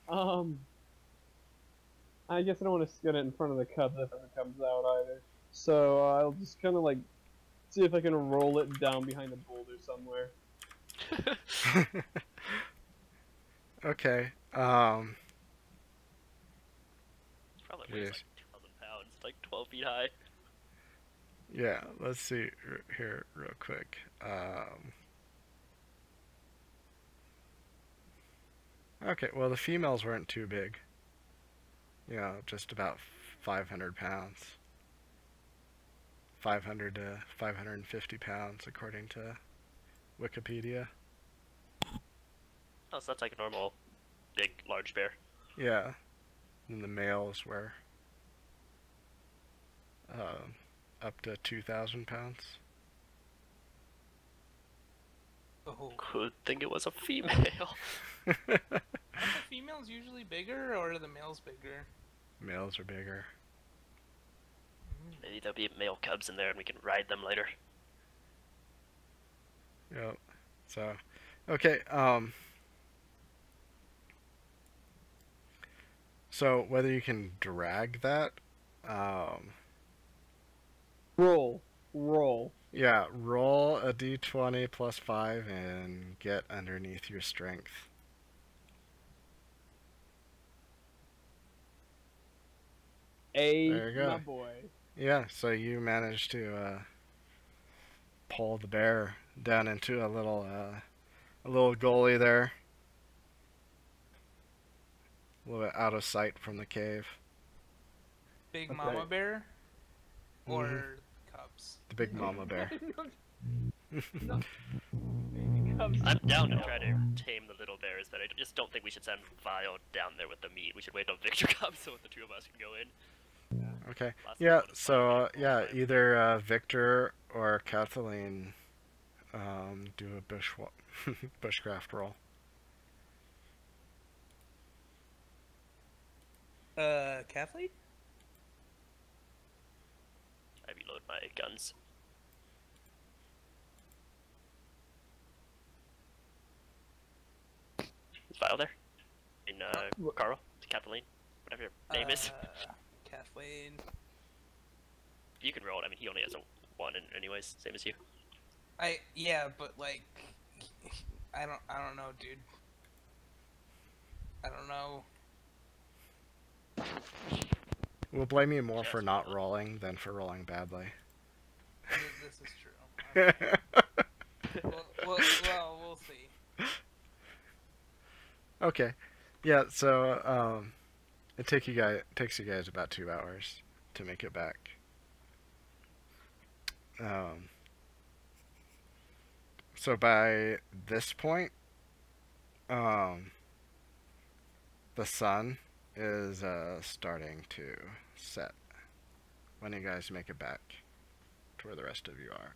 I guess I don't want to get it in front of the cubs if it comes out either. So I'll just kind of like see if I can roll it down behind a boulder somewhere. Okay. It's probably weighs Jeez. like 2,000 pounds, like 12 feet high. Yeah, let's see here real quick. Okay, well the females weren't too big. You know, just about 500 pounds. 500 to 550 pounds according to Wikipedia. Oh, so that's like a normal, big, large bear. Yeah. And the males were up to 2,000 pounds. Oh. Good thing it was a female. Are the females usually bigger, or are the males bigger? Males are bigger. Maybe there'll be male cubs in there and we can ride them later. Yep. So, okay, so whether you can drag that, Roll. yeah, roll a d20 plus 5 and get underneath your strength. There you go. My boy. Yeah, so you managed to pull the bear down into a little gully there. A little bit out of sight from the cave. Big Okay. Mama Bear, or Mhm. cubs? The big mama bear. I'm down to try to tame the little bears, but I just don't think we should send Vile down there with the meat. We should wait till Victor comes so the two of us can go in. Okay. Last Yeah, time I so would've yeah, fine. either Victor or Kathleen do a bushcraft roll. Kathleen? I reload my guns. Is Vile there? In Carl? Kathleen? Whatever your name is. Kathleen. You can roll it. I mean, he only has a 1 anyways, same as you. Yeah, but like, I don't know, dude. I don't know. We'll blame you more Yes, for we not will. rolling than for rolling badly. This is true. We'll see. Okay. Yeah, so takes you guys about 2 hours to make it back. So by this point, the sun is starting to set when you guys make it back to where the rest of you are.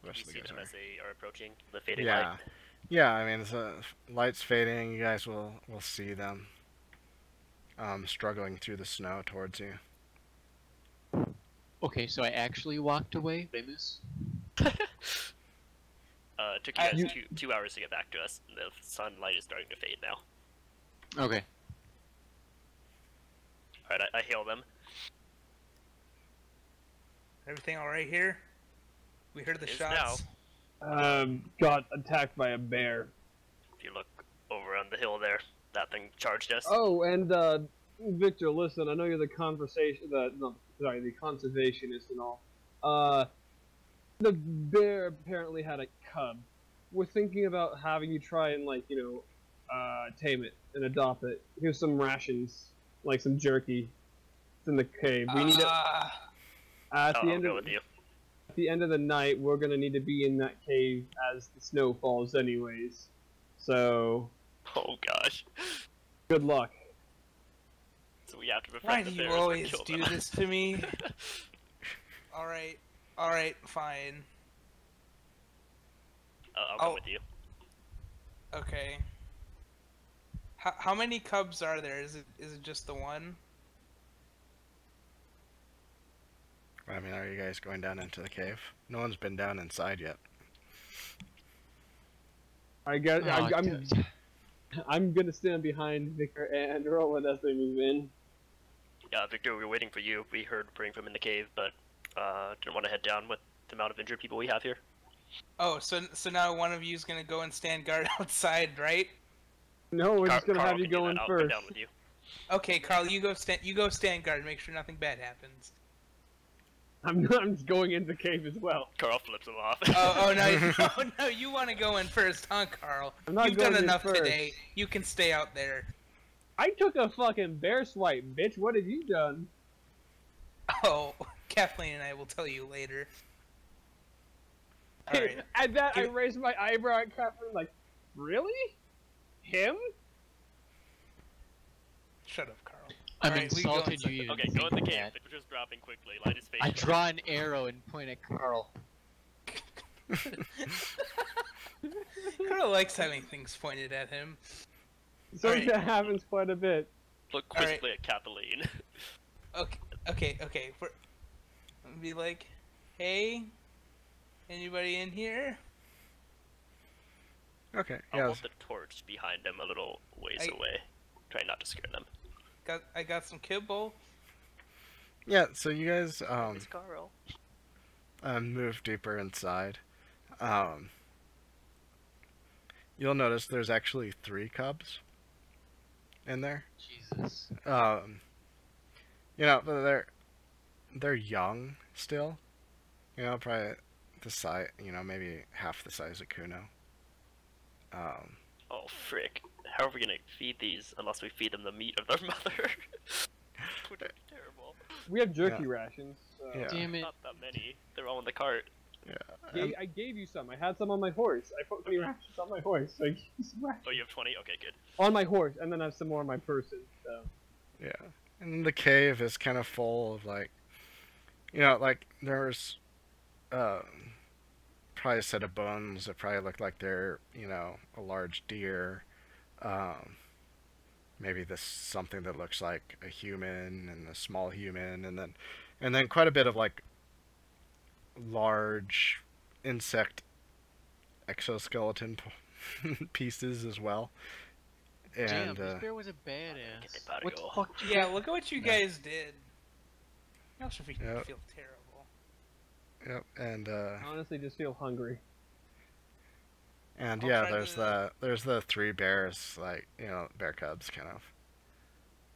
The rest You of the see guys them are. as they are approaching the fading Yeah. light. Yeah, I mean, the light's fading. You guys will see them struggling through the snow towards you. Okay, so I actually walked away. Did I miss? It took you guys 2 hours to get back to us. The sunlight is starting to fade now. Okay. Alright, I hail them. Everything all right here? We heard the It is shots. Got attacked by a bear. If you look over on the hill there, that thing charged us. Oh, and Victor, listen, I know you're the conservationist and all. The bear apparently had a cub. We're thinking about having you try and tame it and adopt it. Here's some rations, like some jerky. It's in the cave. We need it at the I'll end go of with you. at the end of the night. We're gonna need to be in that cave as the snow falls, anyways. So Oh gosh. good luck. So we have to Why befriend do the you bears or always kill do them. this to me? Alright, fine. I'll come Oh. with you. Okay. How many cubs are there? Is it just the one? I mean, are you guys going down into the cave? No one's been down inside yet. I guess Oh, I'm gonna stand behind Victor and Roland as they move in. Yeah, Victor, we were waiting for you. We heard praying from in the cave, but didn't want to head down with the amount of injured people we have here. Oh, so now one of you is gonna go and stand guard outside, right? No, we're just gonna Carl have you can do go that. in I'll first. come down with you. Okay, Carl, you go stand guard. Make sure nothing bad happens. I'm just going into the cave as well. Carl flips him off. Oh no, you want to go in first, huh, Carl? I'm not You've done going in enough first. today. You can stay out there. I took a fucking bear swipe, bitch. What have you done? Oh, Kathleen and I will tell you later. Alright. At that, I Give- raised my eyebrow at Catherine, like, really? Him? Shut up, Carl. I'm Alright, we go insulted inside. you even Okay, go in the think cave. that. Victor's dropping quickly. Light his face. I draw an arrow and point at Carl. Carl likes having things pointed at him. Something Alright. that happens quite a bit. Look Alright. quizzically at Kathleen. Okay. Be like, hey, anybody in here? Okay, I'll yeah. hold the torch behind him a little ways away. Try not to scare them. I got some kibble. Yeah, so you guys It's Carl. move deeper inside. You'll notice there's actually 3 cubs in there. Jesus. You know, but they're young still. You know, probably the size, maybe half the size of Kuno. Oh, frick. How are we gonna feed these unless we feed them the meat of their mother? Would be terrible. We have jerky Yeah. rations. So. Yeah. Damn it. Not that many. They're all in the cart. I gave you some. I had some on my horse. I put 20 rations on my horse. So I gave you some rations. Oh, you have 20? Okay, good. On my horse, and then I have some more on my person. So. Yeah. And the cave is kind of full of like there's probably a set of bones that probably look like they're, a large deer. Maybe this something that looks like a human and a small human, and then quite a bit of like large insect exoskeleton pieces as well. Damn, And this bear was a Get badass. it, gotta What the go. fuck? Yeah, look at what you guys did. Y'all should Yep. feel terrible. yep, and I honestly just feel hungry. And I'll yeah, try there's the three bears, like, you know, bear cubs kind of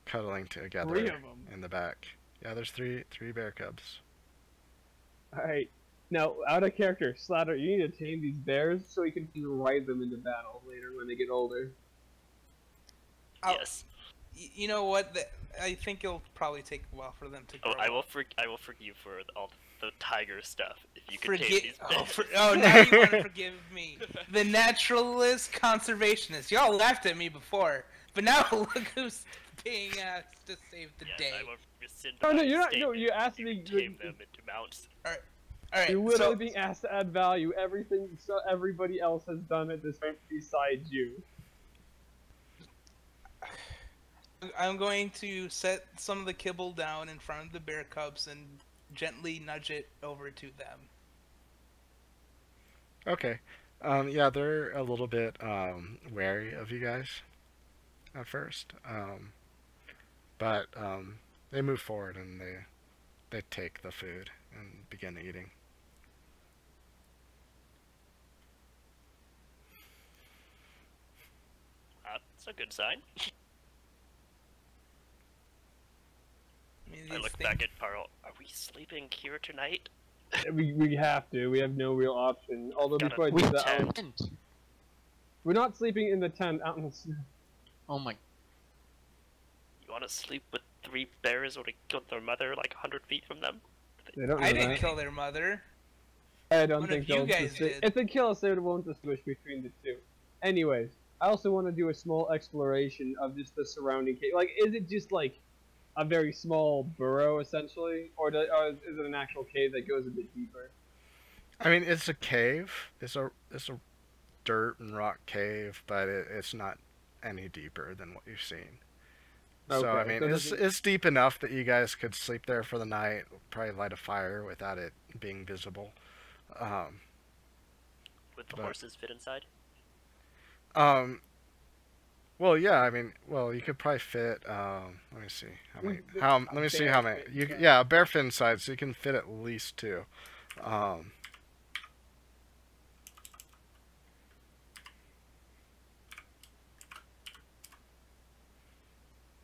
cuddling together 3 of them. in the back. Yeah, there's three bear cubs. Alright. Now, out of character, Slatter, you need to tame these bears so you can ride them into battle later when they get older. I'll- Yes. You know what? I think it'll probably take a while for them to grow Oh, I will up. forgive you for all the tiger stuff if you can tame these Oh, now you want to forgive me. The naturalist conservationist. Y'all laughed at me before, but now look who's being asked to save the Yes, day. I will rescind Oh, no, my you're not- no, statement. you asked You me- can tame them into mounts. Alright, You're literally so being asked to add value. Everything so everybody else has done at this point besides you. I'm going to set some of the kibble down in front of the bear cubs and gently nudge it over to them. Okay. Yeah, they're a little bit wary of you guys at first. But they move forward and they take the food and begin eating. That's a good sign. I These look things- back at Carl. Are we sleeping here tonight? We have to. We have no real option. Although Gotta- before I We do that, tent. we're not sleeping in the tent out in the snow. Oh my. You want to sleep with 3 bears or to kill their mother like 100 feet from them? They don't know I didn't that. kill their mother. I don't One think of you they'll guys distinguish. did. If they kill us, they won't distinguish between the two. Anyways, I also want to do a small exploration of just the surrounding cave. Like, is it just like a very small burrow essentially, or is it an actual cave that goes a bit deeper? I mean, it's a cave. It's a dirt and rock cave, but it's not any deeper than what you've seen. So I Okay, mean, so it's does it- it's deep enough that you guys could sleep there for the night. Probably light a fire without it being visible. Would the But- horses fit inside? Well, yeah. I mean, well, you could probably fit. Let me see how many. Let me see how many. bear fit You inside. yeah, a bear fit inside, so you can fit at least 2.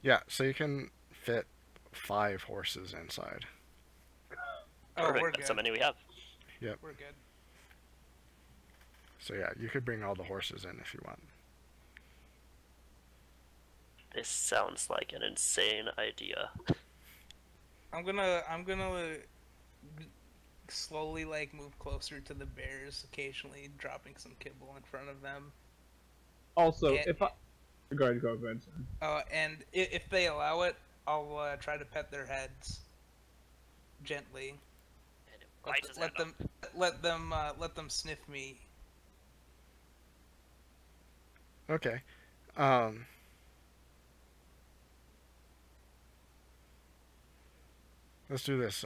Yeah, so you can fit 5 horses inside. Oh, Perfect. we're That's how good. many we have. We're good. So yeah, you could bring all the horses in if you want. This sounds like an insane idea. I'm gonna slowly like move closer to the bears, occasionally dropping some kibble in front of them. Also, Yeah. if I go ahead, sir. And if they allow it, I'll try to pet their heads gently. And it bites his Let head them let them sniff me. Okay. Let's do this.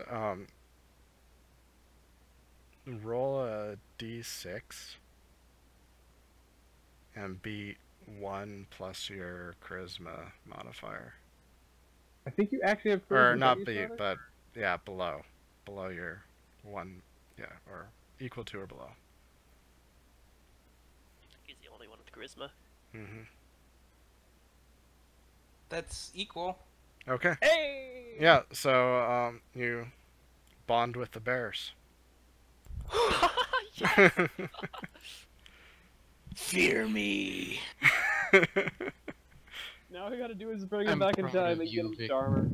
Roll a d6 and beat 1 plus your charisma modifier. I think you actually have. Or charisma, not don't you, beat, Slatter? but yeah, below. Below your 1, yeah, or equal to or below. He's the only one with charisma. Mm-hmm. That's equal. Okay. Hey! Yeah, so you bond with the bears. Yes! Fear me. Now all we gotta do is bring I'm him back in proud time of and you, get him Vic. armor.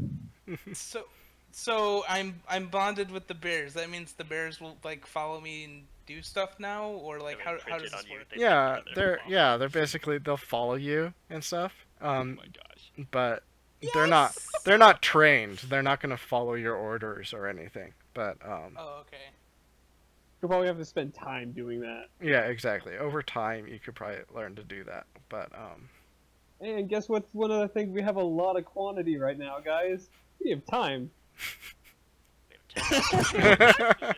So I'm bonded with the bears. That means the bears will like follow me and do stuff now, or like They're how imprinted does on this you. work? They Yeah, think you're their they're basically they'll follow you and stuff. Oh my gosh. But they're not trained. They're not gonna follow your orders or anything. But Oh, okay. You'll probably have to spend time doing that. yeah, exactly. Over time, you could probably learn to do that. But And guess what's one of the things we have a lot of quantity right now, guys? We have time. We have 10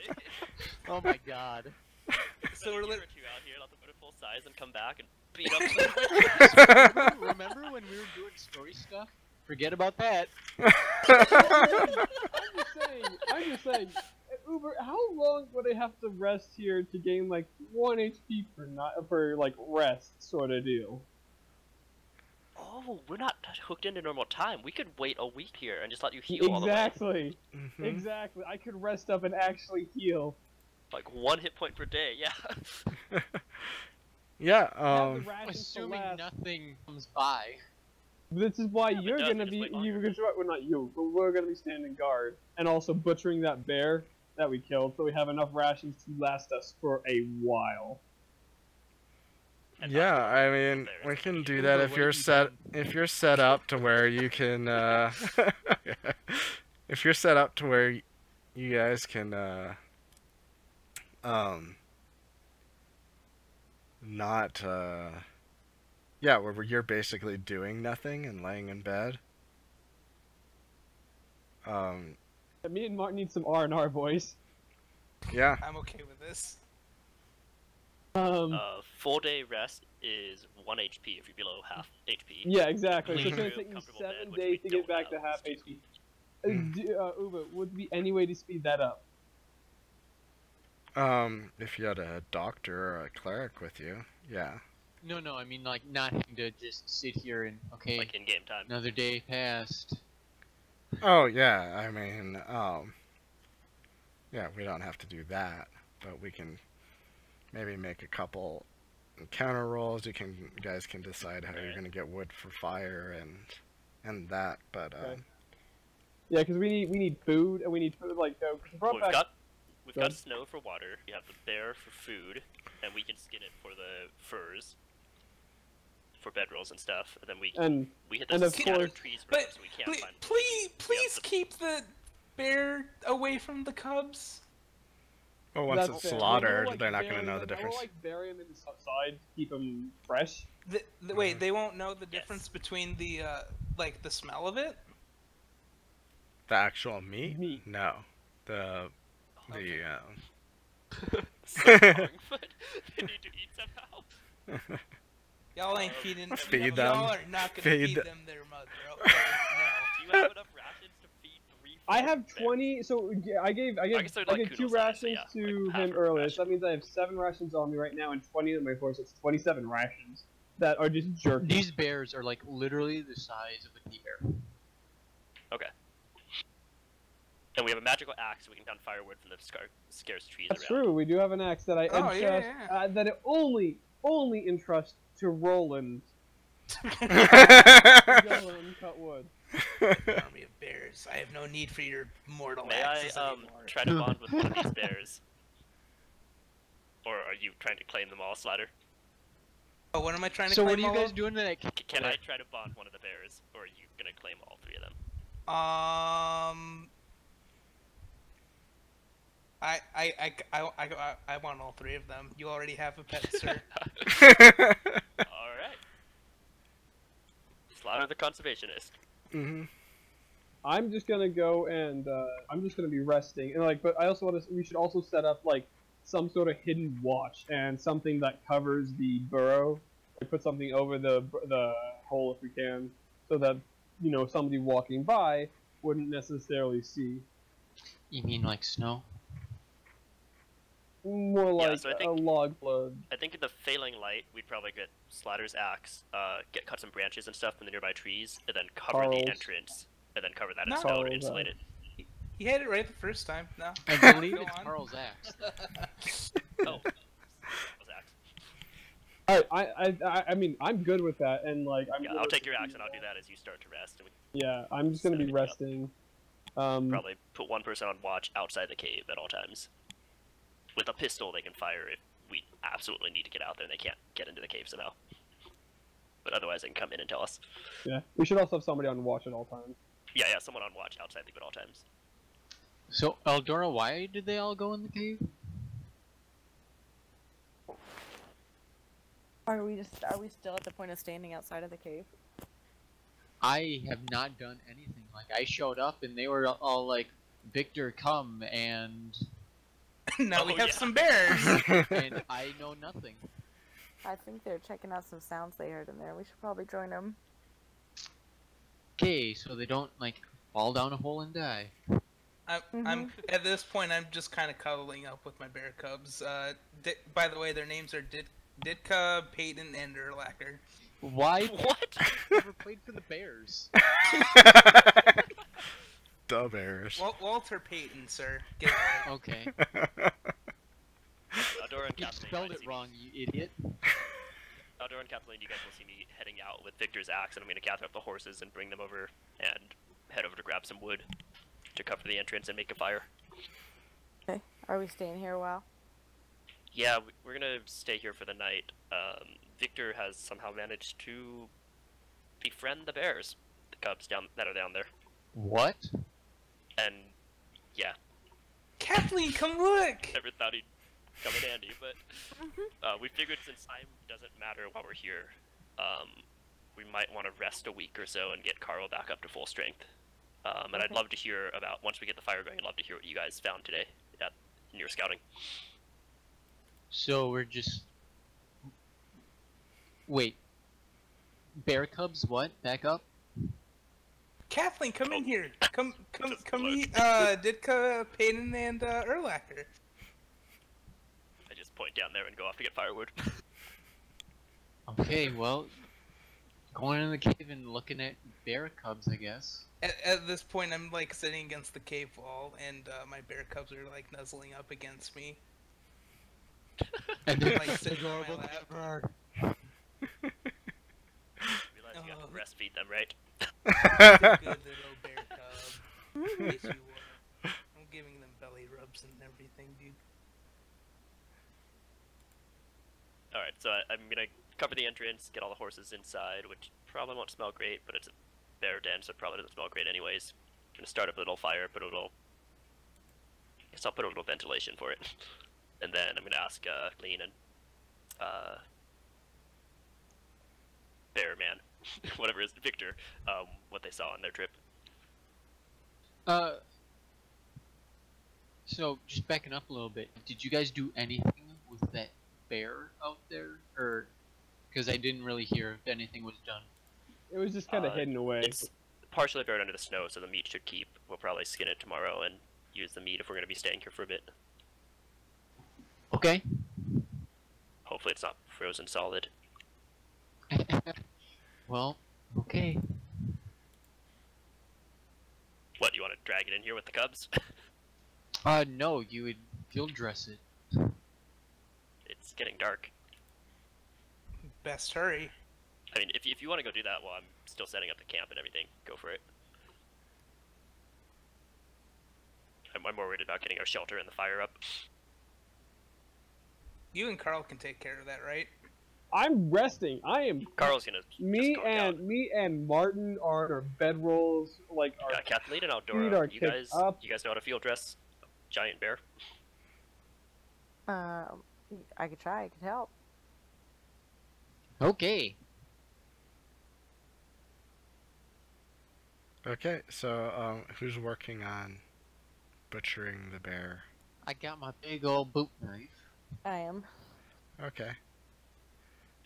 Oh my god. So we're year lit- or 2 out here, let them go to full size and come back and beat up Remember when we were doing story stuff? Forget about that. I'm just saying. Uber, how long would I have to rest here to gain like 1 HP for like rest sort of deal? Oh, we're not hooked into normal time. We could wait a week here and just let you heal all the way. Exactly. Mhm. Exactly. I could rest up and actually heal. Like 1 hit point per day, yeah. Yeah. Have the rations to Assuming last. nothing comes by. This is why Yeah, but you're does, gonna you just be wait longer. well, not you, but we're gonna be standing guard and also butchering that bear that we killed, so we have enough rations to last us for a while. And Yeah, not I go mean, there. we can do Uber, that what if have you're you set done? if you're set up to where you can if you're set up to where you guys can not yeah, where you're basically doing nothing and laying in bed. Me and Martin need some R&R, boys. Yeah. I'm okay with this. Full day rest is 1 HP if you're below half HP. Yeah, exactly. So it's gonna Mhm. take me Comfortable bed, 7 which days we to get don't back have, to half it's HP. Mm. Uber, would there be any way to speed that up? If you had a doctor or a cleric with you, yeah. No, I mean like not having to just sit here and okay, Like in game time. another day passed. Oh yeah, I mean, yeah, we don't have to do that, but we can maybe make a couple encounter rolls. You guys can decide how you're Right. gonna get wood for fire and that. But Okay. Yeah, because we need food and we need food like we brought We've back. got Go ahead. snow for water. You have the bear for food, and we can skin it for the furs, for bedrolls and stuff. And then we And hit and the of scattered course- trees, But so we can't find. please keep the bear away from the cubs. well, once that's it's fair. slaughtered, We'll, they're not bury gonna know the them- difference. We'll bury them inside, keep them fresh. Wait, they won't know the Yes. difference between the like the smell of it. The actual meat? Meat. No, the Okay. So hungry, but they need to eat somehow. Y'all ain't feeding. Feed y'all them. are not gonna Feed feed the- them their mother. Okay, Do you have enough rations to feed 3? I have 4 bears? 20. So yeah, I gave guess they're like 2 kudos size, so rations yeah, to like half him a earlier. ration. So that means I have 7 rations on me right now and 20 in my force. It's 27 rations that are just jerky. These bears are like literally the size of a tea bear. Okay. And we have a magical axe, so we can pound firewood from the scarce trees That's around. true. We do have an axe that I Oh, entrust yeah. that I only entrust to Roland. Go and cut wood. Army of bears. I have no need for your mortal May I axes anymore. try to bond with one of these bears? Or are you trying to claim them all, Slatter? Oh, what am I trying to So claim what are you all guys of? doing to that? Can I try to bond one of the bears, or are you gonna claim all 3 of them? I want all 3 of them. You already have a pet, sir. Alright. Slaughter the conservationist. hmm I'm just gonna go and I'm just gonna be resting and like, but I also want to. We should also set up like some sort of hidden watch and something that covers the burrow. Like put something over the hole if we can, so that somebody walking by wouldn't necessarily see. You mean like snow? More Yeah, like so I a think- log blood. I think in the failing light, we'd probably get Slaughter's axe, cut some branches and stuff from the nearby trees, and then cover Carl's. the entrance, and then cover that in No. stone Carl's, and insulate it. You had it right the first time. No. I believe Go it's on. Carl's axe. Oh. His Alright, axe. I mean I'm good with that and like I'm. Yeah, good I'll with take your the- axe and I'll do that as you start to rest. And we Yeah, I'm just gonna be Set everything up. resting. probably put one person on watch outside the cave at all times. With a pistol, they can fire if we absolutely need to get out there and they can't get into the cave somehow. But otherwise, they can come in and tell us. Yeah, we should also have somebody on watch at all times. Yeah, someone on watch outside the cave at all times. So Eldora, why did they all go in the cave? Are we still at the point of standing outside of the cave? I have not done anything. Like I showed up and they were all like, "Victor, come," and Now Oh, we have yeah. some bears. and I know nothing. I think they're checking out some sounds they heard in there. We should probably join them. Okay, so they don't like fall down a hole and die. I'm at this point. I'm just kind of cuddling up with my bear cubs. By the way, their names are Ditka, Peyton, and Urlacher. Why? What? Never played for the Bears. The Bears. Walter Payton, sir. Get it right. Okay. Dora and You Kathleen spelled might it see wrong, you idiot. Dora and Kathleen, you guys will see me heading out with Victor's axe, and I'm gonna gather up the horses and bring them over and head over to grab some wood to cover the entrance and make a fire. Okay. Are we staying here a while? Yeah, we're gonna stay here for the night. Victor has somehow managed to befriend the bears, the cubs that are down there, What? and yeah, Kathleen, come look. never thought he'd come in handy, but we figured since time doesn't matter while we're here, we might want to rest a week or so and get Carl back up to full strength. And I'd love to hear about, once we get the fire going, I'd love to hear what you guys found today in your scouting. So we're just... Wait. Bear cubs, what? Back up? Kathleen, come in here. Come Just meet look. Ditka, Payton, and Urlacher. I just point down there and go off to get firewood. Okay, well... Going in the cave and looking at bear cubs, I guess. At this point, I'm like sitting against the cave wall, and my bear cubs are like nuzzling up against me. And they're Like sitting on my lap. Realize you have to breastfeed them, right? Good little bear cub. Yes, you are. I'm giving them belly rubs and everything, dude. Alright, so I'm gonna cover the entrance, get all the horses inside, which probably won't smell great, but it's a bear den, so it probably doesn't smell great anyways. Gonna start up a little fire, guess I'll put a little ventilation for it. And then I'm gonna ask Lean and Bear Man, whatever it is, Victor, what they saw on their trip. So, just backing up a little bit, did you guys do anything with that bear out there? Or... Because I didn't really hear if anything was done. It was just kind of hidden away. It's partially buried under the snow, so the meat should keep. We'll probably skin it tomorrow and use the meat if we're gonna be staying here for a bit. Okay. Hopefully it's not frozen solid. Well, okay. What, you want to drag it in here with the cubs? No, you would field dress it. It's getting dark. Best hurry. I mean, if you want to go do that while I'm still setting up the camp and everything, go for it. I'm more worried about getting our shelter and the fire up. You and Carl can take care of that, right? I'm resting. I am. Carl's gonna Me just go down. and Martin are on our bedrolls, like our. Yeah, Kathleen and feet are Aldora, you kicked up. guys know how to field dress giant bear? I could try. I could help. Okay. Okay, so who's working on butchering the bear? I got my big old boot knife. I am. Okay.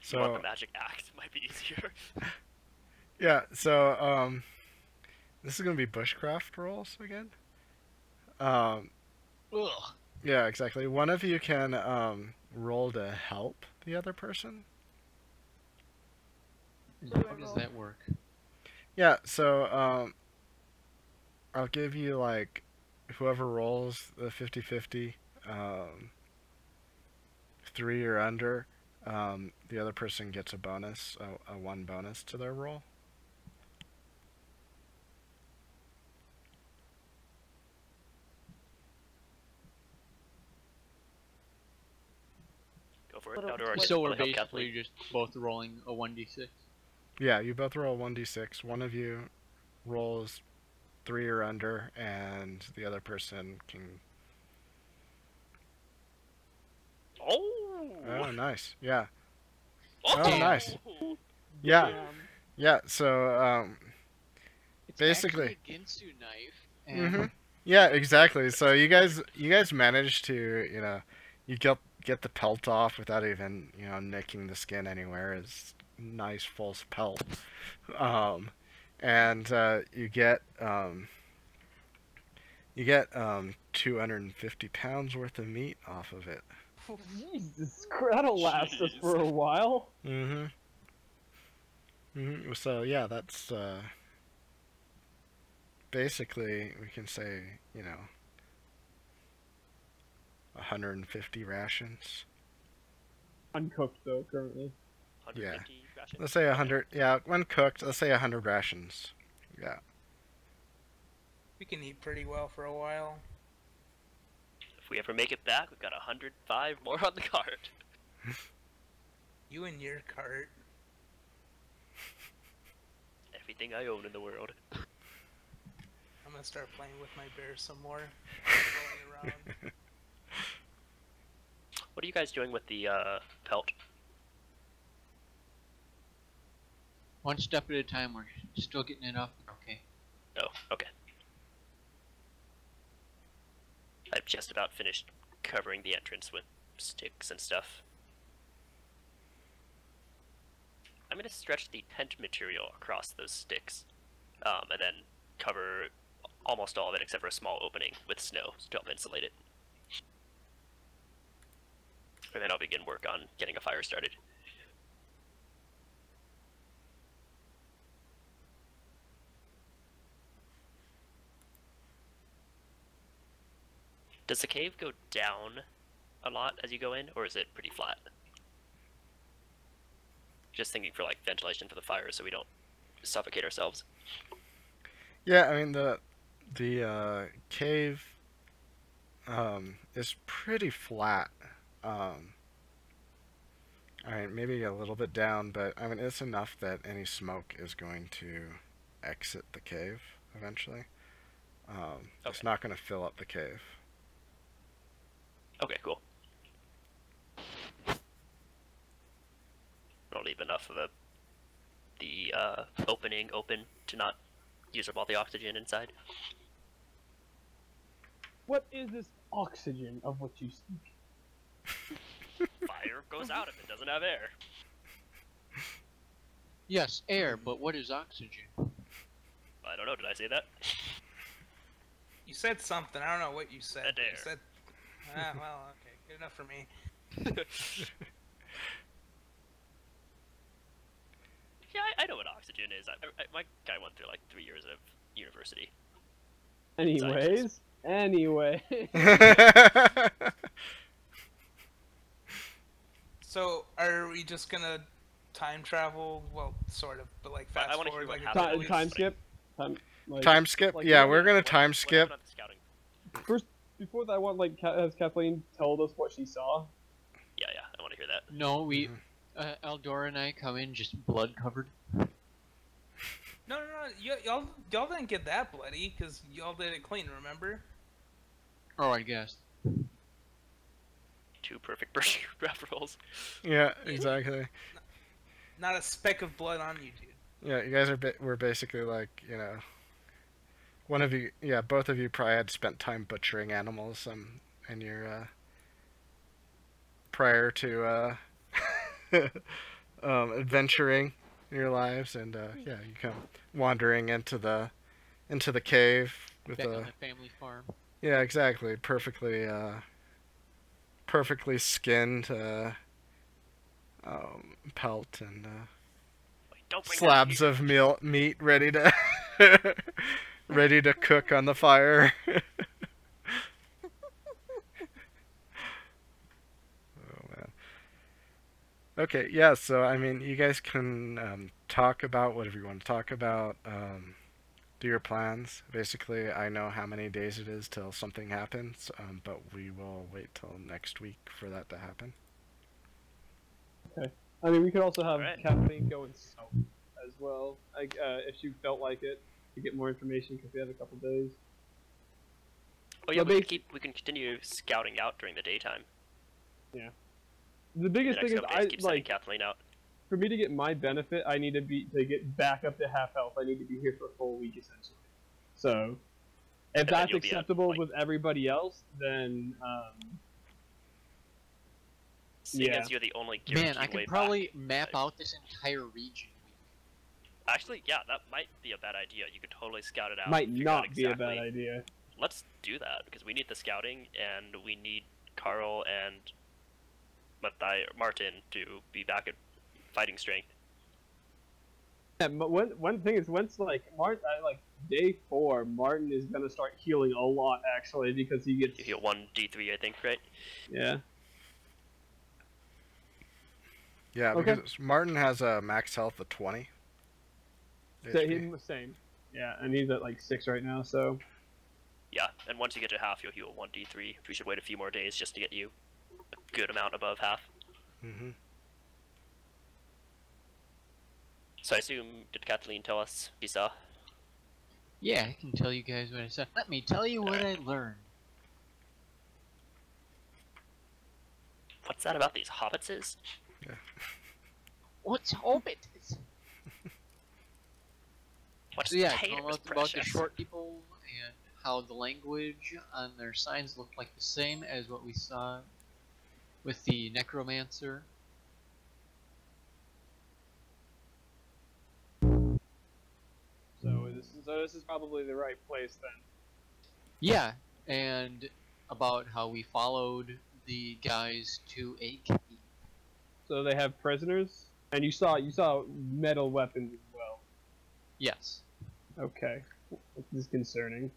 If you want So the magic axe, it might be easier. yeah, so this is gonna be bushcraft rolls again. Ugh. Yeah, exactly. One of you can roll to help the other person. How does that work? Yeah, so I'll give you like whoever rolls the 50-50, 3 or under, the other person gets a bonus, a 1 bonus to their roll. Go for it. What- Aldora, So wanna we're help basically Kathleen? just both rolling a 1d6. Yeah, you both roll 1d6. One of you rolls 3 or under, and the other person can... Oh, nice. Yeah. Oh, nice. Yeah. Yeah, so, It's Basically. actually a Ginsu knife. And mhm. Yeah, exactly. So you guys managed to, you get the pelt off without even, nicking the skin anywhere. It's nice false pelt. And you get You get 250 pounds worth of meat off of it. Jesus Christ, that'll last us for a while. Mm-hmm. So yeah, that's basically, we can say, 150 rations. Uncooked though, currently. 150 rations? Let's say 100. Yeah, when cooked, let's say 100 rations. Yeah. We can eat pretty well for a while. If we ever make it back, we've got 105 more on the cart. You and your cart. Everything I own in the world. I'm gonna start playing with my bear some more. Rolling around. What are you guys doing with the pelt? One step at a time. We're still getting it off. Okay. Oh, okay. I've just about finished covering the entrance with sticks and stuff. I'm going to stretch the tent material across those sticks, and then cover almost all of it except for a small opening with snow to help insulate it. And then I'll begin work on getting a fire started. Does the cave go down a lot as you go in, or is it pretty flat? Just thinking for like ventilation for the fire so we don't suffocate ourselves. Yeah, I mean the cave is pretty flat. I mean, maybe a little bit down, but I mean it's enough that any smoke is going to exit the cave eventually. It's not going to fill up the cave. Okay, cool. I'll leave enough of the opening open to not use up all the oxygen inside. What is this oxygen of which you speak? Fire goes out if it doesn't have air. Yes, air, but what is oxygen? I don't know, did I say that? You said something. I don't know what you said. Said air. You said... well, okay. Good enough for me. Yeah, I know what oxygen is. My guy went through like 3 years of university. Anyways. So, are we just gonna time travel? Well, sort of, but like fast I wanna hear forward. what Like happened. a couple Time weeks? skip? Like, Time skip? like, Yeah, what- we're gonna What- time what skip. happened at the scouting? First, before that, I want has Kathleen told us what she saw? Yeah, I want to hear that. No, we, Eldora and I come in just blood covered. No. Y'all didn't get that bloody because y'all did it clean. Remember? Oh, I guess. 2 perfect brush rolls. Yeah, exactly. Not a speck of blood on you, dude. Yeah, you guys were basically like, one of you, yeah, both of you probably had spent time butchering animals in your prior to adventuring in your lives, and yeah, you come wandering into the cave with Back on a the family farm. yeah, exactly, perfectly skinned pelt and Wait, don't bring slabs that of meat ready to ready to cook on the fire. Oh man. Okay, yeah, so I mean you guys can talk about whatever you want to talk about, do your plans. Basically, I know how many days it is till something happens, but we will wait till next week for that to happen. I mean, we could also have Alright. Kathleen go and scout as well, like, if she felt like it, to get more information, because we have a couple days. Oh yeah, Well, we can continue scouting out during the daytime. The The biggest next thing is, couple days, keep sending like, Kathleen out. for me to get my benefit, I need to get back up to half health. I need to be here for a full week, essentially. So, if then that's you'll be at, acceptable like- with everybody else, then Seeing yeah. as you're the only guaranteed Man, I way could probably back, map like- out this entire region. Actually, yeah, that might be a bad idea. You could totally scout it out. might figure out not be a bad exactly idea. let's do that because we need the scouting and we need Carl and Martin to be back at fighting strength. Yeah, but one thing is once like day 4, Martin is gonna start healing a lot actually because he gets You heal 1d3, I think, right? yeah. Yeah, Okay. because Martin has a max health of 20. So HP. he's the same. Yeah, and he's at like 6 right now, so Yeah, and once you get to half, you'll heal 1d3. We should wait a few more days just to get you a good amount above half. Mm-hmm. So I assume, did Kathleen tell us she saw? Yeah, I can tell you guys what I saw. Let me tell you what I learned. What's that about these hobbitses? What's Hobbit? What's So yeah, Taylor's about the precious? short people and how the language on their signs looked like the same as what we saw with the necromancer. so this is probably the right place then. Yeah, and about how we followed the guys to a cave. So they have prisoners, and you saw metal weapons as well. Yes. Okay, this is concerning.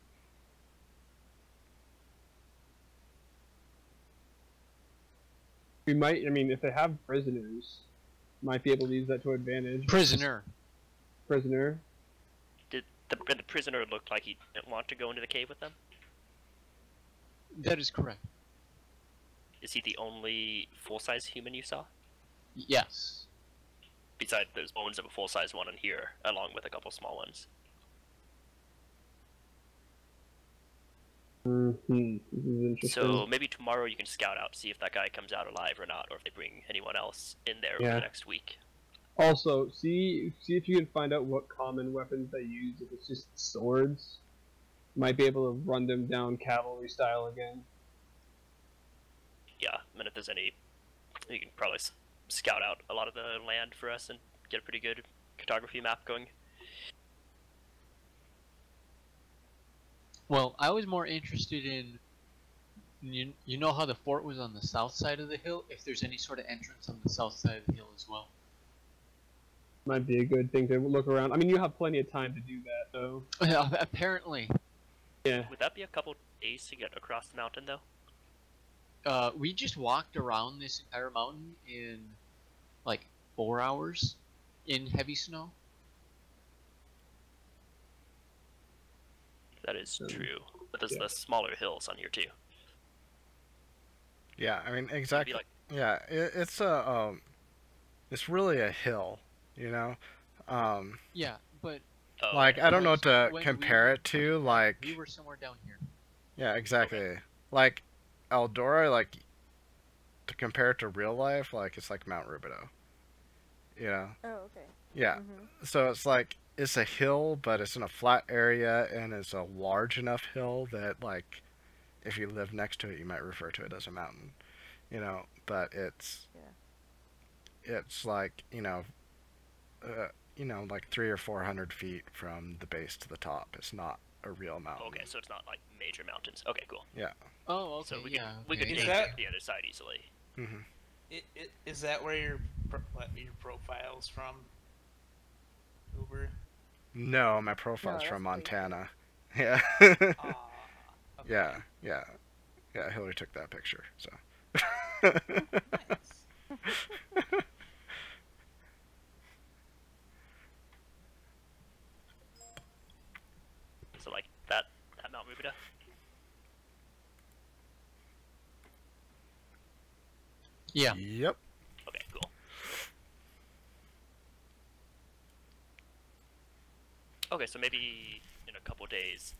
We might, I mean, if they have prisoners, might be able to use that to advantage. Prisoner. Prisoner. Did the prisoner look like he didn't want to go into the cave with them? That is correct. Is he the only full-size human you saw? Yes. Besides, there's bones of a full-size one in here, along with a couple small ones. Mm-hmm. This is interesting. So maybe tomorrow you can scout out, see if that guy comes out alive or not, or if they bring anyone else in there over Yeah. the next week. Also, see if you can find out what common weapons they use. If it's just swords, might be able to run them down cavalry style again. Yeah, and if there's any, you can probably scout out a lot of the land for us and get a pretty good cartography map going. Well, I was more interested in, you know how the fort was on the south side of the hill? If there's any sort of entrance on the south side of the hill as well. Might be a good thing to look around. I mean, you have plenty of time to do that, though. Apparently. Yeah. Would that be a couple days to get across the mountain, though? We just walked around this entire mountain in like 4 hours in heavy snow. That is Um, true. But there's yeah. the smaller hills on here, too. Yeah, I mean Maybe exactly. like, Yeah, it's really a hill, you know. Yeah, but oh, Like yeah. I don't know what to When compare it to. Like we were somewhere down here. yeah, exactly. Like Eldora, like to compare it to real life, like it's like Mount Rubidoux. You know. Oh, okay. Yeah. Mm-hmm. So it's like it's a hill, but it's in a flat area, and it's a large enough hill that like if you live next to it, you might refer to it as a mountain. You know, but it's like like 300 or 400 feet from the base to the top. It's not a real mountain. Okay, so it's not like major mountains. Okay, cool. Oh, okay. So we yeah. we could okay. Is dig that- the other side easily. Hmm. Is that where your profile's from? Uber. No, my profile's that's from pretty Montana. Yeah. Okay. Yeah. Hillary took that picture. So. Nice. So like that Mount Rubidoux. Yeah. Yep. Okay, cool. Okay, so maybe in a couple days,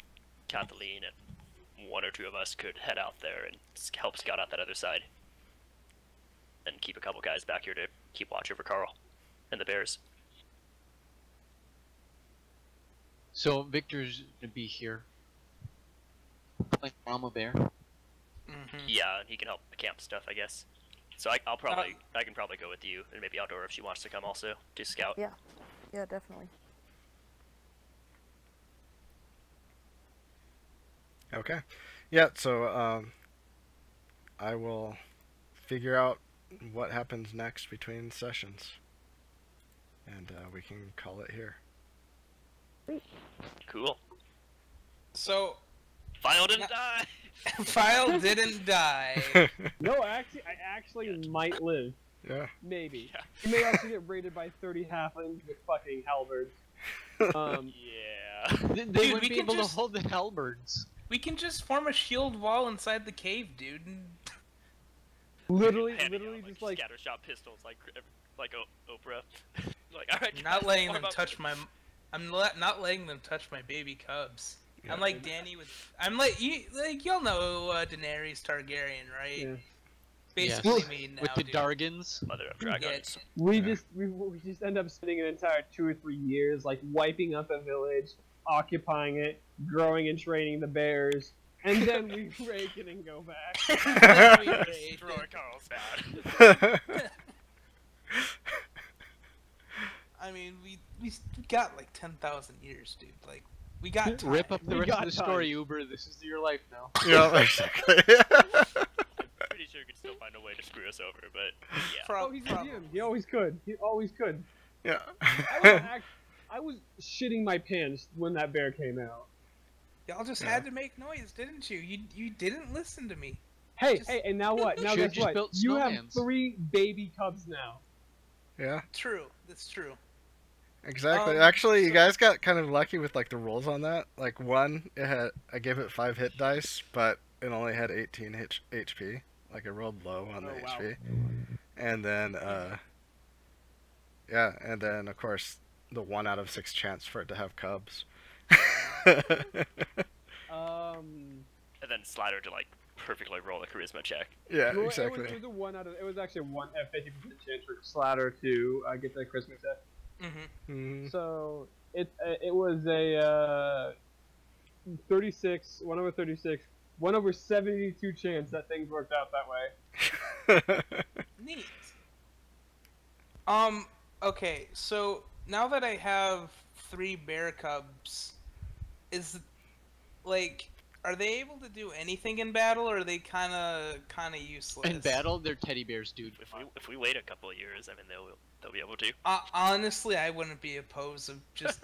Kathleen and one or two of us could head out there and help scout out that other side. And keep a couple guys back here to keep watch over Carl and the bears. So Victor's gonna be here. Like Mama Bear. Mm-hmm. Yeah, and he can help the camp stuff, I guess. So I can probably go with you, and maybe Outdoor if she wants to come also to scout. Yeah. Yeah, definitely. Okay. Yeah, so I will figure out what happens next between sessions. And we can call it here. Cool. So, File didn't die! File didn't die. No, I actually might live. Yeah. Maybe. Yeah. He may also get raided by 30 halflings with fucking halberds. Yeah. They Dude, wouldn't we be can able just- to hold the halberds. We can just form a shield wall inside the cave, dude. And... Literally Handing just out, like scattershot pistols like Oprah. Like, alright, I'm not letting them form up. touch my. Not letting them touch my baby cubs. Yeah. I'm like Danny with. I'm like you. Like y'all know Daenerys Targaryen, right? Yeah. Basically Yes. me now, With the dude. Dargans. Mother of dragons. we Yeah. just end up spending an entire 2 or 3 years like wiping out the village, occupying it, growing and training the bears, and then we rake it and go back. Then we raid. Destroy Carlsbad. I mean, we got like 10,000 years, dude. Like we got time. Rip up the We rest of got the time. story, Uber. This is your life now. Yeah, exactly. I'm pretty sure you could still find a way to screw us over, but yeah. Oh, he's a DM. He always could. He always could. Yeah. I was shitting my pants when that bear came out. Y'all just Yeah. had to make noise, didn't you? You didn't listen to me. Hey, Just- hey, and now what? Now Should've guess just what? built You have snowmans. 3 baby cubs now. Yeah, True. That's true. exactly. Um, Actually, you so- guys got kind of lucky with like the rolls on that. Like one, I gave it 5 hit dice, but it only had 18 HP. Like it rolled low on the Oh, wow. HP. And then, yeah, and then of course the 1 out of 6 chance for it to have cubs. And then Slider to like perfectly roll a charisma check. Yeah, Well, exactly. It was a 1 out of. It was actually a 50% chance for Slatter to get the Christmas set. Mm-hmm. Mhm. So it was a 36, 1 over 36, 1 over 72 chance that things worked out that way. Neat. Okay, so now that I have 3 bear cubs, are they able to do anything in battle, or are they kind of useless? In battle, they're teddy bears, dude. If we wait a couple of years, I mean they'll be able to. Honestly, I wouldn't be opposed of just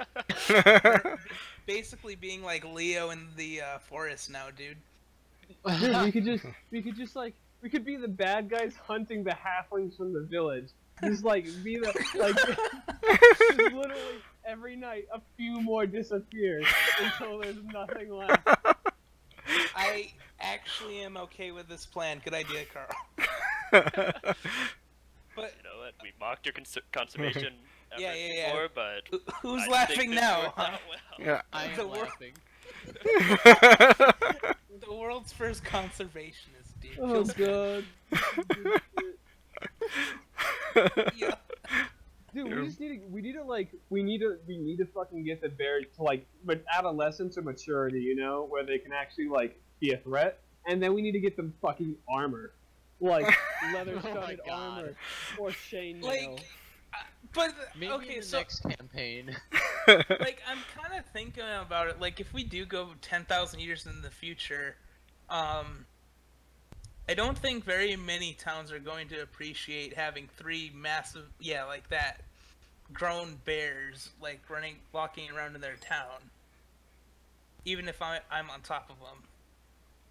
basically being like Leo in the forest now, dude. Dude, we could just be the bad guys hunting the halflings from the village. Just like be the like just literally every night a few more disappear until there's nothing left. I actually am okay with this plan. Good idea, Carl. But You know what? We mocked your conservation efforts Yeah, yeah, yeah. before, but who's I laughing think this now? worked Huh? out well. Yeah. I am The wor- laughing. The world's first conservationist, dude. Oh Feels god. Yeah. Dude, we need to fucking get the bears to like adolescence or maturity, you know, where they can actually like be a threat, and then we need to get them fucking armor, like leather studded Oh my God. armor or chainmail. Like, but Maybe okay, in the so next campaign. like I'm kind of thinking about it. Like, if we do go 10,000 years in the future, I don't think very many towns are going to appreciate having 3 massive, like that, grown bears like walking around in their town. Even if I'm on top of them.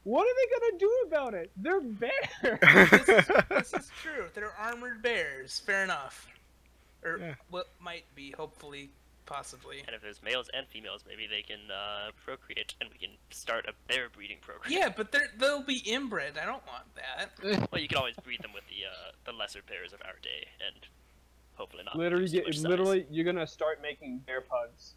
What are they gonna do about it? They're bears. This is true. They're armored bears. Fair enough. Or Yeah. what might be, hopefully, possibly. And if there's males and females, maybe they can procreate, and we can start a bear breeding program. Yeah, but they'll be inbred. I don't want that. Well, you can always breed them with the lesser bears of our day, and hopefully not. literally, reduce too much size. literally, you're gonna start making bear pugs.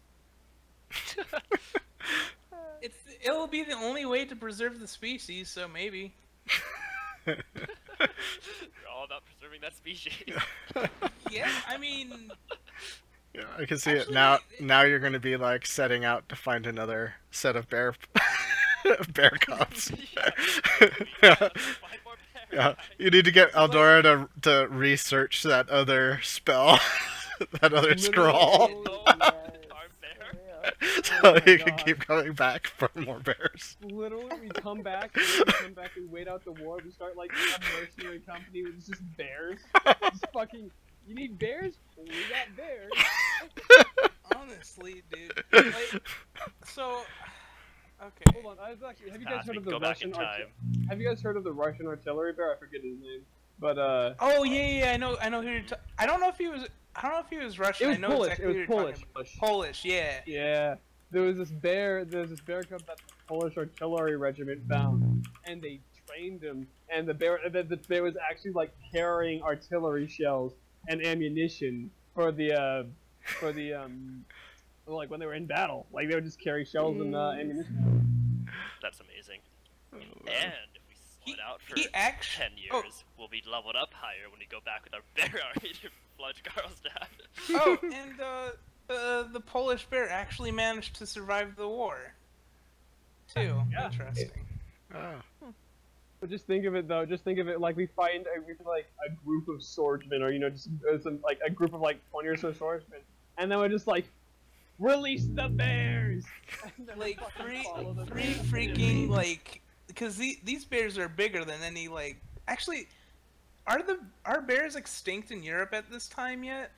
It'll be the only way to preserve the species, so maybe. We're all about preserving that species. Yeah, I mean, Yeah, I can see it Actually, now. Now you're going to be like setting out to find another set of bear cubs. Yeah, let's find more bears, Yeah, guys. you need to get Eldora to research that other spell, that other scroll. Oh, yeah. our bear. so my he can God. keep coming back for more bears. Literally, we come back, we wait out the war, we start like a mercenary company with just bears. Just fucking, you need bears? We got bears. Honestly, dude. Like, so. Okay. Hold on, have you Ah, guys so heard we of can the go back in Russian time. Have you guys heard of the Russian artillery bear? I forget his name, but Oh yeah, I know who you're. I don't know if he was. I don't know if he was Russian. it was I know Polish. exactly It was who you're Polish. talking about. Polish, yeah. Yeah, there was this bear cub that the Polish artillery regiment found, and they trained him. And the bear was actually like carrying artillery shells and ammunition for the like when they were in battle. Like they would just carry shells and ammunition. That's amazing. And if we split out for He actually. 10 years, we'll be leveled up higher when we go back with our bear army to Flood Karlstad. Oh, and the Polish bear actually managed to survive the war. Too Yeah. interesting. Oh. But just think of it though. Just think of it like we find like a group of swordsmen, or just some like a group of like 20 or so swordsmen, and then we're just like, release the bears. And then we Like fucking follow them. three freaking like, because these bears are bigger than any like. Actually, are bears extinct in Europe at this time yet?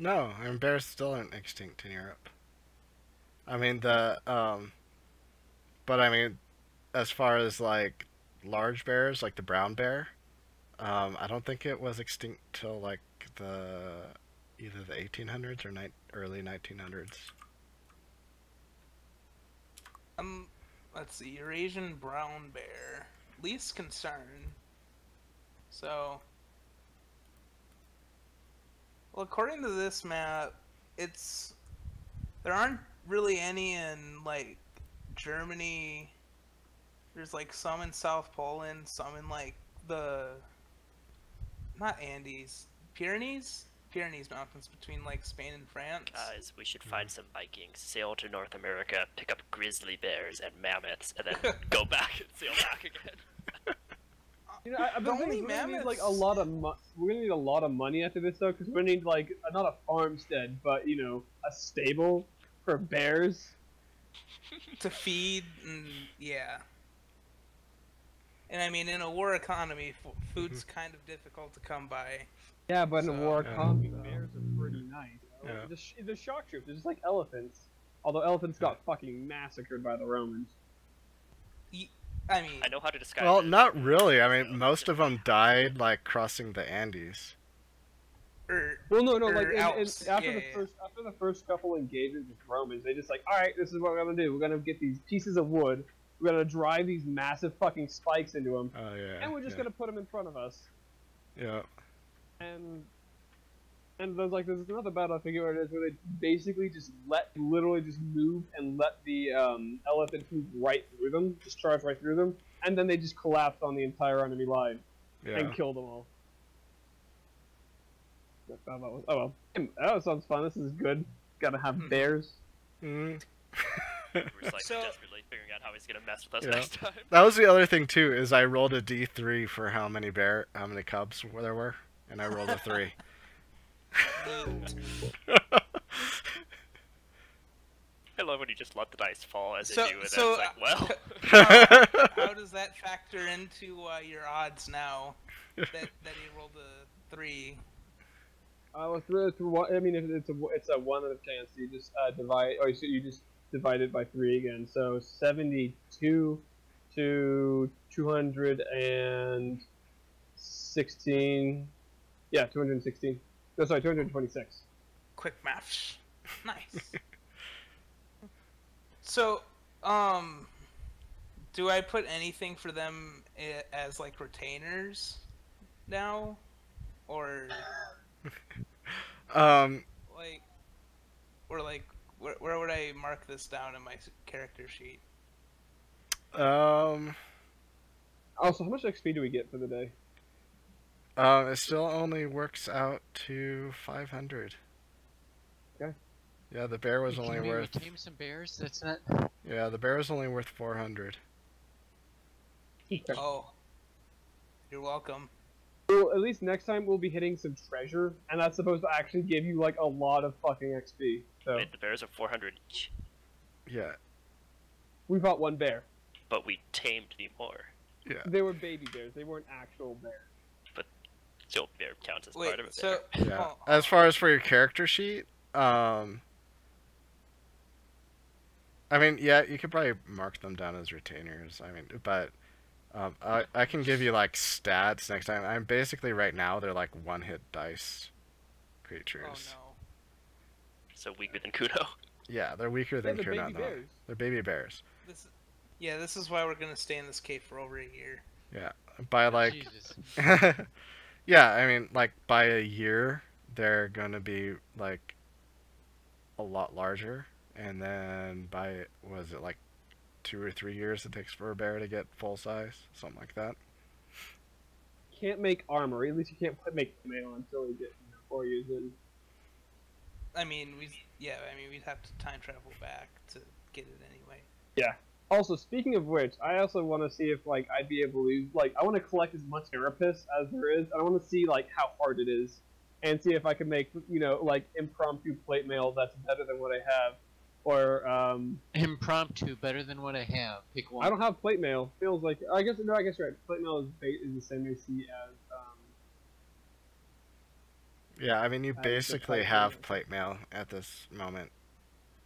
No, I mean bears still aren't extinct in Europe. I mean but I mean, as far as like large bears, like the brown bear, I don't think it was extinct till like either the 1800s or early 1900s. Let's see, Eurasian brown bear, least concern. So, well, according to this map, there aren't really any in like Germany. There's like some in South Poland, some in like not Andes, Pyrenees mountains between like Spain and France. Guys, we should find some Vikings, sail to North America, pick up grizzly bears and mammoths, and then go back and sail back again. You know, I've been The only thinking we're gonna need like a mammoths- lot of we're gonna need a lot of money after this though, because we're gonna need like not a farmstead, but you know, a stable for bears. To feed and yeah. And I mean, in a war economy, food's kind of difficult to come by. Yeah, but in a So, war yeah. economy, bears are pretty nice. Yeah. The shock troops, they're just like elephants. Although elephants got fucking massacred by the Romans. I mean, I know how to describe Well, it. not really. I mean, most of them died like crossing the Andes. Well, no, Or like Alps, after yeah, after the first couple engagements with Romans, they just like, all right, this is what we're gonna do. We're gonna get these pieces of wood. We're gonna drive these massive fucking spikes into them, Oh yeah. and we're just gonna put them in front of us. Yeah. And there's another battle, I forget what it is, where they basically just literally just move and let the elephants move right through them, just charge right through them, and then they just collapse on the entire enemy line Yeah. and kill them all. I thought that was, oh well. That sounds fun. This is good. Gotta have bears. Mm. We're just like So- desperately figuring out how he's gonna mess with us Yeah. next time. That was the other thing too. Is I rolled a D3 for how many cubs there were, and I rolled a 3. I love when you just let the dice fall as So- they do, and so, then it's like, well, how does that factor into your odds now that you rolled a 3? Through one, I mean, it's a 1 out of chance. You just divide, or you just divide it by 3 again. So 72 to 216. Yeah, 216. No, sorry, 226. Quick maths. Nice. So, do I put anything for them as like retainers now, or like, where would I mark this down in my character sheet? Also, how much XP do we get for the day? It still only works out to 500. Okay. Yeah, the bear was only Can we worth. tame some bears? That's not. Yeah, the bear was only worth 400. Oh, you're welcome. Well, at least next time we'll be hitting some treasure, and that's supposed to actually give you like a lot of fucking XP. So Wait, the bears are 400 each, Yeah. we fought one bear. but we tamed the more. Yeah. They were baby bears. They weren't actual bears. Still, bear counts as Wait, part of it. so Yeah. As far as for your character sheet, I mean, yeah, you could probably mark them down as retainers. I mean, but I can give you like stats next time. I'm basically right now they're like one-hit dice oh creatures. no. So weaker than Kuno. Yeah, they're weaker They're than the Kunat. baby bears. They're baby bears. This is why we're gonna stay in this cave for over a year. Yeah, by like, Jesus. yeah, I mean, like by a year they're gonna be like a lot larger, and then by was it like 2 or 3 years it takes for a bear to get full size, something like that. Can't make armor. At least you can't make mail until you get 4 years in. I mean, we'd have to time travel back to get it anyway. Also, speaking of which, I also want to see if like I'd be able to use I want to collect as much carapace as there is. I want to see like how hard it is, and see if I can make like impromptu plate mail that's better than what I have, or Impromptu, better than what I have. Pick one. I don't have plate mail. Feels like I guess you're right. Plate mail is the same AC as Yeah, I mean you the basically plate have mail. plate mail at this moment,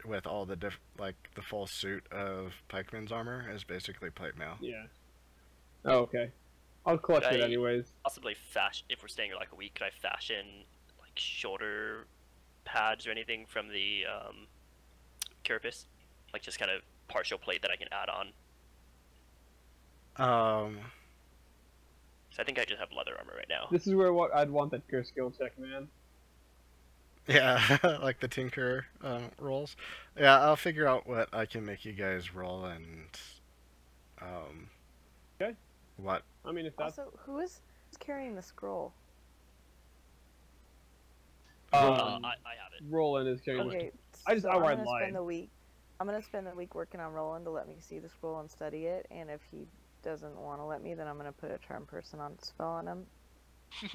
with all the like the full suit of Pikeman's armor is basically plate mail. Yeah. Oh, okay. I'll collect it I- anyways. Possibly fashion. If we're staying here like a week, could I fashion like shoulder pads or anything from the carapace? Like just kind of partial plate that I can add on. So I think I just have leather armor right now. This is where I'd want that pure skill check, man. Yeah, like the tinker rolls. Yeah, I'll figure out what I can make you guys roll and Okay. what. I mean, if that's Also, who's carrying the scroll? I have it. Roland is carrying. Okay, I just so outright I'm gonna lied. spend the week. I'm gonna spend the week working on Roland to let me see the scroll and study it. And if he doesn't want to let me, then I'm gonna put a charm person on spell on him.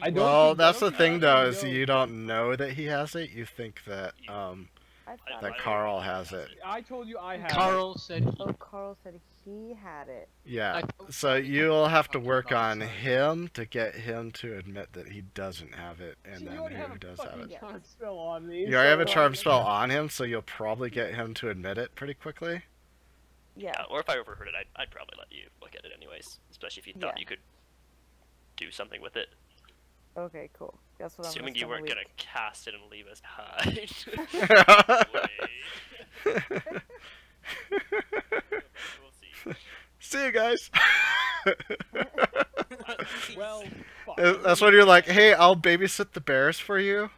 I don't Well, think- that's I the don't thing think though, I is know. you don't know that he has it. You think that I thought. that Carl has it. I told you I had. Carl said Oh, Carl said he had it. Yeah. I thought- So you'll have to Talking work about on it. him to get him to admit that he doesn't have it, and See, then you already have who a does have fucking it. charm spell on me. You already have a so- charm spell on him, so you'll probably get him to admit it pretty quickly. Yeah. Or if I overheard it, I'd probably let you look at it anyways, especially if you thought Yeah. you could do something with it. Okay, cool. That's what Assuming I'm you gonna weren't spend gonna the cast it and leave us behind. We'll see. See you guys. Well, fuck. That's when you're like, hey, I'll babysit the bears for you,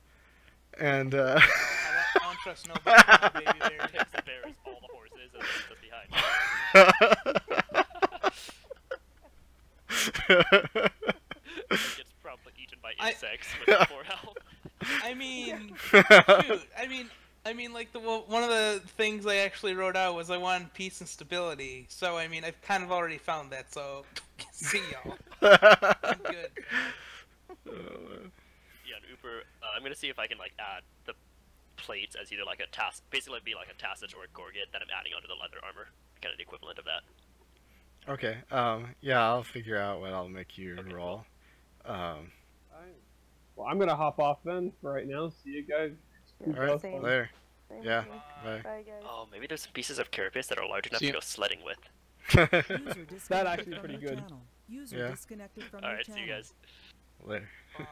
and I don't trust nobody. Baby bear. Takes the bears, all the horses, and leaves us behind. Gets probably eaten by insects with 4 health. I mean, shoot. I mean, like one of the things I actually wrote out was I wanted peace and stability. So I mean, I've kind of already found that. So see y'all. I'm good. Yeah, and Uber, I'm gonna see if I can like add the plates as either like a task, basically be like a tacit or a gorget that I'm adding onto the leather armor, kind of the equivalent of that. Okay. Yeah, I'll figure out what I'll make you Okay, roll. Well, I'm gonna hop off then for right now. See you guys. Yeah, All right. same. Later. Same Yeah. here. Bye. Bye, guys. Oh, maybe there's some pieces of carapace that are large enough See to ya. go sledding with. User disconnected actually from pretty your good. channel. User Yeah. disconnected from All your right, channel. see you guys. Later. Bye.